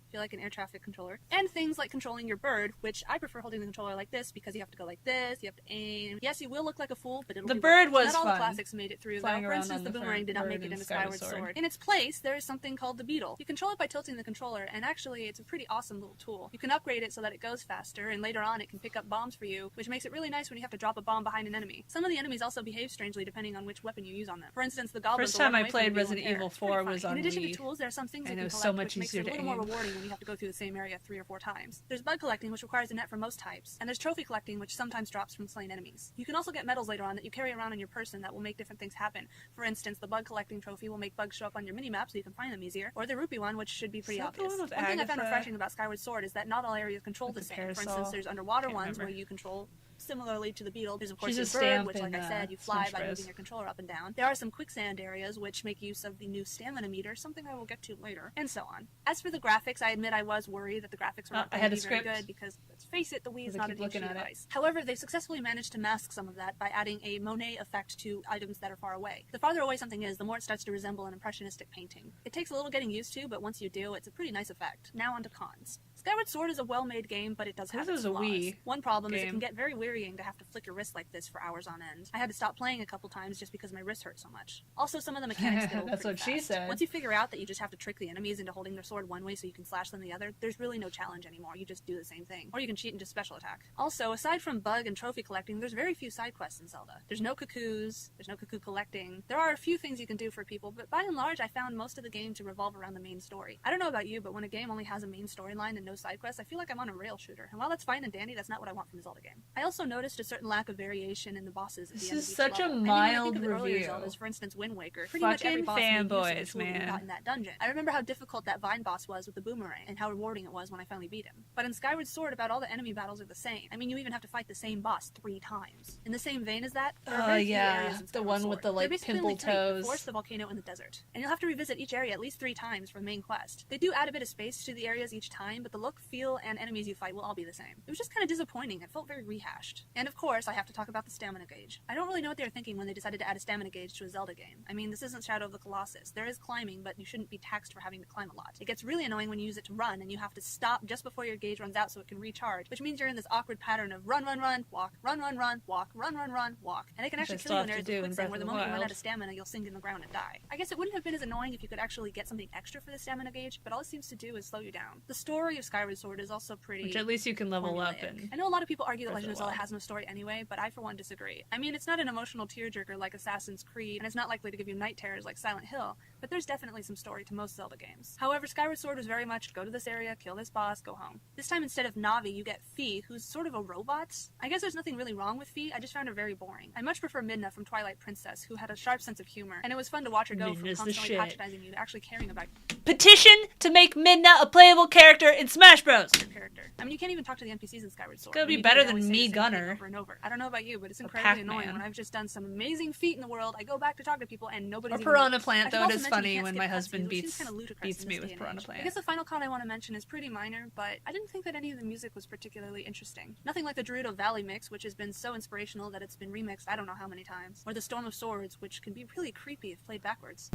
if you like an air traffic controller, and things like controlling your bird, which I prefer holding the controller like this because you have to go like this, you have to aim. Yes, you will look like a fool, but it'll The be bird worth it. was Not all the fun. classics made it through, though. Flying For around instance, on the the boomerang did not bird make it in into Skyward Skyward Sword. Sword. In its place, there is something called the Beetle. You control it by tilting the controller, and actually it's a pretty awesome little tool. You can upgrade it so that it goes faster, and later on it can pick up bombs for you, which makes it really nice when you have to drop a bomb behind an enemy. Some of the enemies also behave strangely depending on which weapon you use on them. For instance, the goblins First will time run I away from played the Beetle Resident in terror. Evil It's pretty 4 funny. was on In addition Wii, to tools, there are some things and you it can was collect so much which makes easier it a to little more aim. rewarding when you have to go through the same area 3 or 4 times. There's bug collecting, which requires a net for most types, and there's trophy collecting, which sometimes drops from slain enemies. You can also get medals later on that you carry around on your person that will make different things happen. For instance, the bug collecting trophy will make bugs show up on your mini-map so you can find them easier, or the rupee one, which should be pretty Is that the obvious. one with One thing I found Agatha? refreshing about Skyward Sword is that not all areas control the With the same. For parasol? instance, there's underwater Can't ones remember. where you control similarly to the Beetle. There's of course She's your a bird, stamp which like in, I said, you fly Smash by Bros. moving your controller up and down. There are some quicksand areas which make use of the new stamina meter, something I will get to later, and so on. As for the graphics, I admit I was worried that the graphics were not I going had to a be very script. good because, let's face it, the Wii is I not keep an looking HD at it. device. However, they successfully managed to mask some of that by adding a Monet effect to items that are far away. The farther away something is, the more it starts to resemble an impressionistic painting. It takes a little getting used to, but once you do, it's a pretty nice effect. Now on to cons. Skyward Sword is a well-made game, but it does have This its is a flaws. Wii One problem is it game. can get very wearying to have to flick your wrist like this for hours on end. I had to stop playing a couple times just because my wrist hurt so much. Also, some of the mechanics get old That's pretty what she fast. said. Once you figure out that you just have to trick the enemies into holding their sword one way so you can slash them the other, there's really no challenge anymore. You just do the same thing. Or you can cheat and just special attack. Also, aside from bug and trophy collecting, there's very few side quests in Zelda. There's no cuckoos, there's no cuckoo collecting. There are a few things you can do for people, but by and large, I found most of the game to revolve around the main story. I don't know about you, but when a game only has a main storyline and no side quests, I feel like I'm on a rail shooter. And while that's fine and dandy, that's not what I want from a Zelda game. I also noticed a certain lack of variation in the bosses at This the end is of each such a level. I mean, when I think mild of the earlier review. Zeldas, for instance, Wind Waker, pretty much every Fucking boss made use of the fanboys, tool that you man. got in that dungeon. I remember how difficult that vine boss was with the boomerang and how rewarding it was when I finally beat him. But in Skyward Sword, about all the enemy battles are the same. I mean, you even have to fight the same boss 3 times. In the same vein as that, there are very few yeah, areas in the Skyward one Sword. with the, There like, are basically pimple only 3, toes. the forest, the volcano, and the desert. And you'll have to revisit each area at least 3 times for the main quest. They do add a bit of space to the areas each time, but the look, feel, and enemies you fight will all be the same. It was just kind of disappointing. It felt very rehashed. And of course, I have to talk about the stamina gauge. I don't really know what they were thinking when they decided to add a stamina gauge to a Zelda game. I mean, this isn't Shadow of the Colossus. There is climbing, but you shouldn't be taxed for having to climb a lot. It gets really annoying when you use it to run, and you have to stop just before your gauge runs out so it can recharge, which means you're in this awkward pattern of run, run, run, walk, run, run, run, walk, run, run, run, walk. And it can Which I actually still kill you in have to areas do of in quicksand Breath where of the the moment you run Wild. out of stamina, you'll sink in the ground and die. I guess it wouldn't have been as annoying if you could actually get something extra for the stamina gauge, but all it seems to do is slow you down. The story of Skyward Sword is also pretty Which at least you can level up formulaic. in. I know a lot of people argue that Breath of Legend of the Zelda Wild. has no story anyway, but I for one disagree. I mean, it's not an emotional tearjerker like Assassin's Creed, and it's not likely to give you night terrors like Silent Hill, but there's definitely some story to most Zelda games. However, Skyward Sword was very much go to this area, kill this boss, go home. This time instead of Navi, you get Fi, who's sort of a robot. I guess there's nothing really wrong with Fi, I just found her very boring. I much prefer Midna from Twilight Princess, who had a sharp sense of humor, and it was fun to watch her go from Midna's the constantly shit. patronizing you to actually caring about Petition to make Midna a playable character in Smash Bros. your character. I mean, you can't even talk to the NPCs in Skyward Sword. It's gotta When be you do, better they than always say me, the same thing Gunner. over and over. I don't know about you, but it's Or incredibly Pac-Man. annoying when I've just done some amazing feat in the world. I go back to talk to people and nobody's Or even Piranha moved. Plant, I should though it also is mention you funny can't when skip my cutscenes, husband which seems kinda ludicrous beats in me this with day and Piranha age. Plant. I guess the final con I want to mention is pretty minor, but I didn't think that any of the music was particularly interesting. Nothing like the Gerudo Valley mix, which has been so inspirational that it's been remixed I don't know how many times, or the Storm of Swords, which can be really creepy if played backwards.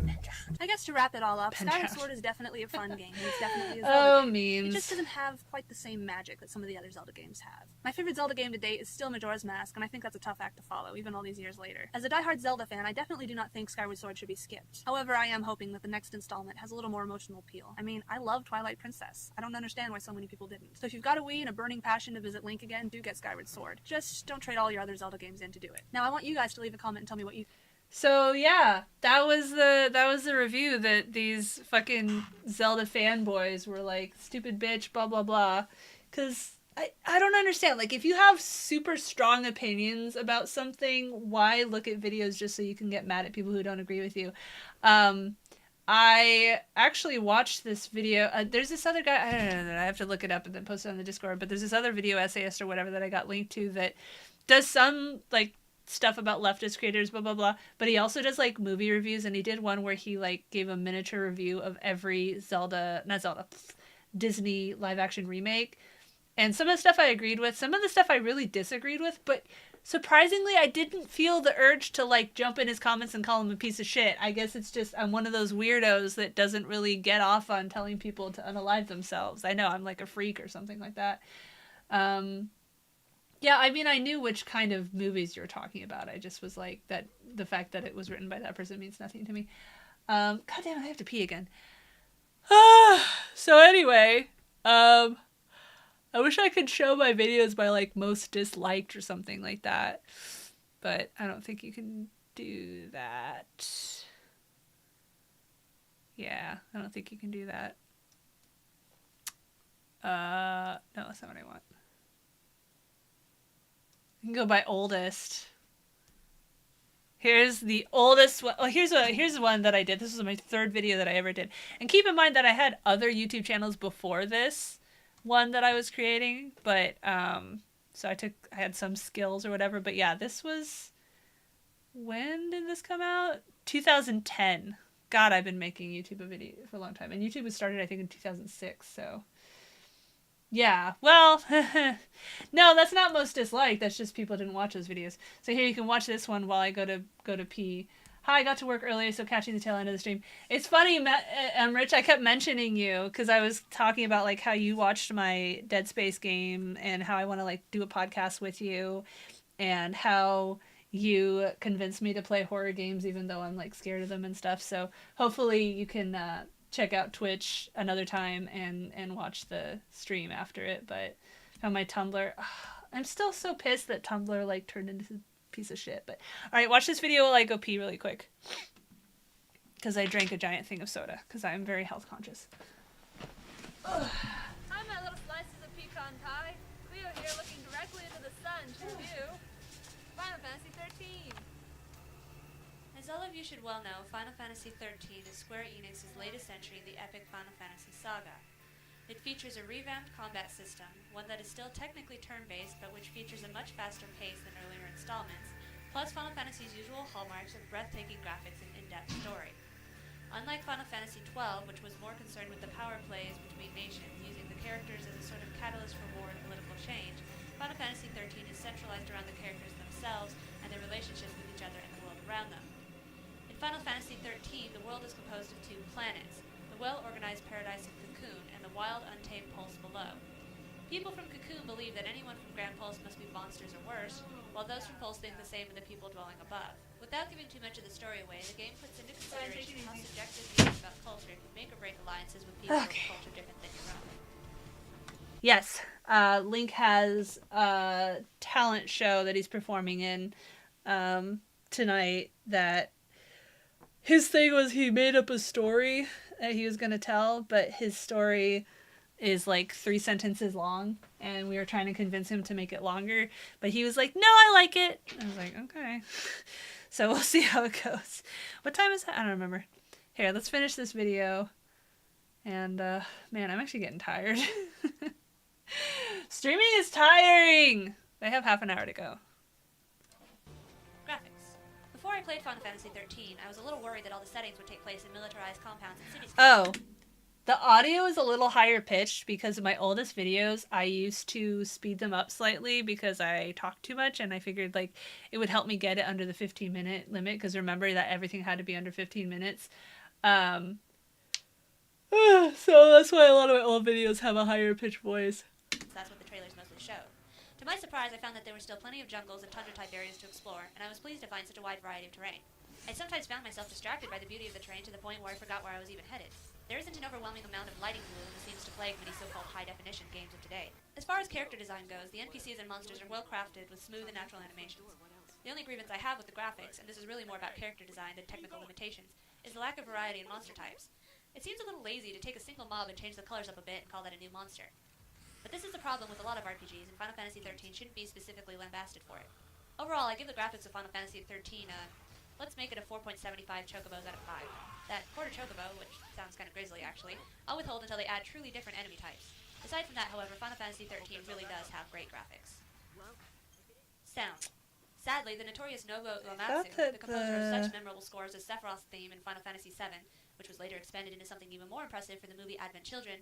I guess to wrap it all up, Skyward Pendraft. Sword is definitely a fun game, and it's definitely a Oh, Zelda game. It memes. just doesn't have quite the same magic that some of the other Zelda games have. My favorite Zelda game to date is still Majora's Mask, and I think that's a tough act to follow, even all these years later. As a diehard Zelda fan, I definitely do not think Skyward Sword should be skipped. However, I am hoping that the next installment has a little more emotional appeal. I mean, I love Twilight Princess. I don't understand why so many people didn't. So if you've got a Wii and a burning passion to visit Link again, do get Skyward Sword. Just don't trade all your other Zelda games in to do it. Now, I want you guys to leave a comment and tell me what you So yeah, that was the review that these fucking Zelda fanboys were like, stupid bitch, blah blah blah. Cause I don't understand. Like, if you have super strong opinions about something, why look at videos just so you can get mad at people who don't agree with you? I actually watched this video. There's this other guy. I don't know. I have to look it up and then post it on the Discord. But there's this other video essayist or whatever that I got linked to that does some like stuff about leftist creators, blah blah blah. But he also does like movie reviews, and he did one where he like gave a miniature review of every Disney live action remake. And some of the stuff I agreed with, some of the stuff I really disagreed with, but surprisingly, I didn't feel the urge to like jump in his comments and call him a piece of shit. I guess it's just I'm one of those weirdos that doesn't really get off on telling people to unalive themselves. I know I'm like a freak or something like that. Yeah, I mean, I knew which kind of movies you were talking about. I just was like, that the fact that it was written by that person means nothing to me. God damn it, I have to pee again. So anyway, I wish I could show my videos by like most disliked or something like that, but I don't think you can do that. Yeah, I don't think you can do that. No, that's not what I want. You can go by oldest. Here's the oldest one. Well, here's one that I did. This was my third video that I ever did. And keep in mind that I had other YouTube channels before this one that I was creating, but so I had some skills or whatever, but yeah, this was, when did this come out? 2010. God, I've been making YouTube a video for a long time, and YouTube was started I think in 2006, so yeah, well, no, that's not most disliked, that's just people didn't watch those videos. So here you can watch this one while I go to pee. Hi, I got to work early, so catching the tail end of the stream. It's funny, Rich, I kept mentioning you because I was talking about like how you watched my Dead Space game and how I want to like do a podcast with you and how you convinced me to play horror games even though I'm like scared of them and stuff. So hopefully you can check out Twitch another time and watch the stream after it. But on my Tumblr, I'm still so pissed that Tumblr like turned into piece of shit. But all right, watch this video while I go pee really quick because I drank a giant thing of soda because I'm very health conscious. Hi, my little slices of pecan pie. Cleo here, looking directly into the sun to review Final Fantasy 13. As all of you should well know, Final Fantasy 13 is Square Enix's latest entry in the epic Final Fantasy saga. It features a revamped combat system, one that is still technically turn-based but which features a much faster pace than earlier installments, plus Final Fantasy's usual hallmarks of breathtaking graphics and in-depth story. Unlike Final Fantasy XII, which was more concerned with the power plays between nations, using the characters as a sort of catalyst for war and political change, Final Fantasy 13 is centralized around the characters themselves and their relationships with each other and the world around them. In Final Fantasy 13, the world is composed of two planets, the well-organized paradise of Cocoon and the wild, untamed Pulse below. People from Cocoon believe that anyone from Grand Pulse must be monsters or worse, while those from Pulse think the same of the people dwelling above. Without giving too much of the story away, the game puts into consideration how subjective views about culture can make or break alliances with people of a culture different than your own. Yes, Link has a talent show that he's performing in tonight that his thing was he made up a story that he was going to tell, but his story is like 3 sentences long, and we were trying to convince him to make it longer, but he was like, no, I like it. I was like, okay. So we'll see how it goes. What time is that? I don't remember. Here, let's finish this video. And, man, I'm actually getting tired. Streaming is tiring! I have half an hour to go. Graphics. Before I played Final Fantasy 13, I was a little worried that all the settings would take place in militarized compounds and cities. Oh. The audio is a little higher pitched because of my oldest videos. I used to speed them up slightly because I talked too much, and I figured like it would help me get it under the 15-minute limit, because remember that everything had to be under 15 minutes. So that's why a lot of my old videos have a higher pitched voice. That's what the trailers mostly showed. To my surprise, I found that there were still plenty of jungles and tundra-type areas to explore, and I was pleased to find such a wide variety of terrain. I sometimes found myself distracted by the beauty of the terrain to the point where I forgot where I was even headed. There isn't an overwhelming amount of lighting glue that seems to plague many so-called high-definition games of today. As far as character design goes, the NPCs and monsters are well crafted with smooth and natural animations. The only grievance I have with the graphics, and this is really more about character design than technical limitations, is the lack of variety in monster types. It seems a little lazy to take a single mob and change the colors up a bit and call that a new monster. But this is the problem with a lot of RPGs, and Final Fantasy XIII shouldn't be specifically lambasted for it. Overall, I give the graphics of Final Fantasy XIII let's make it a 4.75 chocobos out of 5. That quarter chocobo, which sounds kind of grisly actually, I'll withhold until they add truly different enemy types. Aside from that, however, Final Fantasy XIII really does have great graphics. Sound. Sadly, the notorious Nobuo Uematsu, the composer of such memorable scores as Sephiroth's theme in Final Fantasy VII, which was later expanded into something even more impressive for the movie Advent Children,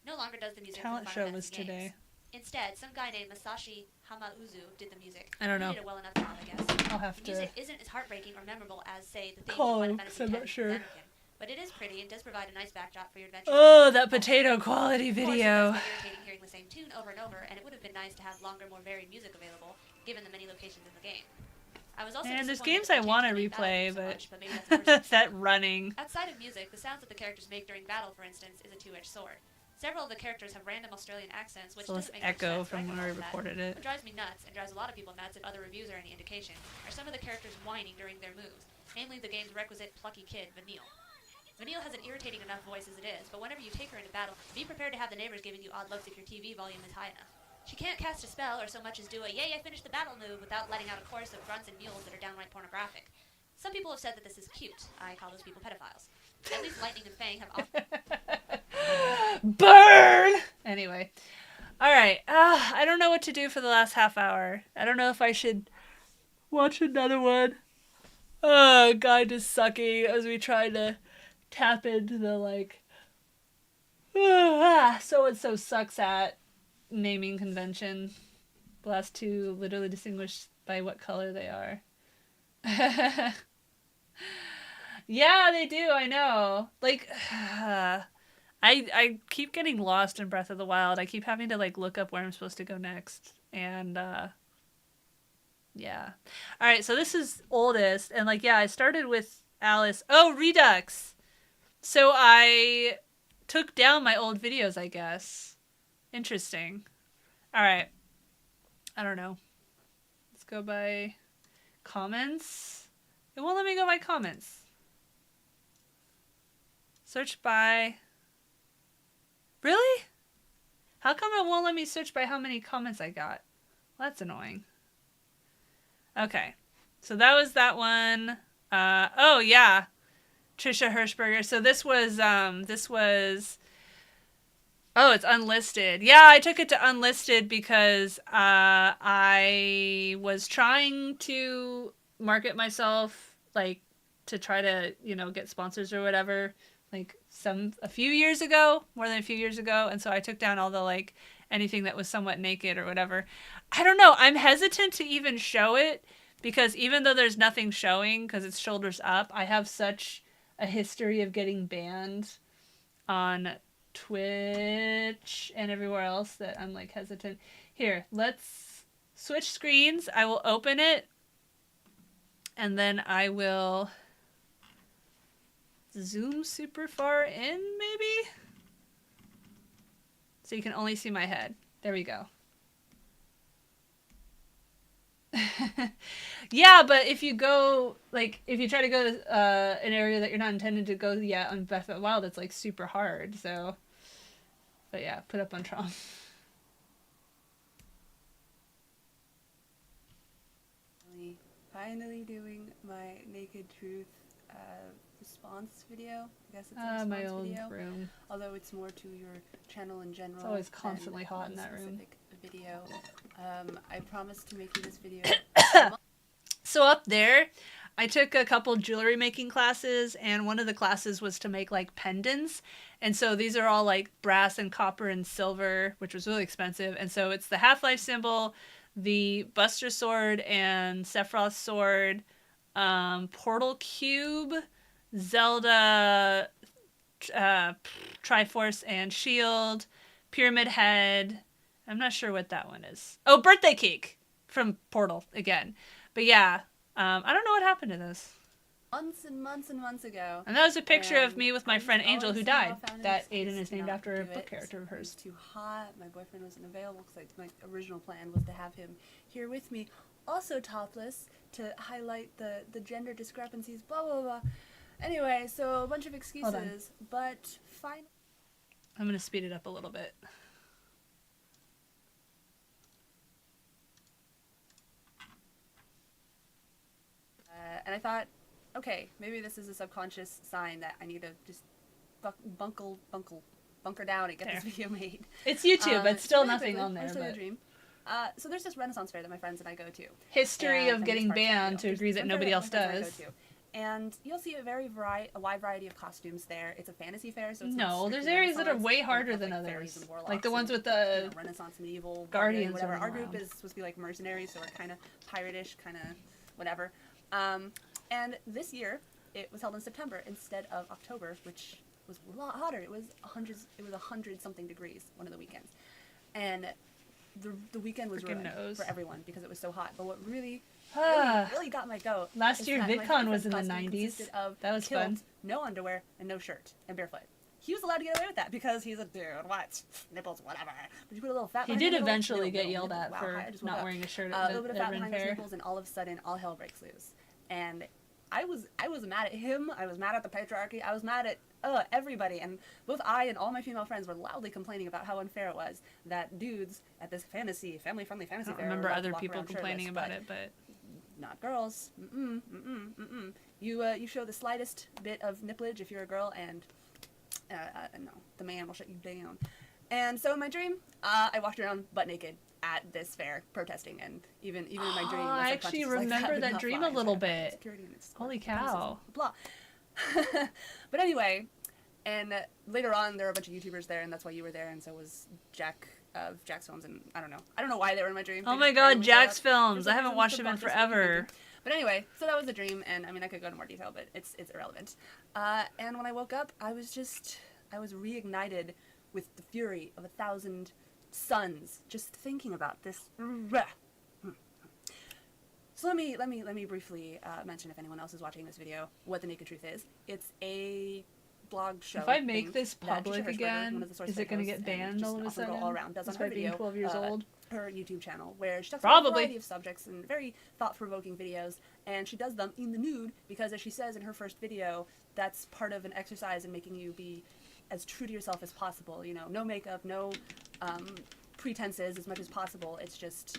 no longer does the music Talent for the show Final was Fantasy today. games. Instead, some guy named Masashi Hamauzu did the music. I don't know. He did a well enough job, I guess. I'll have The to music isn't as heartbreaking or memorable as, say, the theme call of him, Final 'cause Fantasy I'm X not sure. Zanarkand, but it is pretty and does provide a nice backdrop for your adventure. Oh, that potato quality Of course, it video. does get irritating hearing the same tune over and over, and it would have been nice to have longer, more varied music available, given the many locations in the game. I was also And there's disappointed games that I they want to changed the main replay, battle theme so but much, maybe that's a personal that running. Outside of music, the sounds that the characters make during battle, for instance, is a two-edged sword. Several of the characters have random Australian accents, which So let's doesn't make much echo sense, from but I when I can follow recorded that. it. What drives me nuts, and drives a lot of people nuts if other reviews are any indication, are some of the characters whining during their moves, namely the game's requisite plucky kid, Vanille. Vanille has an irritating enough voice as it is, but whenever you take her into battle, be prepared to have the neighbors giving you odd looks if your TV volume is high enough. She can't cast a spell or so much as do a "yay, I finished the battle" move without letting out a chorus of grunts and mules that are downright pornographic. Some people have said that this is cute. I call those people pedophiles. At least Lightning and Fang have often... Burn! Anyway. Alright. I don't know what to do for the last half hour. I don't know if I should watch another one. Oh, God is sucking as we try to tap into the, like... so-and-so sucks at naming convention. The last two literally distinguished by what color they are. Yeah, they do, I know. Like, I keep getting lost in Breath of the Wild. I keep having to, like, look up where I'm supposed to go next. And, yeah. Alright, so this is oldest. And, like, yeah, I started with Alice. Oh, Redux! So I took down my old videos, I guess. Interesting. Alright. I don't know. Let's go by comments. It won't let me go by comments. Search by... Really? How come it won't let me search by how many comments I got? Well, that's annoying. Okay. So that was that one. Oh, yeah. Trisha Hirschberger. So this was... Oh, it's unlisted. Yeah, I took it to unlisted because I was trying to market myself, like, to try to, you know, get sponsors or whatever, like, a few years ago, more than a few years ago, and so I took down all the, like, anything that was somewhat naked or whatever. I don't know, I'm hesitant to even show it, because even though there's nothing showing, because it's shoulders up, I have such a history of getting banned on Twitch and everywhere else that I'm, like, hesitant. Here, let's switch screens. I will open it, and then I will zoom super far in, maybe? So you can only see my head. There we go. Yeah, but if you go, like, if you try to go to an area that you're not intended to go yet on Breath of the Wild, it's, like, super hard, so... But yeah, put up on Tron. Finally doing my Naked Truth response video. I guess it's a response my old video. room. Although it's more to your channel in general. It's always constantly hot in that room. Video. I promised to make you this video. So up there, I took a couple jewelry making classes, and one of the classes was to make, like, pendants. And so these are all, like, brass and copper and silver, which was really expensive. And so it's the Half-Life symbol, the Buster Sword and Sephiroth Sword, Portal Cube, Zelda, Triforce and Shield, Pyramid Head. I'm not sure what that one is. Oh, Birthday Cake from Portal again. But yeah, I don't know what happened to this. Months and months and months ago. And that was a picture of me with my friend I Angel, who somehow died. found an That excuse Aiden is to named not after a do book it. character of It was hers. too hot. My boyfriend wasn't available because my original plan was to have him here with me, also topless, to highlight the gender discrepancies, blah, blah, blah. Anyway, so a bunch of excuses, but finally... I'm going to speed it up a little bit. And I thought, okay, maybe this is a subconscious sign that I need to just bunker down and get this video made. It's YouTube, but still really nothing quickly, on there. I'll show you a But... dream. So there's this Renaissance fair that my friends and I go to. History And of I getting think it's banned to There's agree this that one nobody fair else my friends and I does. go to. And you'll see a wide variety of costumes there. It's a fantasy fair, so it's No, not there's strictly areas that are Renaissance. way They harder have, than like, fairies others. and warlocks Like the ones and, with the Renaissance, medieval, Guardians whatever. running Our group around. is supposed to be like mercenaries, so we're kind of pirate-ish, kind of whatever. And this year, it was held in September instead of October, which was a lot hotter. It was 100 something degrees one of the weekends, and the weekend was Freaking ruined knows. for everyone because it was so hot. But what really got my goat. Last is year that my VidCon was in the boyfriend's costume 90s. consisted of That was kilt, fun. no underwear, and no shirt, and barefoot. He was allowed to get away with that because he's a dude. What? Nipples, whatever. But you put a little fat He behind did the nipple, eventually get little yelled nipple. at Wow, for I just woke not up. wearing a shirt A at little bit of fat Urban behind those Fair. nipples, and all of a sudden, all hell breaks loose. And I was mad at him. I was mad at the patriarchy. I was mad at everybody. And both I and all my female friends were loudly complaining about how unfair it was that dudes at this family-friendly fantasy I don't fair remember were allowed to other walk people around complaining shirtless, about it, but not girls. You show the slightest bit of nipplage if you're a girl, and no, the man will shut you down. And so in my dream, I walked around butt naked at this fair protesting, and even in my dream, I actually remember that dream a little bit. Holy cow! Blah. But anyway, and later on there were a bunch of YouTubers there, and that's why you were there, and so was Jack of Jack's Films, and I don't know why they were in my dream. Oh my god, Jack's Films! I haven't watched them in forever. But anyway, so that was the dream, and I mean I could go into more detail, but it's irrelevant. And when I woke up, I was reignited with the fury of 1,000 suns just thinking about this. So let me briefly mention, if anyone else is watching this video, what The Naked Truth is. It's a blog show. If I make thing this that public Trisha Hirschberger, again, one of the Source is it going to hosts get and banned just all of an a awesome girl sudden? all around, does on her Despite being video, 12 years old? Her YouTube channel, where she talks Probably. about a variety of subjects and very thought-provoking videos, and she does them in the nude because, as she says in her first video, that's part of an exercise in making you be as true to yourself as possible. You know, no makeup, no pretenses as much as possible. It's just,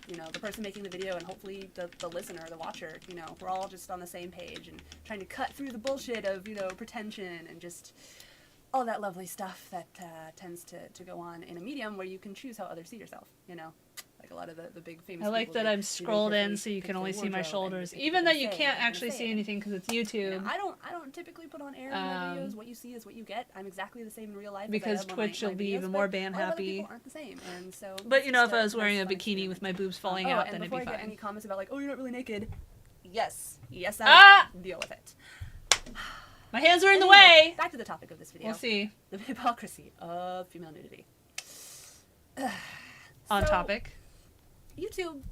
you know, the person making the video and hopefully the listener, the watcher, you know, we're all just on the same page and trying to cut through the bullshit of, you know, pretension and just all that lovely stuff that tends to go on in a medium where you can choose how others see yourself, you know. Like a lot of the big famous I like people that I'm scrolled in so you can only see my shoulders, even though you can't actually see anything because it's YouTube. You know, I don't typically put on air in my videos. What you see is what you get. I'm exactly the same in real life. Because as I am Twitch on will my be videos, even more but ban a lot of other happy. people aren't the same, and so. But you know, if I it's was wearing a nice bikini with my boobs falling oh, out, and then it'd before be I get fine. any comments about like, oh, you're not really naked. Yes, I Ah! deal with it. My hands are in the Anyway, way! Back to the topic of this video. We'll see. The hypocrisy of female nudity. On So, topic. YouTube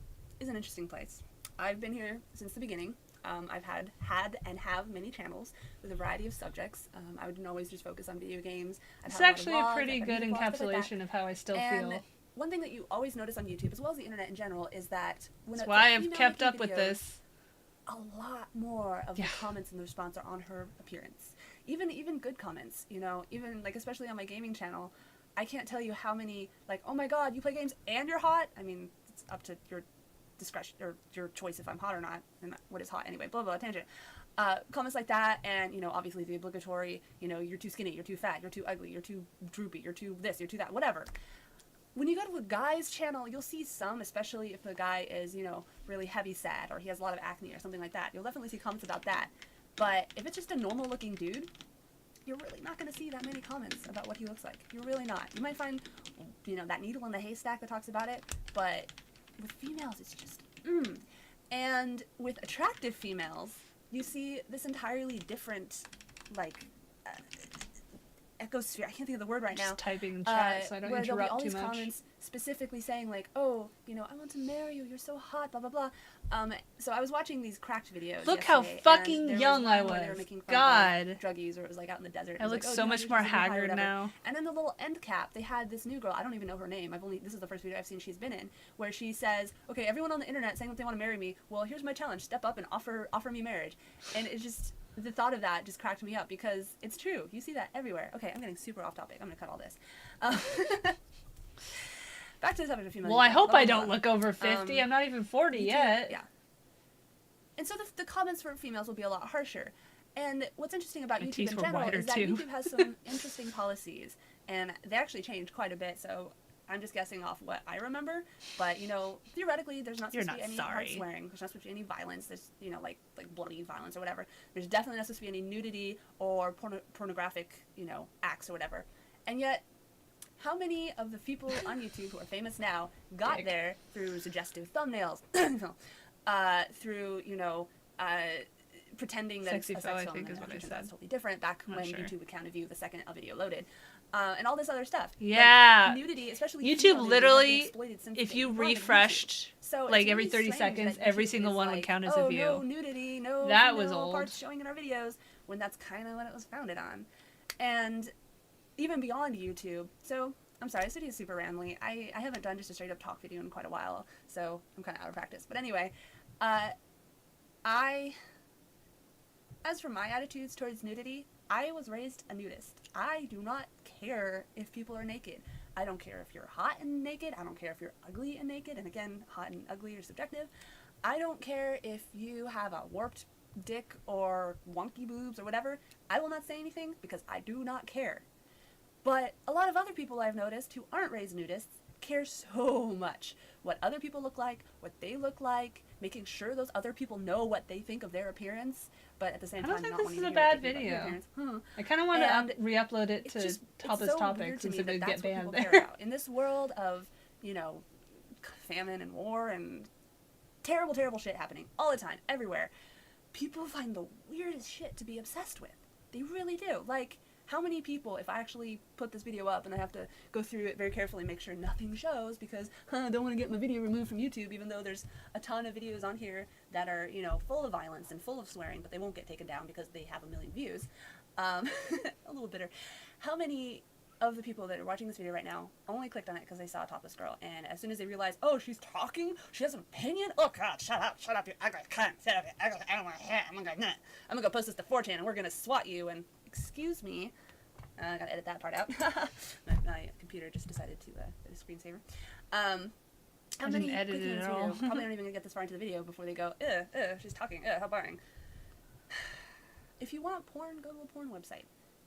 is an interesting place. I've been here since the beginning. I've had and have many channels with a variety of subjects. I wouldn't always just focus on video games. It's actually a pretty good encapsulation of how I still feel. One thing that you always notice on YouTube, as well as the internet in general, is that when That's a why I've female kept making up with videos, this. a lot more of the comments and the response are on her appearance. Even good comments, you know, even like especially on my gaming channel, I can't tell you how many like, oh my god, you play games and you're hot. I mean, it's up to your discretion or your choice if I'm hot or not, and what is hot anyway. Blah blah tangent. Comments like that, and you know, obviously the obligatory, you know, you're too skinny, you're too fat, you're too ugly, you're too droopy, you're too this, you're too that, whatever. When you go to a guy's channel, you'll see some, especially if the guy is, you know, really heavy set or he has a lot of acne or something like that. You'll definitely see comments about that. But if it's just a normal looking dude, you're really not going to see that many comments about what he looks like. You're really not. You might find, you know, that needle in the haystack that talks about it, but with females, it's just, And with attractive females, you see this entirely different, like, ecosphere. I can't think of the word right now. Just typing in chat so I don't where there'll be interrupt all too these much. comments specifically saying like, oh, you know, I want to marry you. You're so hot. Blah blah blah. So I was watching these cracked videos. Look how yesterday, fucking and there young I one where they were was. making fun God. of druggies, or it was like out in the desert. I It was look like, oh, so you much know, more you're high or haggard whatever. now. And then the little end cap, they had this new girl. I don't even know her name. This is the first video I've seen she's been in, where she says, okay, everyone on the internet saying that they want to marry me. Well, here's my challenge. Step up and offer me marriage. And it's just, the thought of that just cracked me up because it's true. You see that everywhere. Okay, I'm getting super off topic. I'm gonna cut all this. Back to the topic of female. Well, I hope I Blah, don't blah, look over 50. I'm not even 40 YouTube, yet. Yeah. And so the comments for females will be a lot harsher. And what's interesting about My YouTube teeth in were general whiter, is that too. YouTube has some interesting policies, and they actually changed quite a bit. So I'm just guessing off what I remember, but you know, theoretically, there's not supposed to be any hard swearing. There's not supposed to be any violence. There's, you know, like bloody violence or whatever. There's definitely not supposed to be any nudity or pornographic, you know, acts or whatever. And yet, how many of the people on YouTube who are famous now got there through suggestive thumbnails, through, you know, pretending that Sexy it's a Foe, sex I film, think and is what I actually said. that's totally different back Not when sure. YouTube would count a view the second a video loaded, and all this other stuff. Yeah. Like, nudity, especially YouTube female nudity, has been literally, exploited since if day you one of YouTube. refreshed, So like it's every really 30 strange seconds, that every YouTube single is one like, would count as oh, a view. no nudity, no That was female old. parts showing in our videos, when that's kind of what it was founded on. And even beyond YouTube, so I'm sorry, this video is super rambly. I haven't done just a straight up talk video in quite a while, so I'm kind of out of practice. But anyway, as for my attitudes towards nudity, I was raised a nudist. I do not care if people are naked. I don't care if you're hot and naked. I don't care if you're ugly and naked. And again, hot and ugly are subjective. I don't care if you have a warped dick or wonky boobs or whatever. I will not say anything because I do not care. But a lot of other people I've noticed who aren't raised nudists care so much what other people look like, what they look like, making sure those other people know what they think of their appearance, but at the same I time don't think not this wanting is to a hear what bad they think about their video. appearance. I kind of want And to re-upload it it's to just- Topless it's so Topics weird to me instead that of that's get what banned people care there. about. In this world of, you know, famine and war and terrible, terrible shit happening all the time, everywhere, people find the weirdest shit to be obsessed with. They really do. Like, how many people, if I actually put this video up and I have to go through it very carefully, make sure nothing shows because I don't want to get my video removed from YouTube, even though there's a ton of videos on here that are, you know, full of violence and full of swearing, but they won't get taken down because they have 1 million views. A little bitter. How many of the people that are watching this video right now only clicked on it because they saw a topless girl, and as soon as they realize, oh, she's talking, she has an opinion, oh god, shut up, you ugly cunt, shut up, you ugly, I don't want to hear it. I'm gonna go post this to 4chan and we're gonna swat you, and excuse me, I gotta edit that part out. my computer just decided to hit a screensaver. How I many didn't edit clicking it on this at all. video probably aren't even gonna get this far into the video before they go, she's talking, how boring. If you want porn, go to a porn website.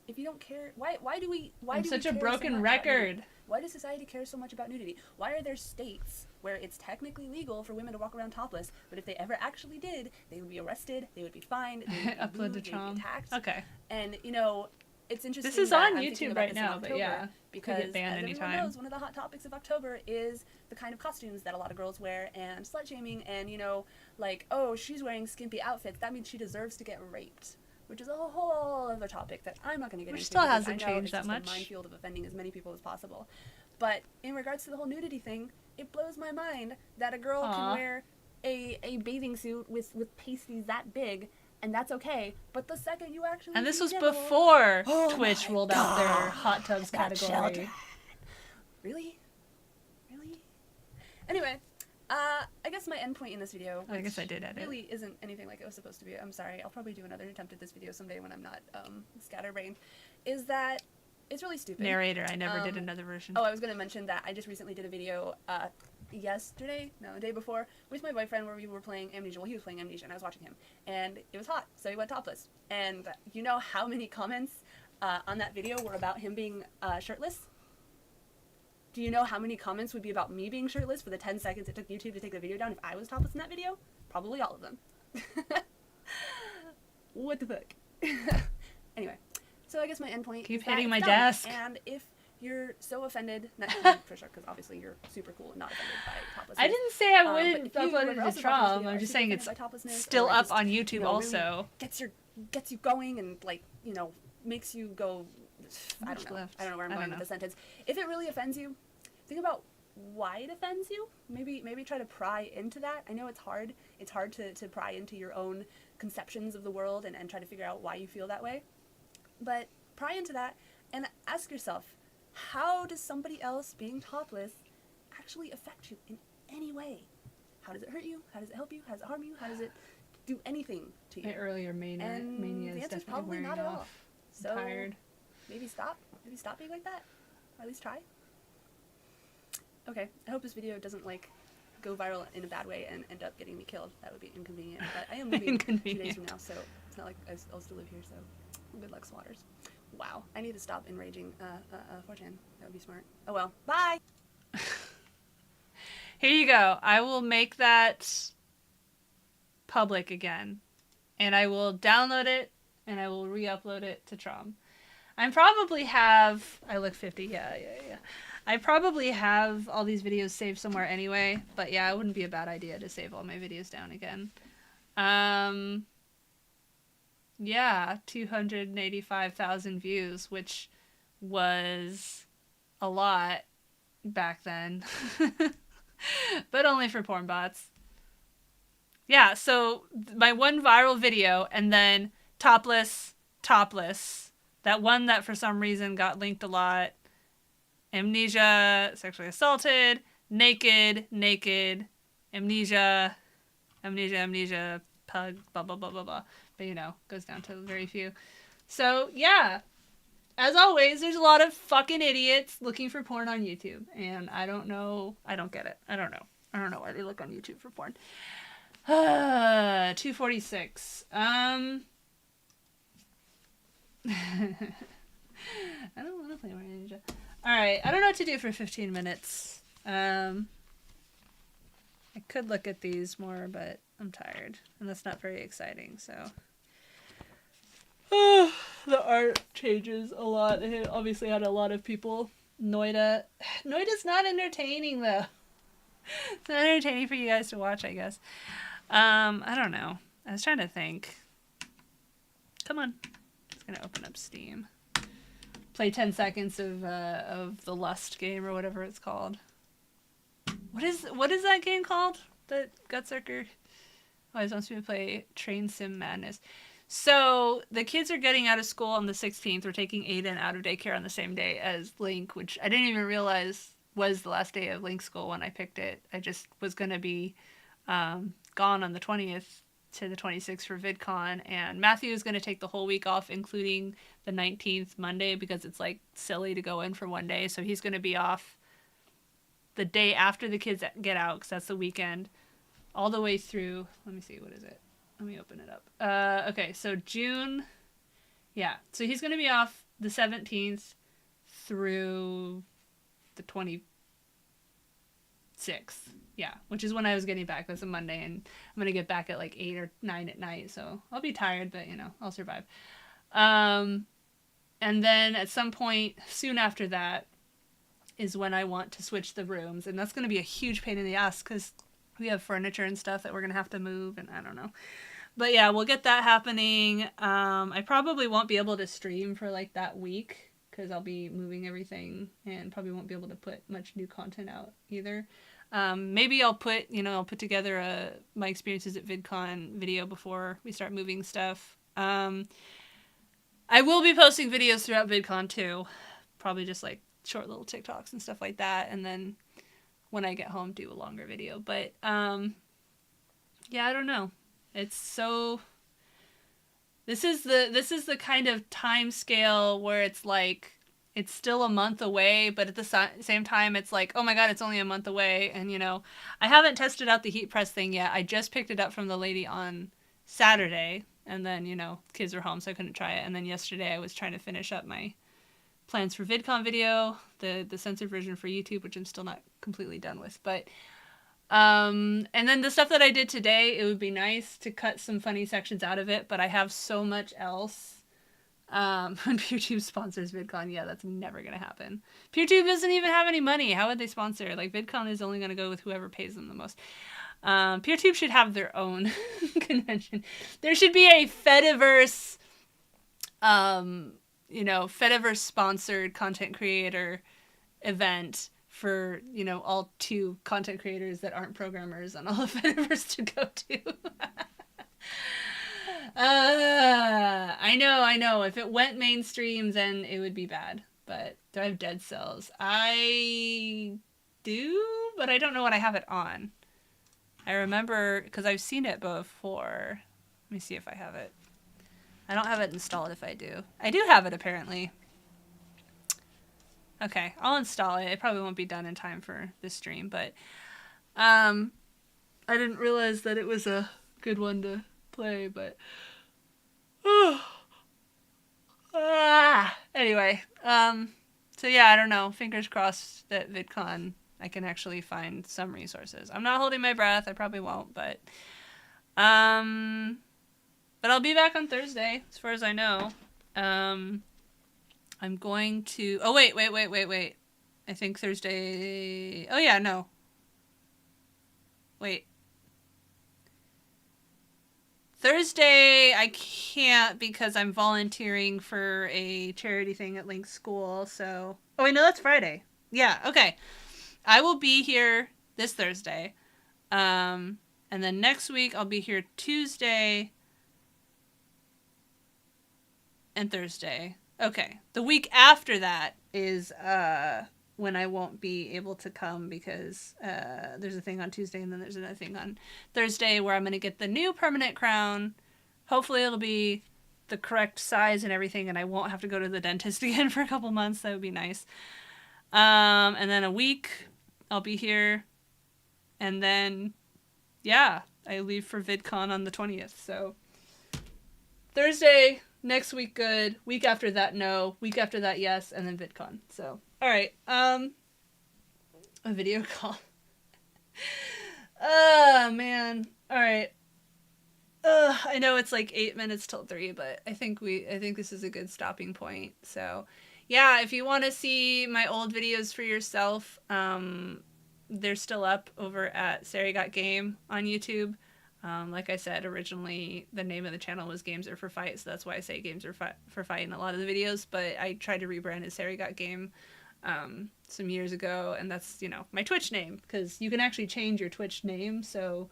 If you don't care, why do we I'm do such we a care broken so much about nudity? record. Why does society care so much about nudity? Why are there states where it's technically legal for women to walk around topless, but if they ever actually did, they would be arrested, they would be fined, they would be Upload booed, to they would be Chom. attacked. Okay. And you know, it's interesting. This is that on I'm thinking YouTube about right this in now, but October yeah, could because get banned as everyone anytime. knows, one of the hot topics of October is the kind of costumes that a lot of girls wear and slut shaming, and you know, like, oh, she's wearing skimpy outfits, that means she deserves to get raped. Which is a whole other topic that I'm not going to get Which into. still because hasn't I know changed it's that just much. a minefield of offending as many people as possible. But in regards to the whole nudity thing, it blows my mind that a girl Aw. can wear a bathing suit with pasties that big, and that's okay. But the second you actually And this see was genitals- before Oh Twitch my rolled out their God, hot tubs that category. children. Really? Anyway, I guess my endpoint in this video, I guess which I did edit. really isn't anything like it was supposed to be. I'm sorry. I'll probably do another attempt at this video someday when I'm not scatterbrained. Is that it's really stupid. Narrator, I never did another version. Oh, I was going to mention that I just recently did a video the day before, with my boyfriend where we were playing Amnesia. Well, he was playing Amnesia and I was watching him, and it was hot, so he went topless. And you know how many comments on that video were about him being shirtless? Do you know how many comments would be about me being shirtless for the 10 seconds it took YouTube to take the video down if I was topless in that video? Probably all of them. What the fuck? Anyway, so I guess my endpoint Keep is that hitting it's my dumb. desk. And if you're so offended, not for sure, because obviously you're super cool and not offended by toplessness. I didn't say I but wouldn't if you, upload whoever it else to is watching this Trom. video, I'm are just super saying offended it's by toplessness, still or up just, on YouTube you know, also. really gets you going and like, you know, makes you go I don't know. left? I don't know where I'm I going don't with the sentence. If it really offends you, think about why it offends you. Maybe try to pry into that. I know it's hard. It's hard to pry into your own conceptions of the world and try to figure out why you feel that way. But pry into that and ask yourself, how does somebody else being topless actually affect you in any way? How does it hurt you? How does it help you? How does it harm you? How does it do anything to you? My earlier mania The is answer's definitely probably wearing not at all. off. So I'm tired. maybe stop being like that, or at least try. Okay, I hope this video doesn't like go viral in a bad way and end up getting me killed. That would be inconvenient. But I am moving 2 days from now, so it's not like I'll still live here. So good luck, Swatters. Wow, I need to stop enraging 4chan. That would be smart. Oh well, bye. Here you go. I will make that public again, and I will download it and I will re-upload it to Trom. I probably have. I look 50. Yeah. I probably have all these videos saved somewhere anyway, but yeah, it wouldn't be a bad idea to save all my videos down again. Yeah, 285,000 views, which was a lot back then. But only for porn bots. Yeah, so my one viral video, and then topless. That one that for some reason got linked a lot. Amnesia, sexually assaulted. Naked. Amnesia, pug, blah, blah, blah, blah, blah. But, goes down to very few. So, yeah. As always, there's a lot of fucking idiots looking for porn on YouTube. And I don't know. I don't get it. I don't know why they look on YouTube for porn. 246. I don't want to play more Ninja. Alright, I don't know what to do for 15 minutes. I could look at these more, but I'm tired. And that's not very exciting, so. The art changes a lot. It obviously had a lot of people. Noida. Noida's not entertaining, though. It's not entertaining for you guys to watch, I guess. I don't know. I was trying to think. Come on. Just gonna open up Steam. Play 10 seconds of the Lust game or whatever it's called. What is that game called? The Gutsucker? Oh, I was supposed to play Train Sim Madness. So the kids are getting out of school on the 16th. We're taking Aiden out of daycare on the same day as Link, which I didn't even realize was the last day of Link school when I picked it. I just was gonna be gone on the 20th to the 26th for VidCon, and Matthew is going to take the whole week off, including the 19th Monday, because it's like silly to go in for one day. So he's going to be off the day after the kids get out, because that's the weekend, all the way through. Let me see, what is it? Let me open it up. Okay, so June. Yeah, so he's going to be off the 17th through the 26th. Yeah, which is when I was getting back. That's a Monday, and I'm going to get back at like 8 or 9 at night, so I'll be tired, but, I'll survive. And then at some point soon after that is when I want to switch the rooms, and that's going to be a huge pain in the ass, because we have furniture and stuff that we're going to have to move, and I don't know. But yeah, we'll get that happening. I probably won't be able to stream for like that week, because I'll be moving everything, and probably won't be able to put much new content out either. Maybe I'll put together my experiences at VidCon video before we start moving stuff. I will be posting videos throughout VidCon too. Probably just like short little TikToks and stuff like that. And then when I get home, do a longer video. But, yeah, I don't know. It's so, this is the kind of time scale where it's like, it's still a month away, but at the same time, it's like, oh my god, it's only a month away. And, I haven't tested out the heat press thing yet. I just picked it up from the lady on Saturday. And then, kids were home, so I couldn't try it. And then yesterday, I was trying to finish up my plans for VidCon video, the censored version for YouTube, which I'm still not completely done with. But, and then the stuff that I did today, it would be nice to cut some funny sections out of it, but I have so much else. When PeerTube sponsors VidCon, yeah, that's never gonna happen. PeerTube doesn't even have any money. How would they sponsor? Like, VidCon is only gonna go with whoever pays them the most. PeerTube should have their own convention. There should be a Fediverse, you know, Fediverse sponsored content creator event for, you know, all 2 content creators that aren't programmers on all of Fediverse to go to. I know. If it went mainstream, then it would be bad. But do I have Dead Cells? I do, but I don't know what I have it on. I remember, because I've seen it before. Let me see if I have it. I don't have it installed if I do. I do have it, apparently. Okay, I'll install it. It probably won't be done in time for this stream, but I didn't realize that it was a good one to play, but anyway, so yeah, I don't know. Fingers crossed that VidCon I can actually find some resources. I'm not holding my breath. I probably won't, but I'll be back on Thursday, as far as I know. I'm going to... Oh, wait. I think Thursday... Oh, yeah, no. Wait. Thursday, I can't because I'm volunteering for a charity thing at Link's school, so... Oh, wait, no, that's Friday. Yeah, okay. I will be here this Thursday. And then next week, I'll be here Tuesday and Thursday. Okay. The week after that is when I won't be able to come because there's a thing on Tuesday and then there's another thing on Thursday where I'm going to get the new permanent crown. Hopefully it'll be the correct size and everything and I won't have to go to the dentist again for a couple months. That would be nice. And then a week I'll be here. And then, yeah, I leave for VidCon on the 20th. So Thursday... Next week, good. Week after that, no. Week after that, yes. And then VidCon. So, all right. A video call. Oh, man. All right. I know it's like 8 minutes till 3, but I think this is a good stopping point. So, yeah, if you want to see my old videos for yourself, they're still up over at CeriGotGame on YouTube. Like I said, originally the name of the channel was Games Are for Fight, so that's why I say Games Are for Fight in a lot of the videos, but I tried to rebrand as CeriGotGame some years ago, and that's, you know, my Twitch name, because you can actually change your Twitch name, so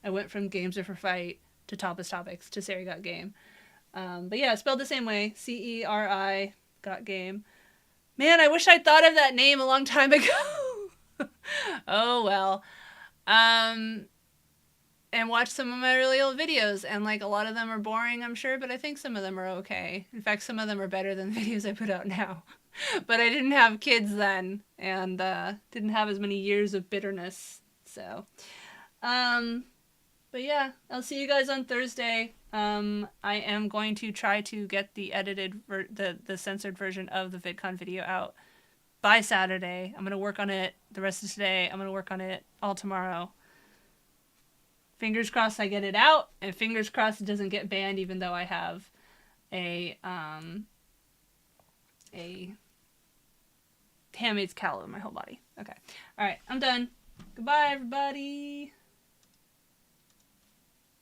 I went from Games Are for Fight to Topless Topics to CeriGotGame. But yeah, spelled the same way, C-E-R-I, got game. Man, I wish I'd thought of that name a long time ago. Oh, well. And watch some of my really old videos, and like a lot of them are boring, I'm sure, but I think some of them are okay. In fact, some of them are better than the videos I put out now. But I didn't have kids then, and didn't have as many years of bitterness. So, but yeah, I'll see you guys on Thursday. I am going to try to get the edited, the censored version of the VidCon video out by Saturday. I'm gonna work on it the rest of today. I'm gonna work on it all tomorrow. Fingers crossed I get it out, and fingers crossed it doesn't get banned, even though I have a Handmaid's cowl on my whole body. Okay. All right, I'm done. Goodbye, everybody.